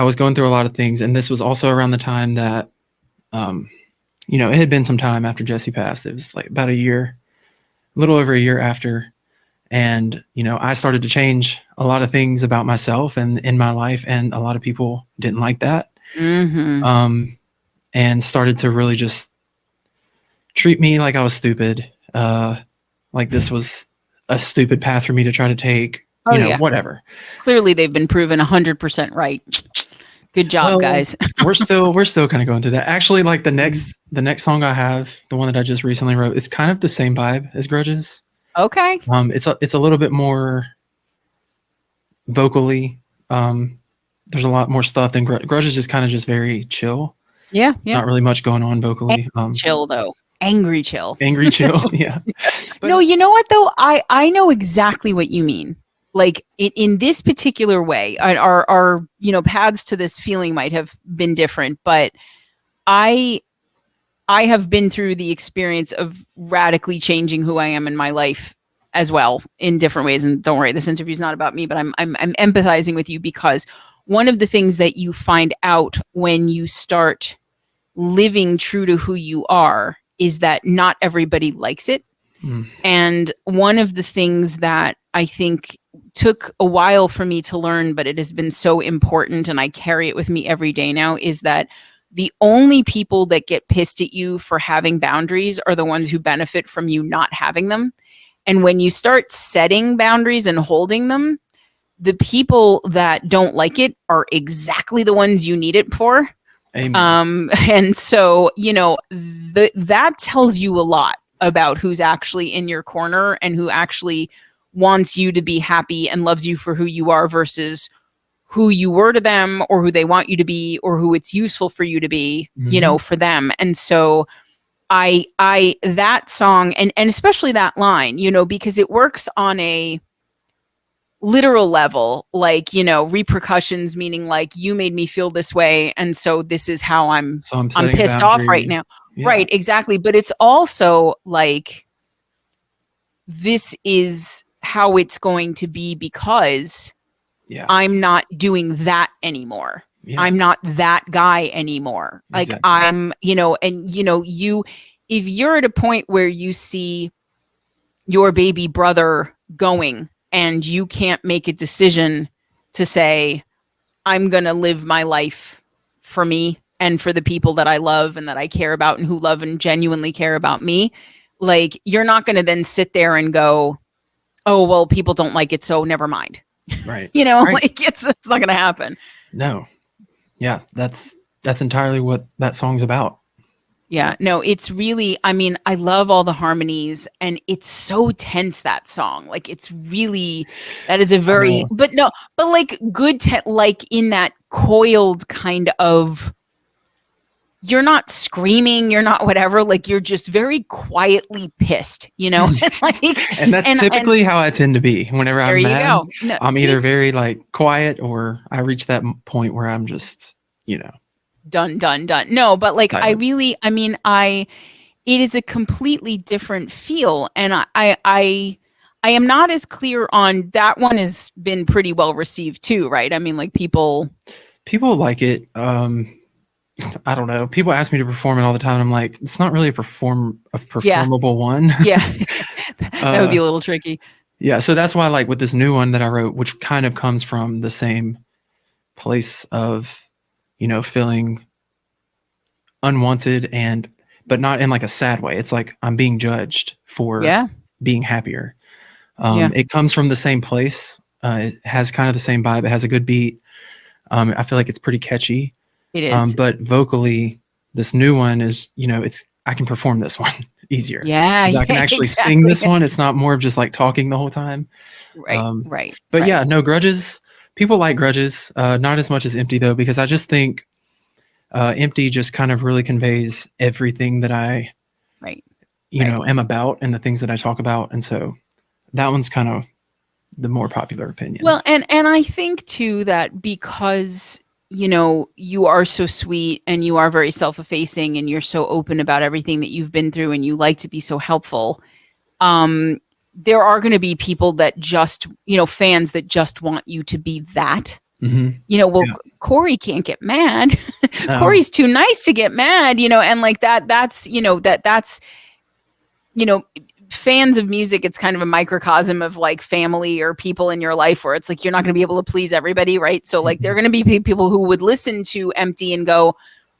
was going through a lot of things, and this was also around the time that, you know, it had been some time after Jesse passed. It was like about a little over a year after. And, you know, I started to change a lot of things about myself and in my life, and a lot of people didn't like that. And started to really just treat me like I was stupid. Like this was a stupid path for me to try to take, whatever. Clearly they've been proven 100% right. Good job, guys. we're still kind of going through that. Actually, like the next song I have, the one that I just recently wrote, it's kind of the same vibe as Grudges. Okay. It's a little bit more vocally. There's a lot more stuff than Grudges is kind of just very chill. Yeah. Not really much going on vocally. Chill though. Angry chill. Angry chill. Yeah. But, no, you know what though? I know exactly what you mean. Like in this particular way, our you know, paths to this feeling might have been different, but I have been through the experience of radically changing who I am in my life as well in different ways. And don't worry, this interview is not about me, but I'm empathizing with you, because one of the things that you find out when you start living true to who you are is that not everybody likes it. And one of the things that I think took a while for me to learn, but it has been so important, and I carry it with me every day now, is that the only people that get pissed at you for having boundaries are the ones who benefit from you not having them. And when you start setting boundaries and holding them, the people that don't like it are exactly the ones you need it for. Amen. And so, you know, that tells you a lot about who's actually in your corner and who actually wants you to be happy and loves you for who you are versus who you were to them, or who they want you to be, or who it's useful for you to be, you know, for them. And so I that song and especially that line, you know, because it works on a literal level, like, you know, repercussions, meaning like you made me feel this way, and so this is how I'm pissed off right now. Yeah. Right, exactly. But it's also like, this is how it's going to be because I'm not doing that anymore. Yeah. I'm not that guy anymore. Exactly. Like I'm, you know, and you know, if you're at a point where you see your baby brother going and you can't make a decision to say, I'm going to live my life for me and for the people that I love and that I care about and who love and genuinely care about me, like, you're not going to then sit there and go, oh, well, people don't like it, so never mind. Right. You know, right. Like it's not going to happen. No. Yeah, that's entirely what that song's about. Yeah, no, it's really, I mean, I love all the harmonies, and it's so tense, that song. Like, it's really, that is a very, but like good, like in that coiled kind of, you're not screaming, you're not whatever, like you're just very quietly pissed, you know? and that's typically how I tend to be whenever I'm mad. Go. No, I'm either very like quiet, or I reach that point where I'm just, you know, done. No, but like silent. It is a completely different feel. And I am not as clear on that one. Has been pretty well received too, right? I mean, like people like it. I don't know. People ask me to perform it all the time. I'm like, it's not really a performable one. Yeah. That would be a little tricky. Yeah. So that's why, like with this new one that I wrote, which kind of comes from the same place of, you know, feeling unwanted but not in like a sad way. It's like I'm being judged for being happier. It comes from the same place. It has kind of the same vibe. It has a good beat. I feel like it's pretty catchy. It is. But vocally, this new one is, I can perform this one easier. Yeah, 'Cause I can yeah, actually exactly. sing this one. It's not more of just like talking the whole time. Right, right. But right. yeah, no, Grudges. People like Grudges, not as much as Empty though, because I just think Empty just kind of really conveys everything that I, Right. am about and the things that I talk about, and so that one's kind of the more popular opinion. Well, and I think too that because you are so sweet and you are very self-effacing and you're so open about everything that you've been through and you like to be so helpful, there are going to be people that just, fans that just want you to be that. Mm-hmm. Corey can't get mad. No. Corey's too nice to get mad, and like that's fans of music, it's kind of a microcosm of like family or people in your life where it's like you're not going to be able to please everybody, right? So like there are going to be people who would listen to Empty and go,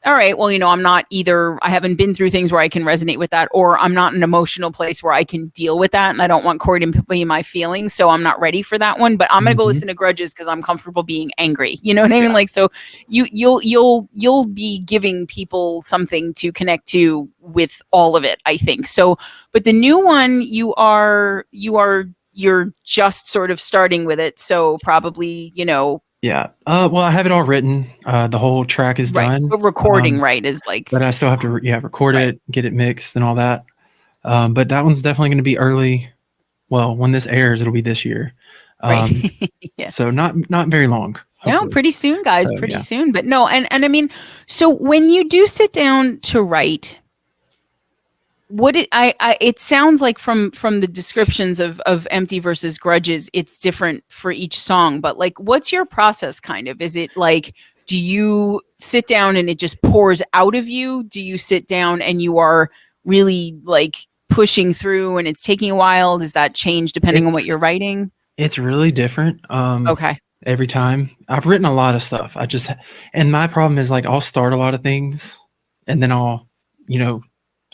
all right, well, I'm not either, I haven't been through things where I can resonate with that, or I'm not in an emotional place where I can deal with that, and I don't want Corey to be my feelings, so I'm not ready for that one. But I'm gonna go listen to Grudges because I'm comfortable being angry. You know what I mean? Like, so you'll be giving people something to connect to with all of it, I think. So, but the new one, you're just sort of starting with it, so probably Yeah. Well, I have it all written. The whole track is done. But recording, right, is like. But I still have to, record it, get it mixed, and all that. But that one's definitely going to be early. Well, when this airs, it'll be this year. Right. Yeah. So not very long. No, pretty soon, guys. So, pretty soon. But no, and I mean, so when you do sit down to write, it sounds like from the descriptions of Empty versus Grudges, it's different for each song, but like what's your process kind of? Is it like, do you sit down and it just pours out of you? Do you sit down and you are really like pushing through and it's taking a while? Does that change depending on what you're writing? It's really different. Okay. Every time. I've written a lot of stuff. And my problem is like I'll start a lot of things and then I'll,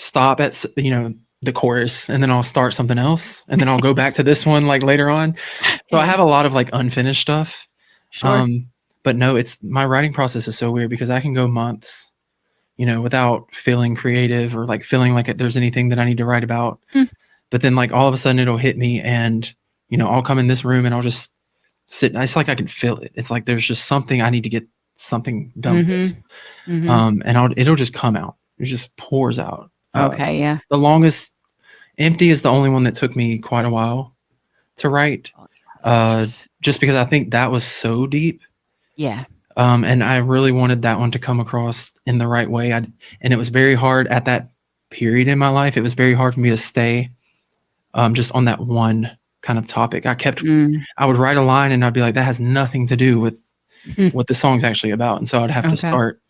stop at the chorus, and then I'll start something else, and then I'll go back to this one like later on. So I have a lot of like unfinished stuff. Sure. But no, my writing process is so weird because I can go months, without feeling creative or like feeling like there's anything that I need to write about. But then like all of a sudden it'll hit me, and I'll come in this room and I'll just sit. It's like I can feel it. It's like there's just something I need to get something done with this. And it'll just come out. It just pours out. Okay, yeah. The longest, Empty is the only one that took me quite a while to write, just because I think that was so deep. Yeah. And I really wanted that one to come across in the right way. And it was very hard at that period in my life. It was very hard for me to stay just on that one kind of topic. I would write a line and I'd be like, that has nothing to do with what the song's actually about. And so I'd have to start,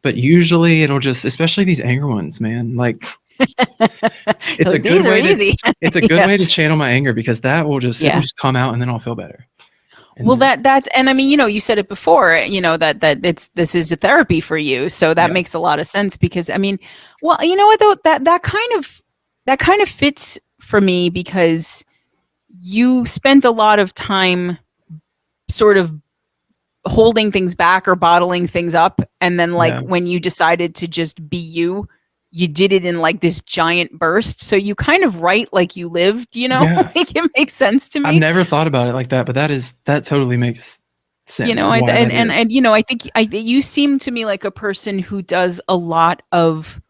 But usually it'll just, especially these anger ones, man. Like, it's a good way. It's a good way to channel my anger because that will just it'll just come out and then I'll feel better. Well, that's and I mean, you said it before, that this is a therapy for you, so that makes a lot of sense because I mean, well, you know what though, that kind of fits for me because you spent a lot of time sort of holding things back or bottling things up, and then like when you decided to just be you did it in like this giant burst, so you kind of write like you lived, like it makes sense to me. I've never thought about it like that, but that totally makes sense. And I think you seem to me like a person who does a lot of,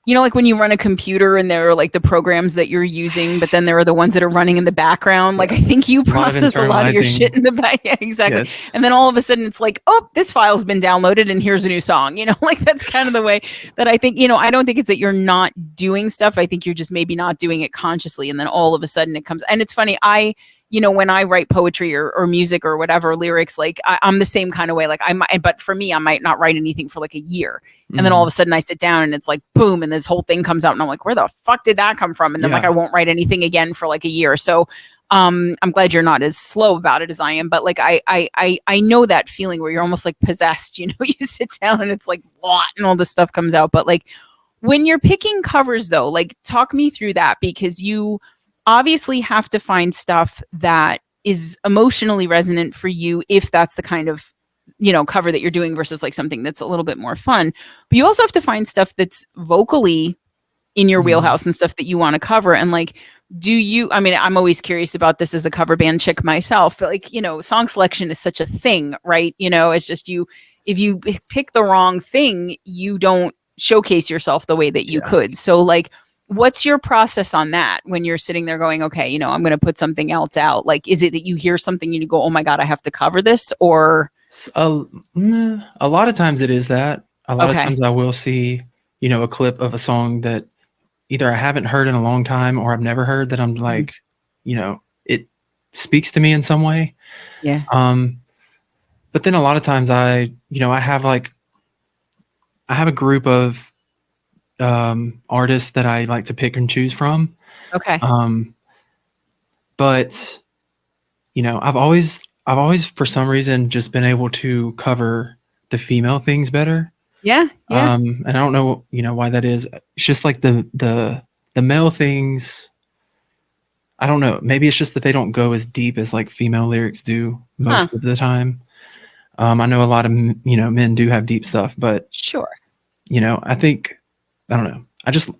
like when you run a computer and there are like the programs that you're using, but then there are the ones that are running in the background. Like I think you process a lot of your shit in the back. Yeah, exactly. Yes. And then all of a sudden it's like, oh, this file's been downloaded and here's a new song. Like that's kind of the way that I think, I don't think it's that you're not doing stuff. I think you're just maybe not doing it consciously. And then all of a sudden it comes. And it's funny, when I write poetry or music or whatever, lyrics, like I'm the same kind of way. Like but for me, I might not write anything for like a year. And then all of a sudden I sit down and it's like, boom. And this whole thing comes out and I'm like, where the fuck did that come from? And then like, I won't write anything again for like a year. So I'm glad you're not as slow about it as I am. But like, I know that feeling where you're almost like possessed, you sit down and it's like, blah, and all this stuff comes out. But like when you're picking covers though, like talk me through that because you obviously have to find stuff that is emotionally resonant for you if that's the kind of cover that you're doing versus like something that's a little bit more fun. But you also have to find stuff that's vocally in your wheelhouse and stuff that you want to cover. And like, I'm always curious about this as a cover band chick myself, but like, song selection is such a thing, right? It's just if you pick the wrong thing, you don't showcase yourself the way that you could. So like, what's your process on that when you're sitting there going, okay, I'm going to put something else out? Like, is it that you hear something and you go, oh my God, I have to cover this? Or a lot of times it is that. A lot of times I will see, a clip of a song that either I haven't heard in a long time or I've never heard that I'm like, it speaks to me in some way. Yeah. But then a lot of times I have a group of artists that I like to pick and choose from. Okay. But I've always for some reason just been able to cover the female things better. Yeah. And I don't know, why that is. It's just like the male things. I don't know. Maybe it's just that they don't go as deep as like female lyrics do most of the time. I know a lot of men do have deep stuff, but sure. I think I don't know.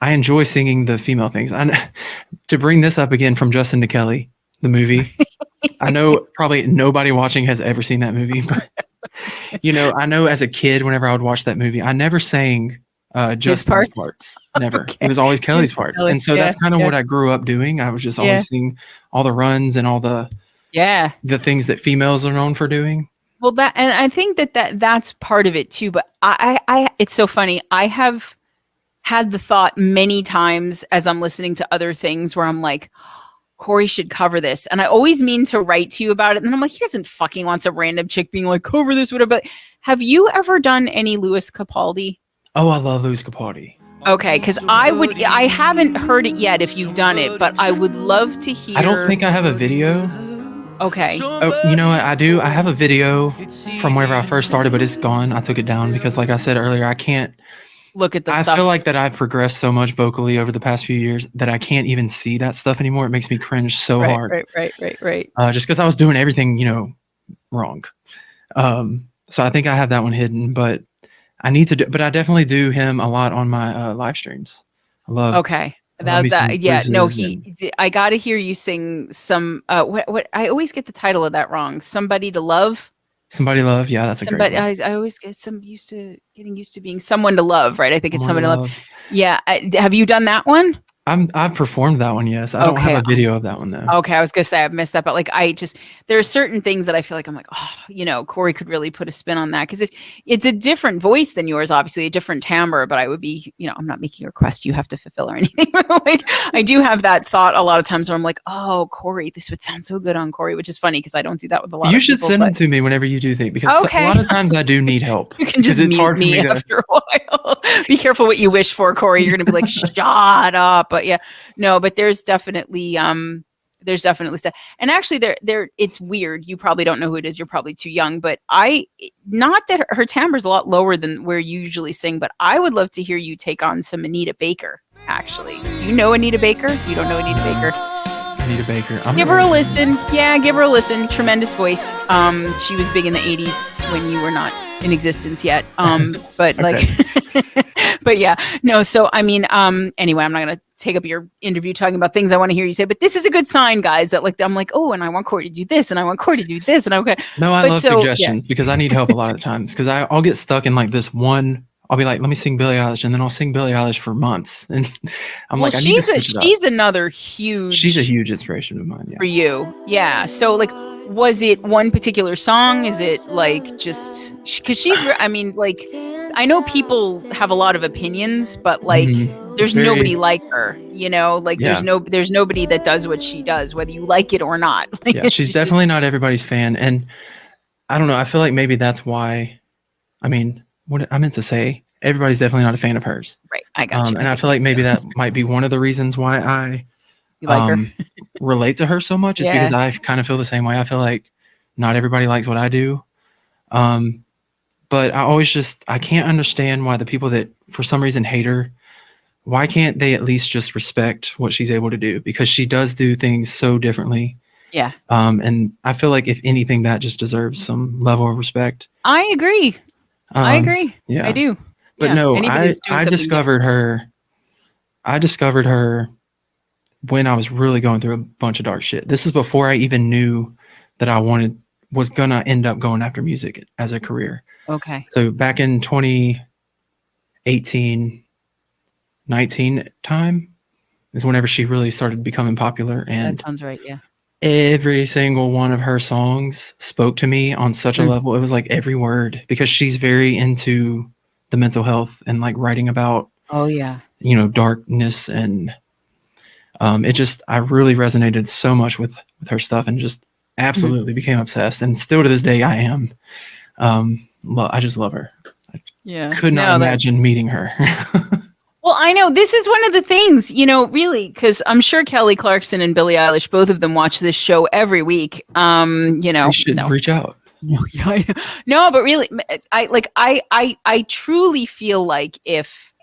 I enjoy singing the female things. To bring this up again from Justin to Kelly, the movie. I know probably nobody watching has ever seen that movie, but I know as a kid, whenever I would watch that movie, I never sang Justin's parts. Never. Okay. It was always Kelly's parts. And so that's kind of what I grew up doing. I was just always singing all the runs and all the things that females are known for doing. Well, and I think that's part of it too. But I it's so funny. I have had the thought many times as I'm listening to other things where I'm like, Corey should cover this. And I always mean to write to you about it. And then I'm like, he doesn't fucking want some random chick being like, cover this, whatever. But have you ever done any Lewis Capaldi? Oh, I love Lewis Capaldi. Okay, because I haven't heard it yet if you've done it, but I would love to hear. I don't think I have a video. Okay. Oh, you know what? I do. I have a video from whenever I first started, but it's gone. I took it down because, like I said earlier, I can't look at the stuff. I feel like that I've progressed so much vocally over the past few years that I can't even see that stuff anymore. It makes me cringe so hard. Right. Just because I was doing everything, wrong. So I think I have that one hidden, but I need to do. But I definitely do him a lot on my live streams. I love. Okay. I got to hear you sing some. What I always get the title of that wrong. Somebody to love. Somebody love. Yeah, that's a great one. I always get getting used to being someone to love. Right. I think it's someone to love. Yeah. Have you done that one? I've performed that one. Yes. I don't have a video of that one though. Okay. I was going to say I've missed that, but like, there are certain things that I feel like I'm like, Corey could really put a spin on that. Cause it's a different voice than yours, obviously a different timbre, but I would be, I'm not making a request you have to fulfill or anything. Like I do have that thought a lot of times where I'm like, oh, Corey, this would sound so good on Corey, which is funny. Cause I don't do that with a lot of people. You should send them to me whenever you do think, because a lot of times I do need help. You can just mute me after a while. Be careful what you wish for, Corey. You're going to be like, shut up. But yeah, no, but there's definitely stuff. And actually there it's weird. You probably don't know who it is. You're probably too young, but not that her timbre is a lot lower than where you usually sing, but I would love to hear you take on some Anita Baker, actually. Do you know Anita Baker? You don't know Anita Baker? Anita Baker. Give her a listen. Yeah, give her a listen. Tremendous voice. She was big in the 80s when you were not in existence yet. But like, but yeah, no. So, I mean, anyway, I'm not going to take up your interview talking about things I want to hear you say, but this is a good sign, guys, that like, I'm like, oh, and I want Corey to do this and I want Corey to do this. And I'm okay. No, I love suggestions because I need help a lot of the times because I'll get stuck in like this one. I'll be like, let me sing Billie Eilish, and then I'll sing Billie Eilish for months. And I'm like, I need to switch it up. She's another huge. She's a huge inspiration of mine. Yeah. For you. Yeah. So like, was it one particular song? Is it like just because I mean, like, I know people have a lot of opinions, but like, there's nobody like her, like there's nobody that does what she does, whether you like it or not. Like, yeah, she's definitely not everybody's fan. And I don't know. I feel like maybe that's why, I mean, what I meant to say, everybody's definitely not a fan of hers. Right. I got you. And I feel like maybe that might be one of the reasons why I like her. relate to her so much is because I kind of feel the same way. I feel like not everybody likes what I do. But I can't understand why the people that for some reason hate her, why can't they at least just respect what she's able to do? Because she does do things so differently. Yeah. And I feel like if anything, that just deserves some level of respect. I agree. I agree. Yeah. I do. But Yeah. no, Anybody that's doing I something discovered her. I discovered her when I was really going through a bunch of dark shit. This is before I even knew that I was gonna end up going after music as a career. Okay. So back in 2018, 19 time is whenever she really started becoming popular, That and sounds right. Yeah. every single one of her songs spoke to me on such a level. It was like every word, because she's very into the mental health and like writing about, Oh yeah. darkness, and I really resonated so much with her stuff, and just absolutely became obsessed, and still to this day I am. I just love her. Yeah. Could not imagine meeting her. Well, I know this is one of the things, really, because I'm sure Kelly Clarkson and Billie Eilish, both of them watch this show every week. They should reach out. No, but really, I truly feel like if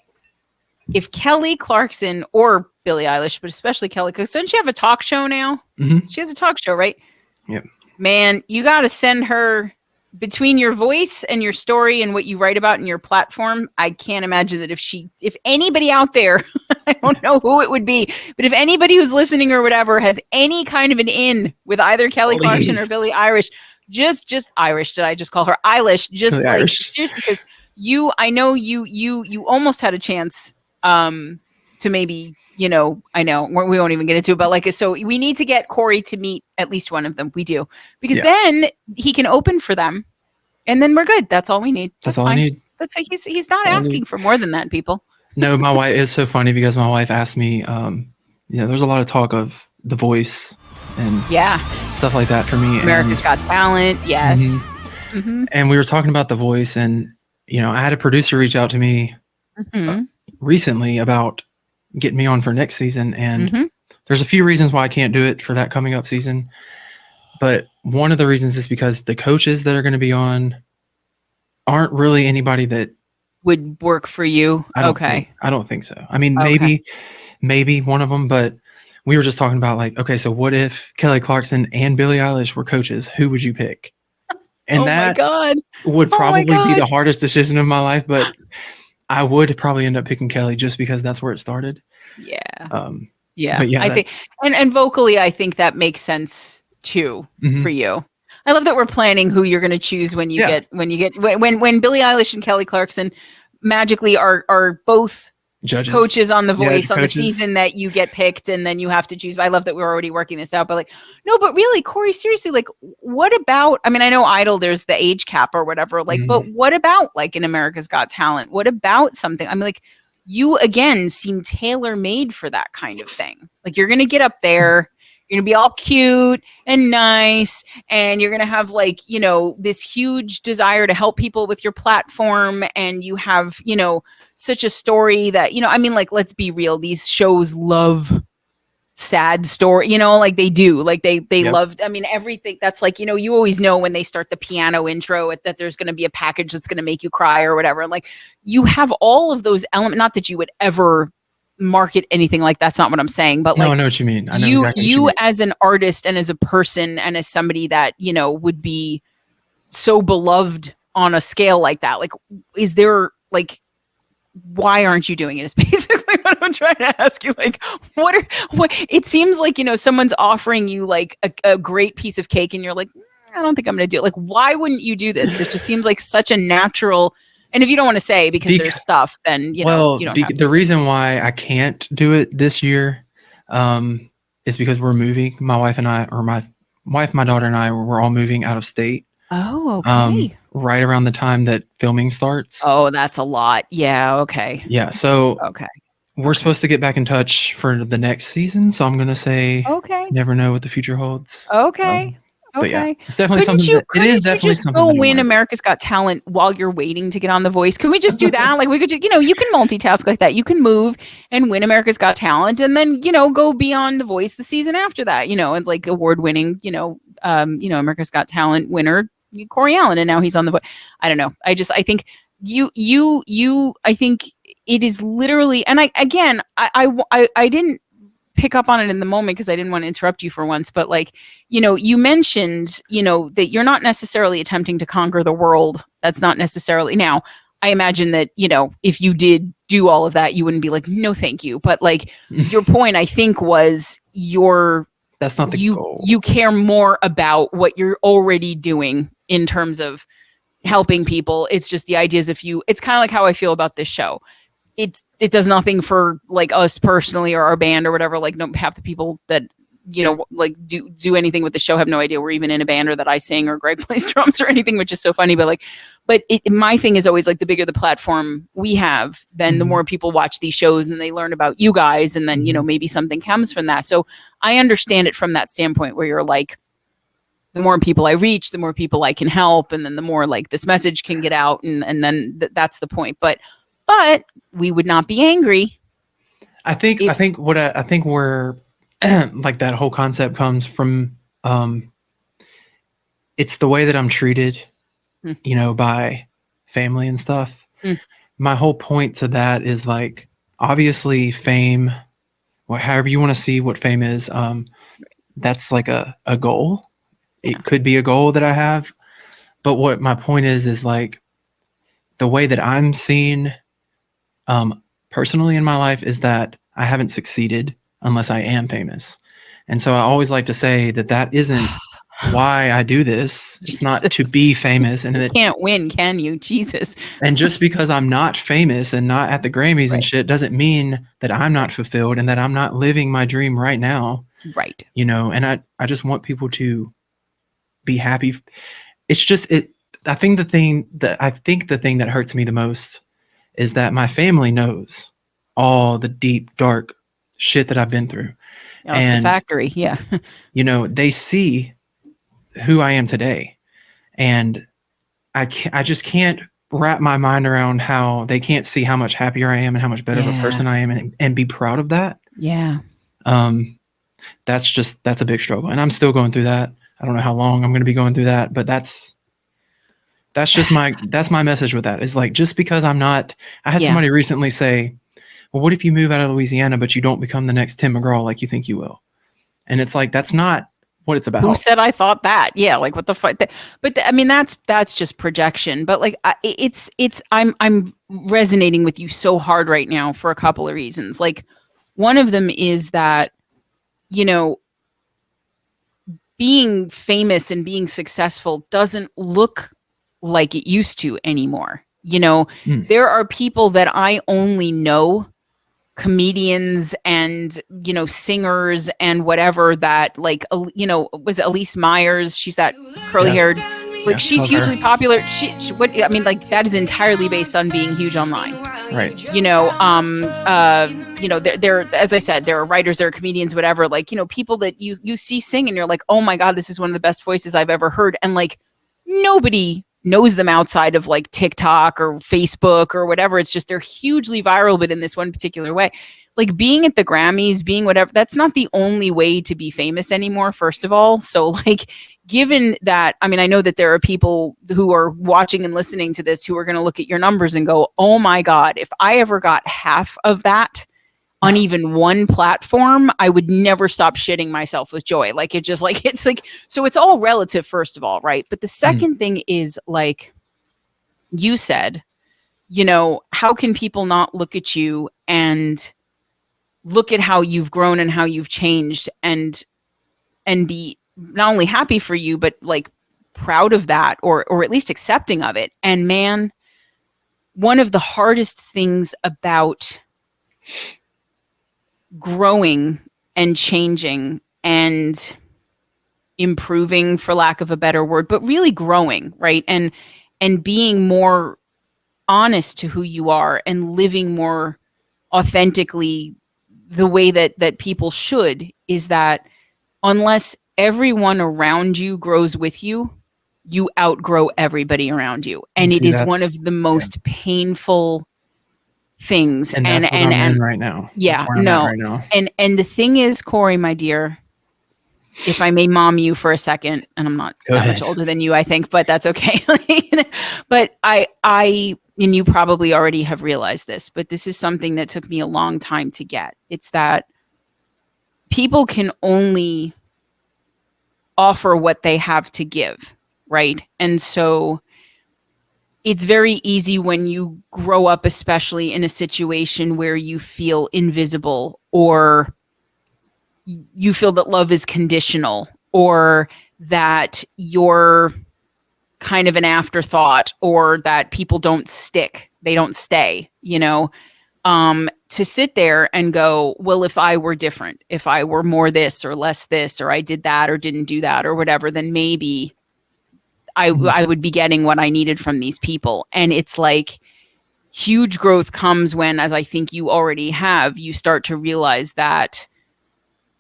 Kelly Clarkson or Billie Eilish, but especially Kelly, because doesn't she have a talk show now? Mm-hmm. She has a talk show, right? Yep. Man, you got to send her, between your voice and your story and what you write about in your platform. I can't imagine that if anybody out there, I don't know who it would be, but if anybody who's listening or whatever has any kind of an in with either Kelly Clarkson or Billie Eilish, just Irish. Did I just call her Eilish? Just Billie like Irish. seriously, because I know you almost had a chance to maybe, I know we won't even get into it, but so we need to get Corey to meet at least one of them. We do, because then he can open for them, and then we're good. That's all we need. That's all I need. That's he's not asking for more than that, people. No, my wife is so funny, because my wife asked me, there's a lot of talk of The Voice and stuff like that for me. America's Got Talent. Yes. Mm-hmm. Mm-hmm. And we were talking about The Voice, and, I had a producer reach out to me recently about getting me on for next season. And there's a few reasons why I can't do it for that coming up season. But one of the reasons is because the coaches that are going to be on aren't really anybody that would work for you. I don't think so. I mean, maybe one of them, but we were just talking about okay, so what if Kelly Clarkson and Billie Eilish were coaches? Who would you pick? And that would probably be the hardest decision of my life, but I would probably end up picking Kelly just because that's where it started. Yeah. Yeah. But I think, and vocally, I think that makes sense too for you. I love that we're planning who you're going to choose when Billie Eilish and Kelly Clarkson magically are both judges, coaches on The Voice on the season that you get picked, and then you have to choose. I love that we're already working this out, but no, but really, Corey, seriously, what about, I mean, I know Idol, there's the age cap or whatever, but what about in America's Got Talent? What about something? I mean, you again seem tailor-made for that kind of thing. You're going to get up there, you're going to be all cute and nice, and you're going to have this huge desire to help people with your platform, and you have, such a story that, I mean, let's be real, these shows love sad story, they do, they love, I mean, everything that's you always know when they start the piano intro that there's going to be a package that's going to make you cry or whatever. You have all of those elements, not that you would ever market anything that's not what I'm saying, but no, I know what you mean. I know you exactly what you mean. As an artist and as a person and as somebody that would be so beloved on a scale like that, is there why aren't you doing it is basically what I'm trying to ask you. What it seems someone's offering you a great piece of cake and you're I don't think I'm gonna do it. Why wouldn't you do this? This just seems like such a natural. And if you don't want to say because there's stuff, then you don't have the reason why I can't do it this year is because we're moving. My wife and I, or my wife, my daughter and I, we're all moving out of state. Oh, okay. Right around the time that filming starts. Oh, that's a lot. Yeah. Okay. Yeah. So okay, we're supposed to get back in touch for the next season. So I'm gonna say, never know what the future holds. Okay. But yeah, it's definitely something. It is definitely something. Go win America's Got Talent while you're waiting to get on The Voice. Can we just do that? We could, you can multitask like that. You can move and win America's Got Talent, and then go be on The Voice the season after that. It's award-winning. America's Got Talent winner Corey Allen, and now he's on The Voice. I don't know. I think I think it is literally, and I didn't pick up on it in the moment because I didn't want to interrupt you for once, but like, you mentioned, that you're not necessarily attempting to conquer the world. That's not necessarily now. I imagine that, if you did do all of that, you wouldn't be like, no, thank you. But like your point, I think, was that's not the goal. You care more about what you're already doing in terms of helping people. It's just the ideas it's kind of like how I feel about this show. It does nothing for like us personally or our band or whatever. Like, no, half the people that like do anything with the show have no idea we're even in a band or that I sing or Greg plays drums or anything, which is so funny. But my thing is always like, the bigger the platform we have, then the more people watch these shows and they learn about you guys, and then maybe something comes from that. So I understand it from that standpoint, where you're like, the more people I reach, the more people I can help, and then the more like this message can get out, and then that's the point. But we would not be angry. I think where like that whole concept comes from, it's the way that I'm treated, by family and stuff. My whole point to that is like, obviously fame, or however you want to see what fame is, that's like a goal. It could be a goal that I have, but what my point is like, the way that I'm seen personally in my life is that I haven't succeeded unless I am famous. And so I always like to say that isn't why I do this. It's not to be famous. And you can't win, can you? Jesus. And just because I'm not famous and not at the Grammys and shit doesn't mean that I'm not fulfilled and that I'm not living my dream right now. Right. And I just want people to be happy. It's just I think the thing that hurts me the most is that my family knows all the deep, dark shit that I've been through. And the factory. Yeah. They see who I am today, and I just can't wrap my mind around how they can't see how much happier I am and how much better of a person I am, and be proud of that. Yeah. That's a big struggle, and I'm still going through that. I don't know how long I'm going to be going through that, but that's just that's my message with that, is like, just because I'm not, I had somebody recently say, well, what if you move out of Louisiana, but you don't become the next Tim McGraw like you think you will? And it's like, that's not what it's about. Who said I thought that? Yeah. Like, what the fuck? I mean, that's just projection, but like, I'm resonating with you so hard right now for a couple of reasons. Like, one of them is that, being famous and being successful doesn't look like it used to anymore. There are people that I only know, comedians and, singers and whatever, that like, was it Elise Myers? She's that curly haired, like, she's hugely popular. That is entirely based on being huge online. Right. There, as I said, there are writers, there are comedians, whatever, like, people that you see sing and you're like, oh my God, this is one of the best voices I've ever heard. And like, nobody knows them outside of like TikTok or Facebook or whatever. It's just, they're hugely viral, but in this one particular way. Like, being at the Grammys, being whatever, that's not the only way to be famous anymore, first of all. So like, given that, I mean, I know that there are people who are watching and listening to this who are going to look at your numbers and go, oh my God, if I ever got half of that on even one platform, I would never stop shitting myself with joy. Like, it's like, so it's all relative, first of all, right? But the second thing is, like you said, how can people not look at you and look at how you've grown and how you've changed, and be not only happy for you, but like proud of that, or at least accepting of it. And man, one of the hardest things about growing and changing and improving, for lack of a better word, but really growing, right? And being more honest to who you are and living more authentically the way that people should, is that unless everyone around you grows with you, you outgrow everybody around you. And it is one of the most painful things. And that's what I'm in right now. Yeah, right now. And the thing is, Corey, my dear, if I may mom you for a second, and I'm not that much older than you, I think, but that's okay. But I, and you probably already have realized this, but this is something that took me a long time to get. It's that people can only offer what they have to give, right? And so it's very easy when you grow up, especially in a situation where you feel invisible, or you feel that love is conditional, or that you're kind of an afterthought, or that people don't stick, they don't stay, to sit there and go, well, if I were different, if I were more this or less this, or I did that or didn't do that or whatever, then maybe I would be getting what I needed from these people. And it's like huge growth comes when, as I think you already have, you start to realize that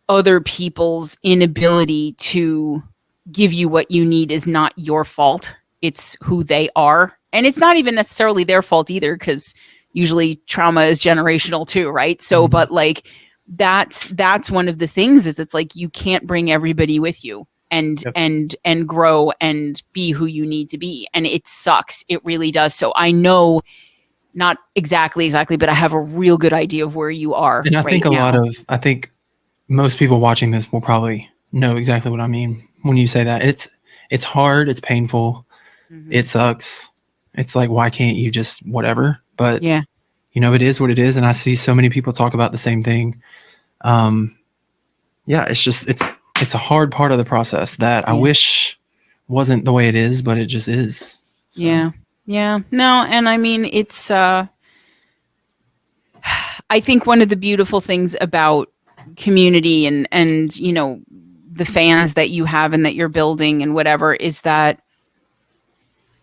other people's inability to give you what you need is not your fault. It's who they are. And it's not even necessarily their fault either, because usually trauma is generational too, right? So, but like that's one of the things is it's like you can't bring everybody with you and and grow and be who you need to be. And it sucks. It really does. So I know, not exactly, but I have a real good idea of where you are. And I right think now. I think most people watching this will probably know exactly what I mean when you say that. It's hard, it's painful, it sucks. It's like, why can't you just whatever? But yeah, it is what it is. And I see so many people talk about the same thing. It's just, it's a hard part of the process that I wish wasn't the way it is, but it just is. So. Yeah. No, and I mean, it's, I think one of the beautiful things about community and the fans that you have and that you're building and whatever is that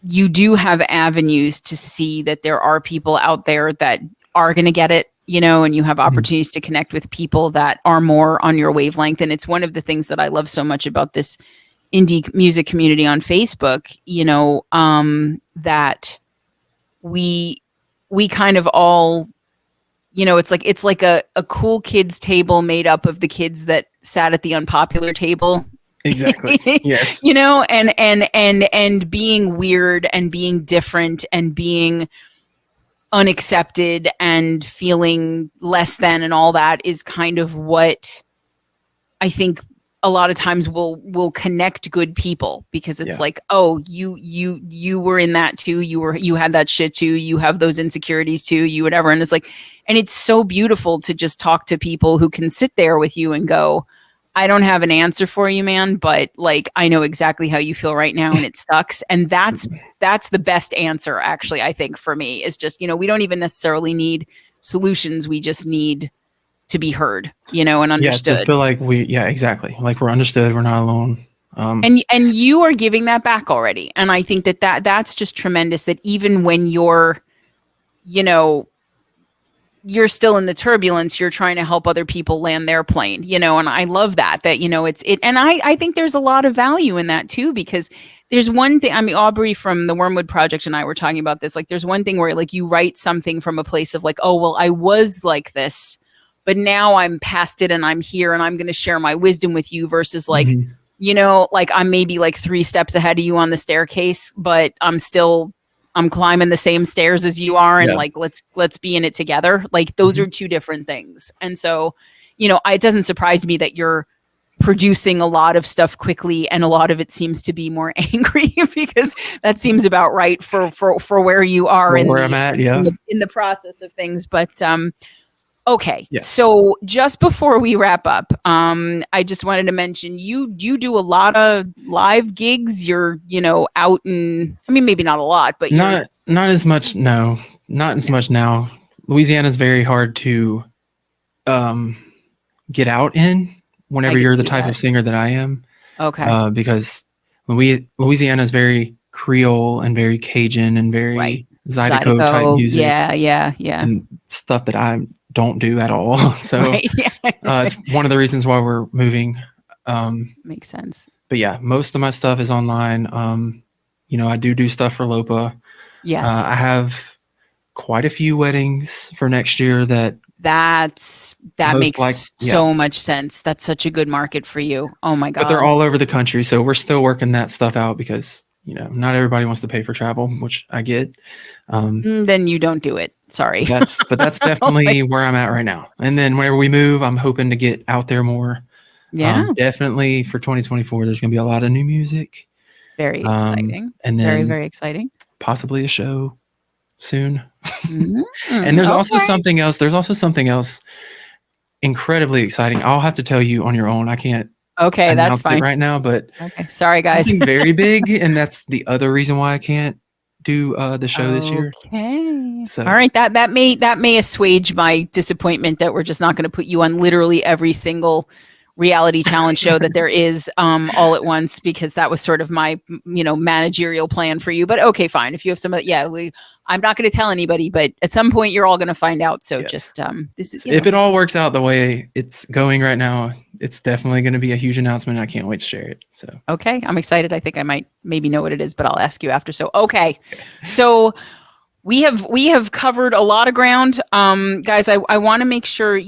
you do have avenues to see that there are people out there that are going to get it, and you have opportunities to connect with people that are more on your wavelength. And it's one of the things that I love so much about this indie music community on Facebook, that we kind of all, it's like a cool kids table made up of the kids that sat at the unpopular table. Exactly. Yes. And being weird and being different and being unaccepted and feeling less than and all that is kind of what I think a lot of times will connect good people, because it's like, oh, you were in that too. You had that shit too. You have those insecurities too, you whatever. And it's like, and it's so beautiful to just talk to people who can sit there with you and go, I don't have an answer for you, man, but like, I know exactly how you feel right now and it sucks. And that's the best answer, actually, I think, for me, is just, we don't even necessarily need solutions. We just need to be heard, and understood. Yeah, to feel like exactly. Like we're understood. We're not alone. And you are giving that back already. And I think that's just tremendous, that even when you're still in the turbulence, you're trying to help other people land their plane, and I love that, and I think there's a lot of value in that too, because there's one thing, I mean, Aubrey from the Wormwood Project and I were talking about this, like there's one thing where like you write something from a place of like, oh, well, I was like this, but now I'm past it and I'm here and I'm going to share my wisdom with you, versus like, like I'm maybe like 3 steps ahead of you on the staircase, but I'm climbing the same stairs as you are. And like, let's be in it together. Like those are two different things. And so, it doesn't surprise me that you're producing a lot of stuff quickly, and a lot of it seems to be more angry, because that seems about right for where you are in the process of things. But, okay. Yeah. So just before we wrap up, I just wanted to mention you do a lot of live gigs. You're, out in, I mean, maybe not a lot, but not as much. No, not as much now. Louisiana is very hard to get out in whenever you're the type of singer that I am. Okay. Because Louisiana is very Creole and very Cajun and very Zydeco type music. Yeah. And stuff that I don't do at all. So it's one of the reasons why we're moving. Makes sense. But yeah, most of my stuff is online. I do stuff for Lopa. Yes. I have quite a few weddings for next year that makes so much sense. That's such a good market for you. Oh my God. But they're all over the country. So we're still working that stuff out because, not everybody wants to pay for travel, which I get. Then you don't do it. Sorry. But that's definitely where I'm at right now. And then whenever we move, I'm hoping to get out there more. Yeah. Definitely for 2024, there's going to be a lot of new music. Very exciting. And then very, very exciting. Possibly a show soon. Mm-hmm. And there's also something else. There's also something else incredibly exciting. I'll have to tell you on your own. I can't. Okay, that's fine right now, but okay. Sorry, guys. Something very big, and that's the other reason why I can't do the show this year. Okay. So, all right, that may assuage my disappointment that we're just not going to put you on literally every single reality talent show that there is all at once, because that was sort of my managerial plan for you. But okay, fine. If you have some, I'm not going to tell anybody, but at some point you're all going to find out. So just this is if it all works out the way it's going right now, it's definitely going to be a huge announcement. I can't wait to share it. So okay, I'm excited. I think I might maybe know what it is, but I'll ask you after. So okay. So we have covered a lot of ground, guys. I want to make sure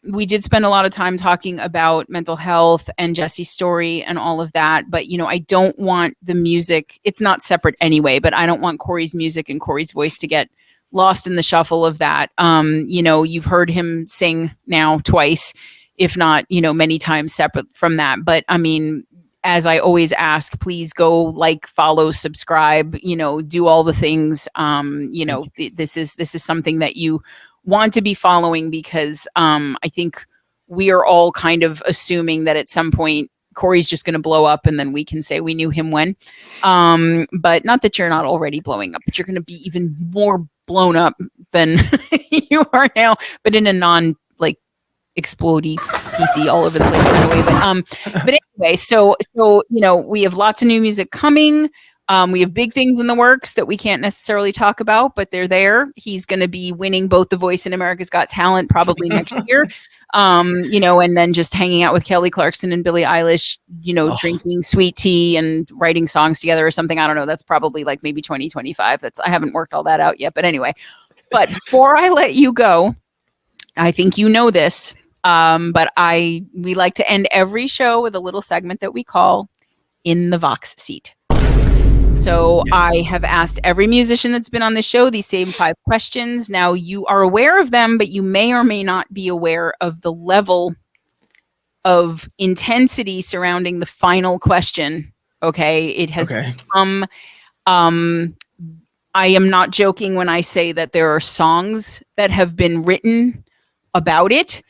we did spend a lot of time talking about mental health and Jesse's story and all of that, but I don't want the music. It's not separate anyway, but I don't want Corey's music and Corey's voice to get lost in the shuffle of that. You've heard him sing now twice, if not many times separate from that. But I mean, as I always ask, please go like, follow, subscribe, do all the things. This is something that you want to be following, because I think we are all kind of assuming that at some point Corey's just going to blow up and then we can say we knew him when. But not that you're not already blowing up, but you're going to be even more blown up than you are now, but in a non explodey PC all over the place kind of way. But anyway, so we have lots of new music coming. We have big things in the works that we can't necessarily talk about, but they're there. He's going to be winning both The Voice and America's Got Talent probably next year. And then just hanging out with Kelly Clarkson and Billie Eilish, drinking sweet tea and writing songs together or something. I don't know. That's probably like maybe 2025. I haven't worked all that out yet, but anyway. But before I let you go, I think you know this. But we like to end every show with a little segment that we call In the Vox Seat. So yes. I have asked every musician that's been on the show these same 5 questions. Now you are aware of them, but you may or may not be aware of the level of intensity surrounding the final question. Okay. It has become, I am not joking when I say that there are songs that have been written about it.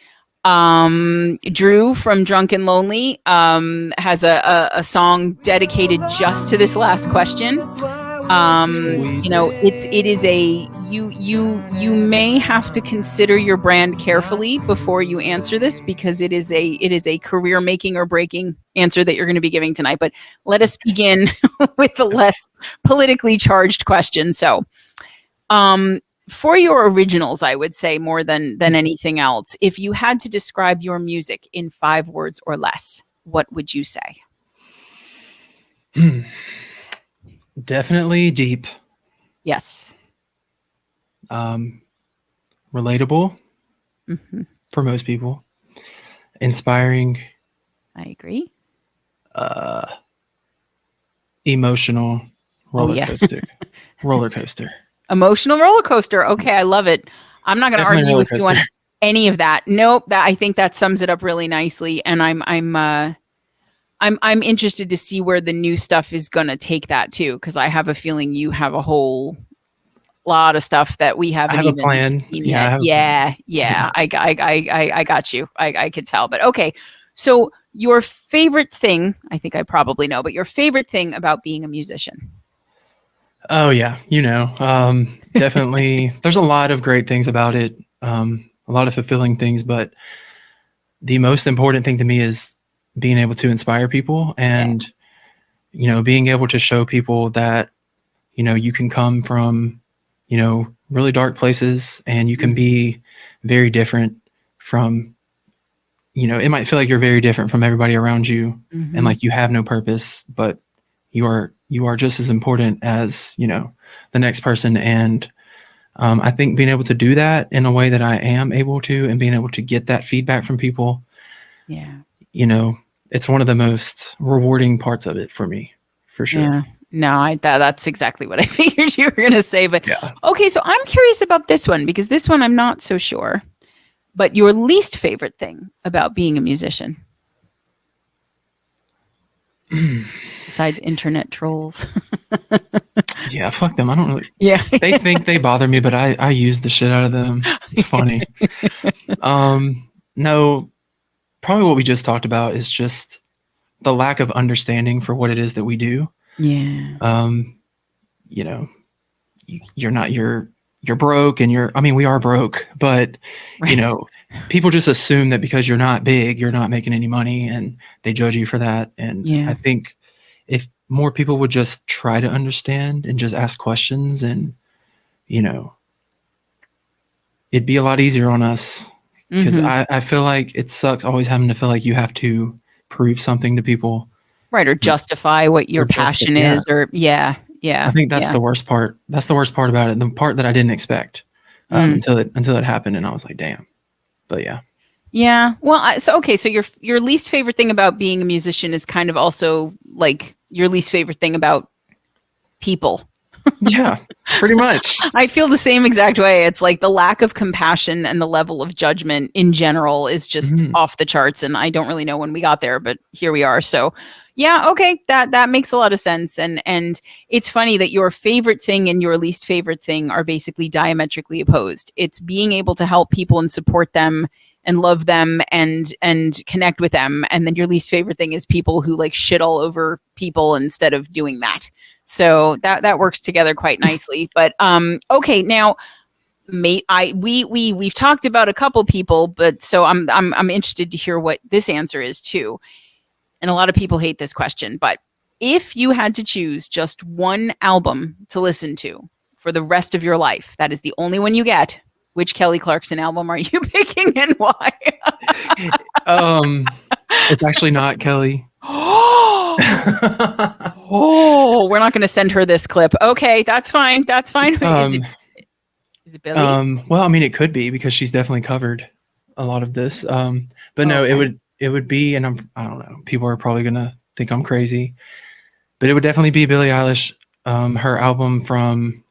Drew from Drunk and Lonely has a song dedicated just to this last question. It is a you may have to consider your brand carefully before you answer this, because it is a career making or breaking answer that you're going to be giving tonight. But let us begin with the less politically charged question. So, for your originals, I would say more than anything else, if you had to describe your music in 5 words or less, what would you say? Definitely deep. Yes. Relatable for most people. Inspiring. I agree. Emotional. Roller coaster. Roller coaster. Emotional roller coaster. Okay, I love it. I'm not going to argue with you on any of that. Nope. I think that sums it up really nicely. And I'm interested to see where the new stuff is going to take that too, because I have a feeling you have a whole lot of stuff that we haven't even seen yet. Yeah. I got you. I could tell. But okay. So your favorite thing, I think I probably know, but your favorite thing about being a musician? Oh yeah, definitely. There's a lot of great things about it, a lot of fulfilling things, but the most important thing to me is being able to inspire people and, being able to show people that, you can come from, really dark places and you can be very different from, it might feel like you're very different from everybody around you and like you have no purpose, but you are just as important as, the next person. And I think being able to do that in a way that I am able to, and being able to get that feedback from people, it's one of the most rewarding parts of it for me, for sure. No, that's exactly what I figured you were going to say. But Yeah. okay, so I'm curious about this one because this one I'm not so sure. But your least favorite thing about being a musician? Besides internet trolls. Yeah, fuck them. I don't really. Yeah. They think they bother me, but I use the shit out of them. It's funny. No, probably what we just talked about is just the lack of understanding for what it is that we do. Yeah. You know, you're broke and we are broke, but Right. people just assume that because you're not big, you're not making any money and they judge you for that. And Yeah. I think if more people would just try to understand and just ask questions and, it'd be a lot easier on us because I feel like it sucks always having to feel like you have to prove something to people. Right. Or justify what your passion yeah. is or yeah. I think that's the worst part. That's the worst part about it. The part that I didn't expect until it happened, and I was like, "Damn!" But yeah, yeah. Well, so your least favorite thing about being a musician is kind of also like your least favorite thing about people. yeah, pretty much. I feel the same exact way. It's like the lack of compassion and the level of judgment in general is just off the charts. And I don't really know when we got there, but here we are. So yeah, okay, that makes a lot of sense. And it's funny that your favorite thing and your least favorite thing are basically diametrically opposed. It's being able to help people and support them and love them and connect with them. And then your least favorite thing is people who like shit all over people instead of doing that. So that works together quite nicely. But okay, now we've talked about a couple people, but so I'm interested to hear what this answer is too. And a lot of people hate this question, but if you had to choose just one album to listen to for the rest of your life, that is the only one you get. Which Kelly Clarkson album are you picking and why? It's actually not Kelly. Oh, we're not going to send her this clip. Okay, that's fine. That's fine. Is it Billy? Well, I mean, it could be because she's definitely covered a lot of this. But no, it would be, and I don't know. People are probably gonna think I'm crazy, but it would definitely be Billie Eilish. Her album from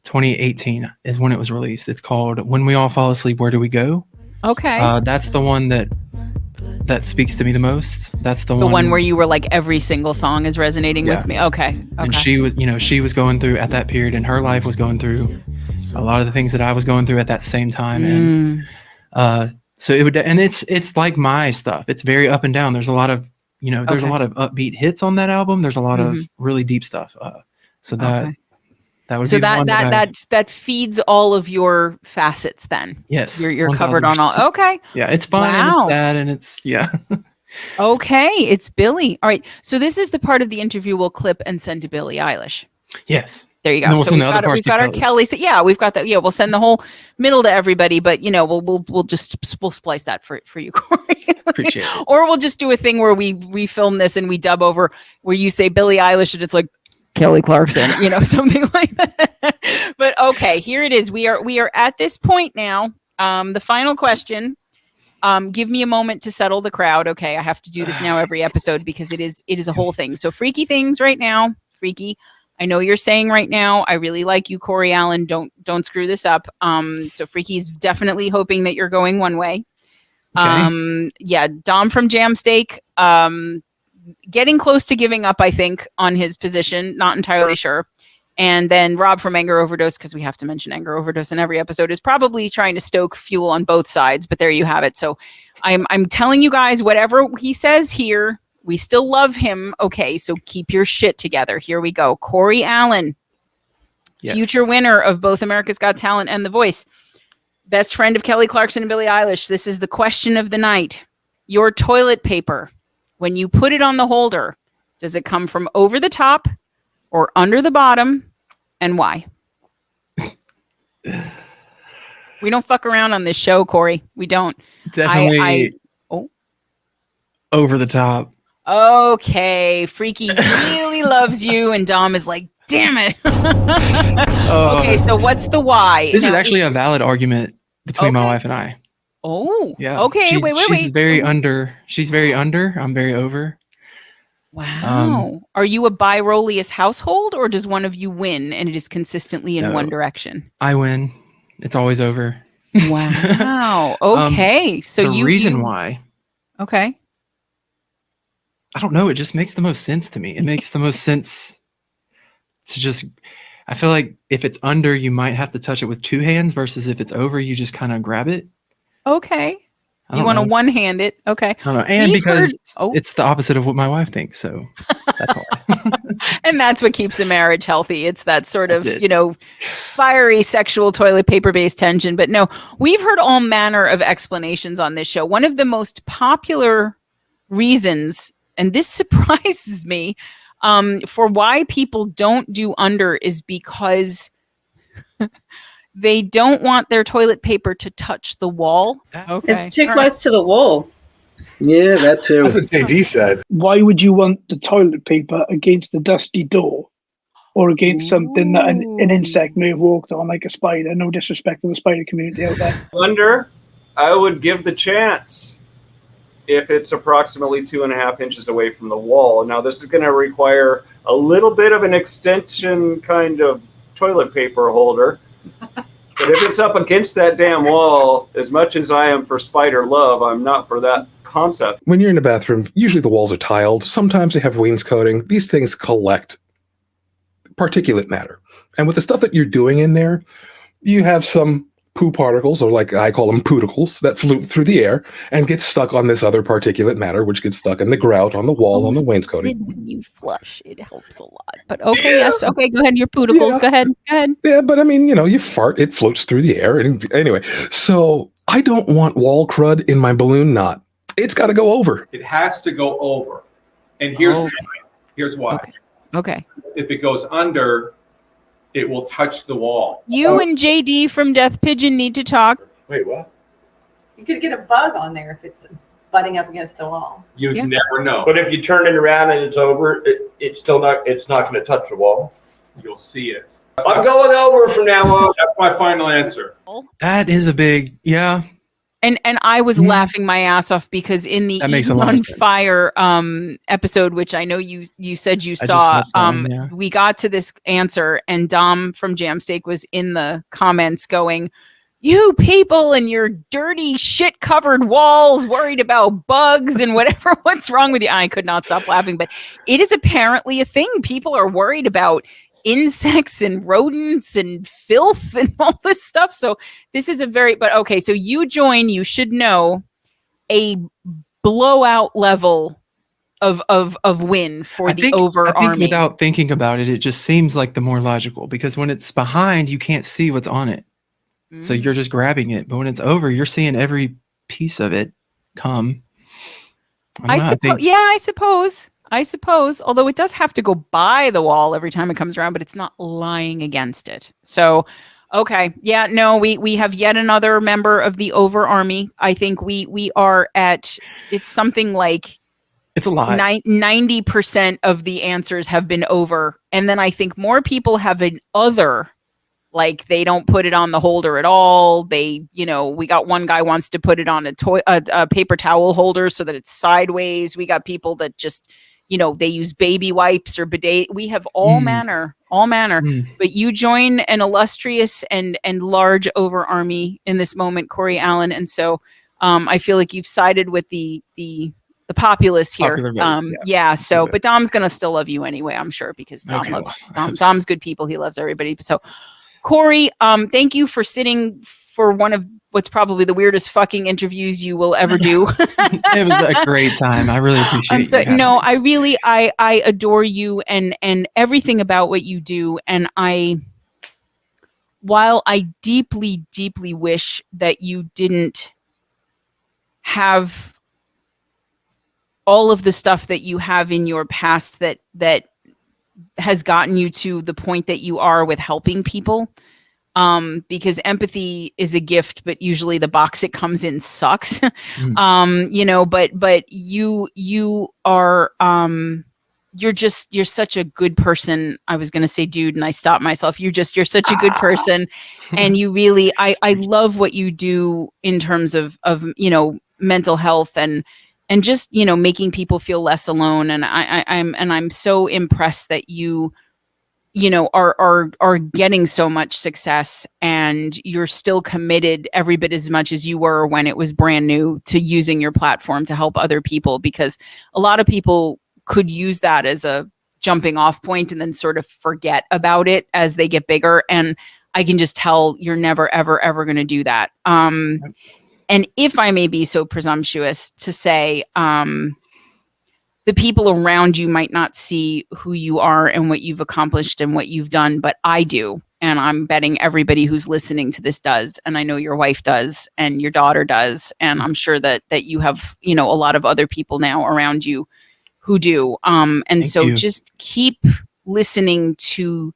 2018 is when it was released. It's called "When We All Fall Asleep, Where Do We Go?" Okay. That's the one that speaks to me the most. That's the one where you were like every single song is resonating with me. Okay. And she was going through at that period, and her life was going through a lot of the things that I was going through at that same time. And so it would, and it's like my stuff. It's very up and down. There's a lot of there's a lot of upbeat hits on that album. There's a lot of really deep stuff. So that would so be the one that feeds all of your facets. Then yes, you're covered on all. Okay. Yeah, it's fun. Wow. And it's sad, and it's Okay, it's Billy. All right. So this is the part of the interview we'll clip and send to Billie Eilish. Yes. There you go. So we've got our Kelly. So yeah, we've got that. Yeah, we'll send the whole middle to everybody, but we'll splice that for you, Corey. Appreciate it. Or we'll just do a thing where we film this and we dub over where you say Billie Eilish and it's like Kelly Clarkson, something like that. But okay, here it is. We are at this point now. The final question. Give me a moment to settle the crowd. Okay, I have to do this now every episode because it is a whole thing. So freaky things right now. Freaky. I know you're saying right now, I really like you, Corey Allen. Don't screw this up. So Freaky's definitely hoping that you're going one way. Okay. Yeah, Dom from Jam Steak, getting close to giving up, I think, on his position. Not entirely sure. And then Rob from Anger Overdose, because we have to mention Anger Overdose in every episode, is probably trying to stoke fuel on both sides. But there you have it. So I'm telling you guys, whatever he says here, we still love him. Okay, so keep your shit together. Here we go. Corey Allen, yes. Future winner of both America's Got Talent and The Voice. Best friend of Kelly Clarkson and Billie Eilish. This is the question of the night. Your toilet paper, when you put it on the holder, does it come from over the top or under the bottom, and why? We don't fuck around on this show, Corey. We don't. Definitely over the top. Okay, Freaky really loves you, and Dom is like, damn it. Okay, so what's the why? This is actually a valid argument between my wife and I. Oh, yeah. Okay, wait. She's very under. She's very under. I'm very over. Wow. Are you a bi-roleus household, or does one of you win and it is consistently in No. one direction? I win. It's always over. Wow. Okay. So the reason why, Okay. I don't know, it just makes the most sense to me. It makes the most sense to just, I feel like if it's under, you might have to touch it with two hands versus if it's over, you just kind of grab it. Okay. I You don't want to know. one-hand it. Okay. I don't know. And We've because heard- it's the opposite of what my wife thinks. So that's why. And that's what keeps a marriage healthy. It's that sort of, That's it. fiery sexual toilet paper-based tension. But no, we've heard all manner of explanations on this show. One of the most popular reasons, and this surprises me, for why people don't do under is because they don't want their toilet paper to touch the wall. Okay. It's too All right. close to the wall. Yeah, that too. That's what JD said. Why would you want the toilet paper against the dusty door or against something that an insect may have walked on, like a spider? No disrespect to the spider community out there. Under, I would give the chance if it's approximately 2.5 inches away from the wall. Now, this is going to require a little bit of an extension kind of toilet paper holder. But if it's up against that damn wall, as much as I am for spider love, I'm not for that concept. When you're in a bathroom, usually the walls are tiled. Sometimes they have wainscoting. These things collect particulate matter. And with the stuff that you're doing in there, you have some poo particles, or like I call them pooticles, that float through the air and get stuck on this other particulate matter, which gets stuck in the grout, on the wall, on the wainscoting. When you flush, it helps a lot. But okay, yes, okay, go ahead. Your pooticles, Yeah. go ahead. Yeah, but I mean, you fart, it floats through the air. And anyway, so I don't want wall crud in my balloon knot. It's got to go over. It has to go over. And here's Oh. why. Here's why. Okay. If it goes under, it will touch the wall. You and JD from Death Pigeon need to talk. Wait, what? You could get a bug on there if it's butting up against the wall. You'd Yeah. never know. But if you turn it around and it's over, it's not going to touch the wall. You'll see it. I'm going over from now on. That's my final answer. That is a big, yeah. And I was laughing my ass off because in the That makes a Eden lot on of sense. Fire episode, which I know you said you just saw, watched that one, yeah. we got to this answer, and Dom from Jamsteak was in the comments going, "You people and your dirty shit covered walls, worried about bugs and whatever. What's wrong with you?" I could not stop laughing, but it is apparently a thing. People are worried about insects and rodents and filth and all this stuff. So this is but okay, so you should know, a blowout level of win for the over I think army. without thinking about it, it just seems like the more logical, because when it's behind, you can't see what's on it. So you're just grabbing it. But when it's over, you're seeing every piece of it come. I suppose. Although it does have to go by the wall every time it comes around, but it's not lying against it. So, okay. Yeah, no, we have yet another member of the over army. I think we are at, it's something like It's a lot. 90% of the answers have been over. And then I think more people have an other, like they don't put it on the holder at all. They, we got one guy wants to put it on a paper towel holder so that it's sideways. We got people that just, they use baby wipes or bidet. We have all manner. But you join an illustrious and large over army in this moment, Corey Allen. And so I feel like you've sided with the populace here. Popular vote, Yeah. So, Okay. but Dom's going to still love you anyway, I'm sure, because Dom Okay, loves, well, I hope so. Dom's good people. He loves everybody. So Corey, thank you for sitting for one of what's probably the weirdest fucking interviews you will ever do. It was a great time. I really appreciate it. I adore you and everything about what you do. And while I deeply, deeply wish that you didn't have all of the stuff that you have in your past that has gotten you to the point that you are with helping people, because empathy is a gift, but usually the box it comes in sucks. But you are, you're such a good person. I was going to say dude, and I stopped myself. You're such a good person. And you really, I love what you do in terms of mental health and just, you know, making people feel less alone. And I'm so impressed that you know, are getting so much success, and you're still committed every bit as much as you were when it was brand new to using your platform to help other people, because a lot of people could use that as a jumping off point and then sort of forget about it as they get bigger. And I can just tell you're never, ever, ever going to do that. And if I may be so presumptuous to say, the people around you might not see who you are and what you've accomplished and what you've done, but I do. And I'm betting everybody who's listening to this does. And I know your wife does, and your daughter does. And I'm sure that you have, you know, a lot of other people now around you who do. And Thank so you. just keep listening to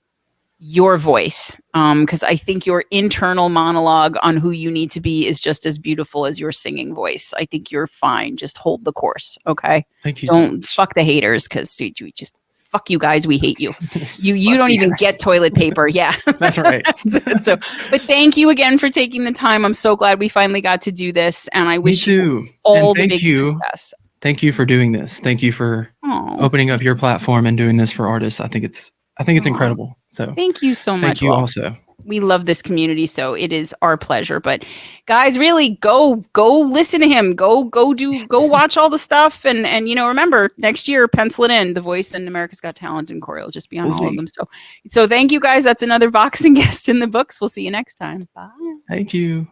your voice, because I think your internal monologue on who you need to be is just as beautiful as your singing voice. I think you're fine. Just hold the course. Okay. Thank you. Don't fuck the haters, because we just fuck you guys. We hate you. You don't even get toilet paper. Yeah. That's right. But thank you again for taking the time. I'm so glad we finally got to do this, and I wish you too. all And the thank biggest you. success. Thank you for doing this. Thank you for Aw. opening up your platform and doing this for artists. I think it's incredible. So Thank you so much. thank you Well, also. we love this community, so it is our pleasure. But guys, really go listen to him. Go watch all the stuff, and you know, remember, next year, pencil it in. The Voice and America's Got Talent and Corey will just be on We'll all of see. them. So thank you guys. That's another Vox and Guest in the books. We'll see you next time. Bye. Thank you.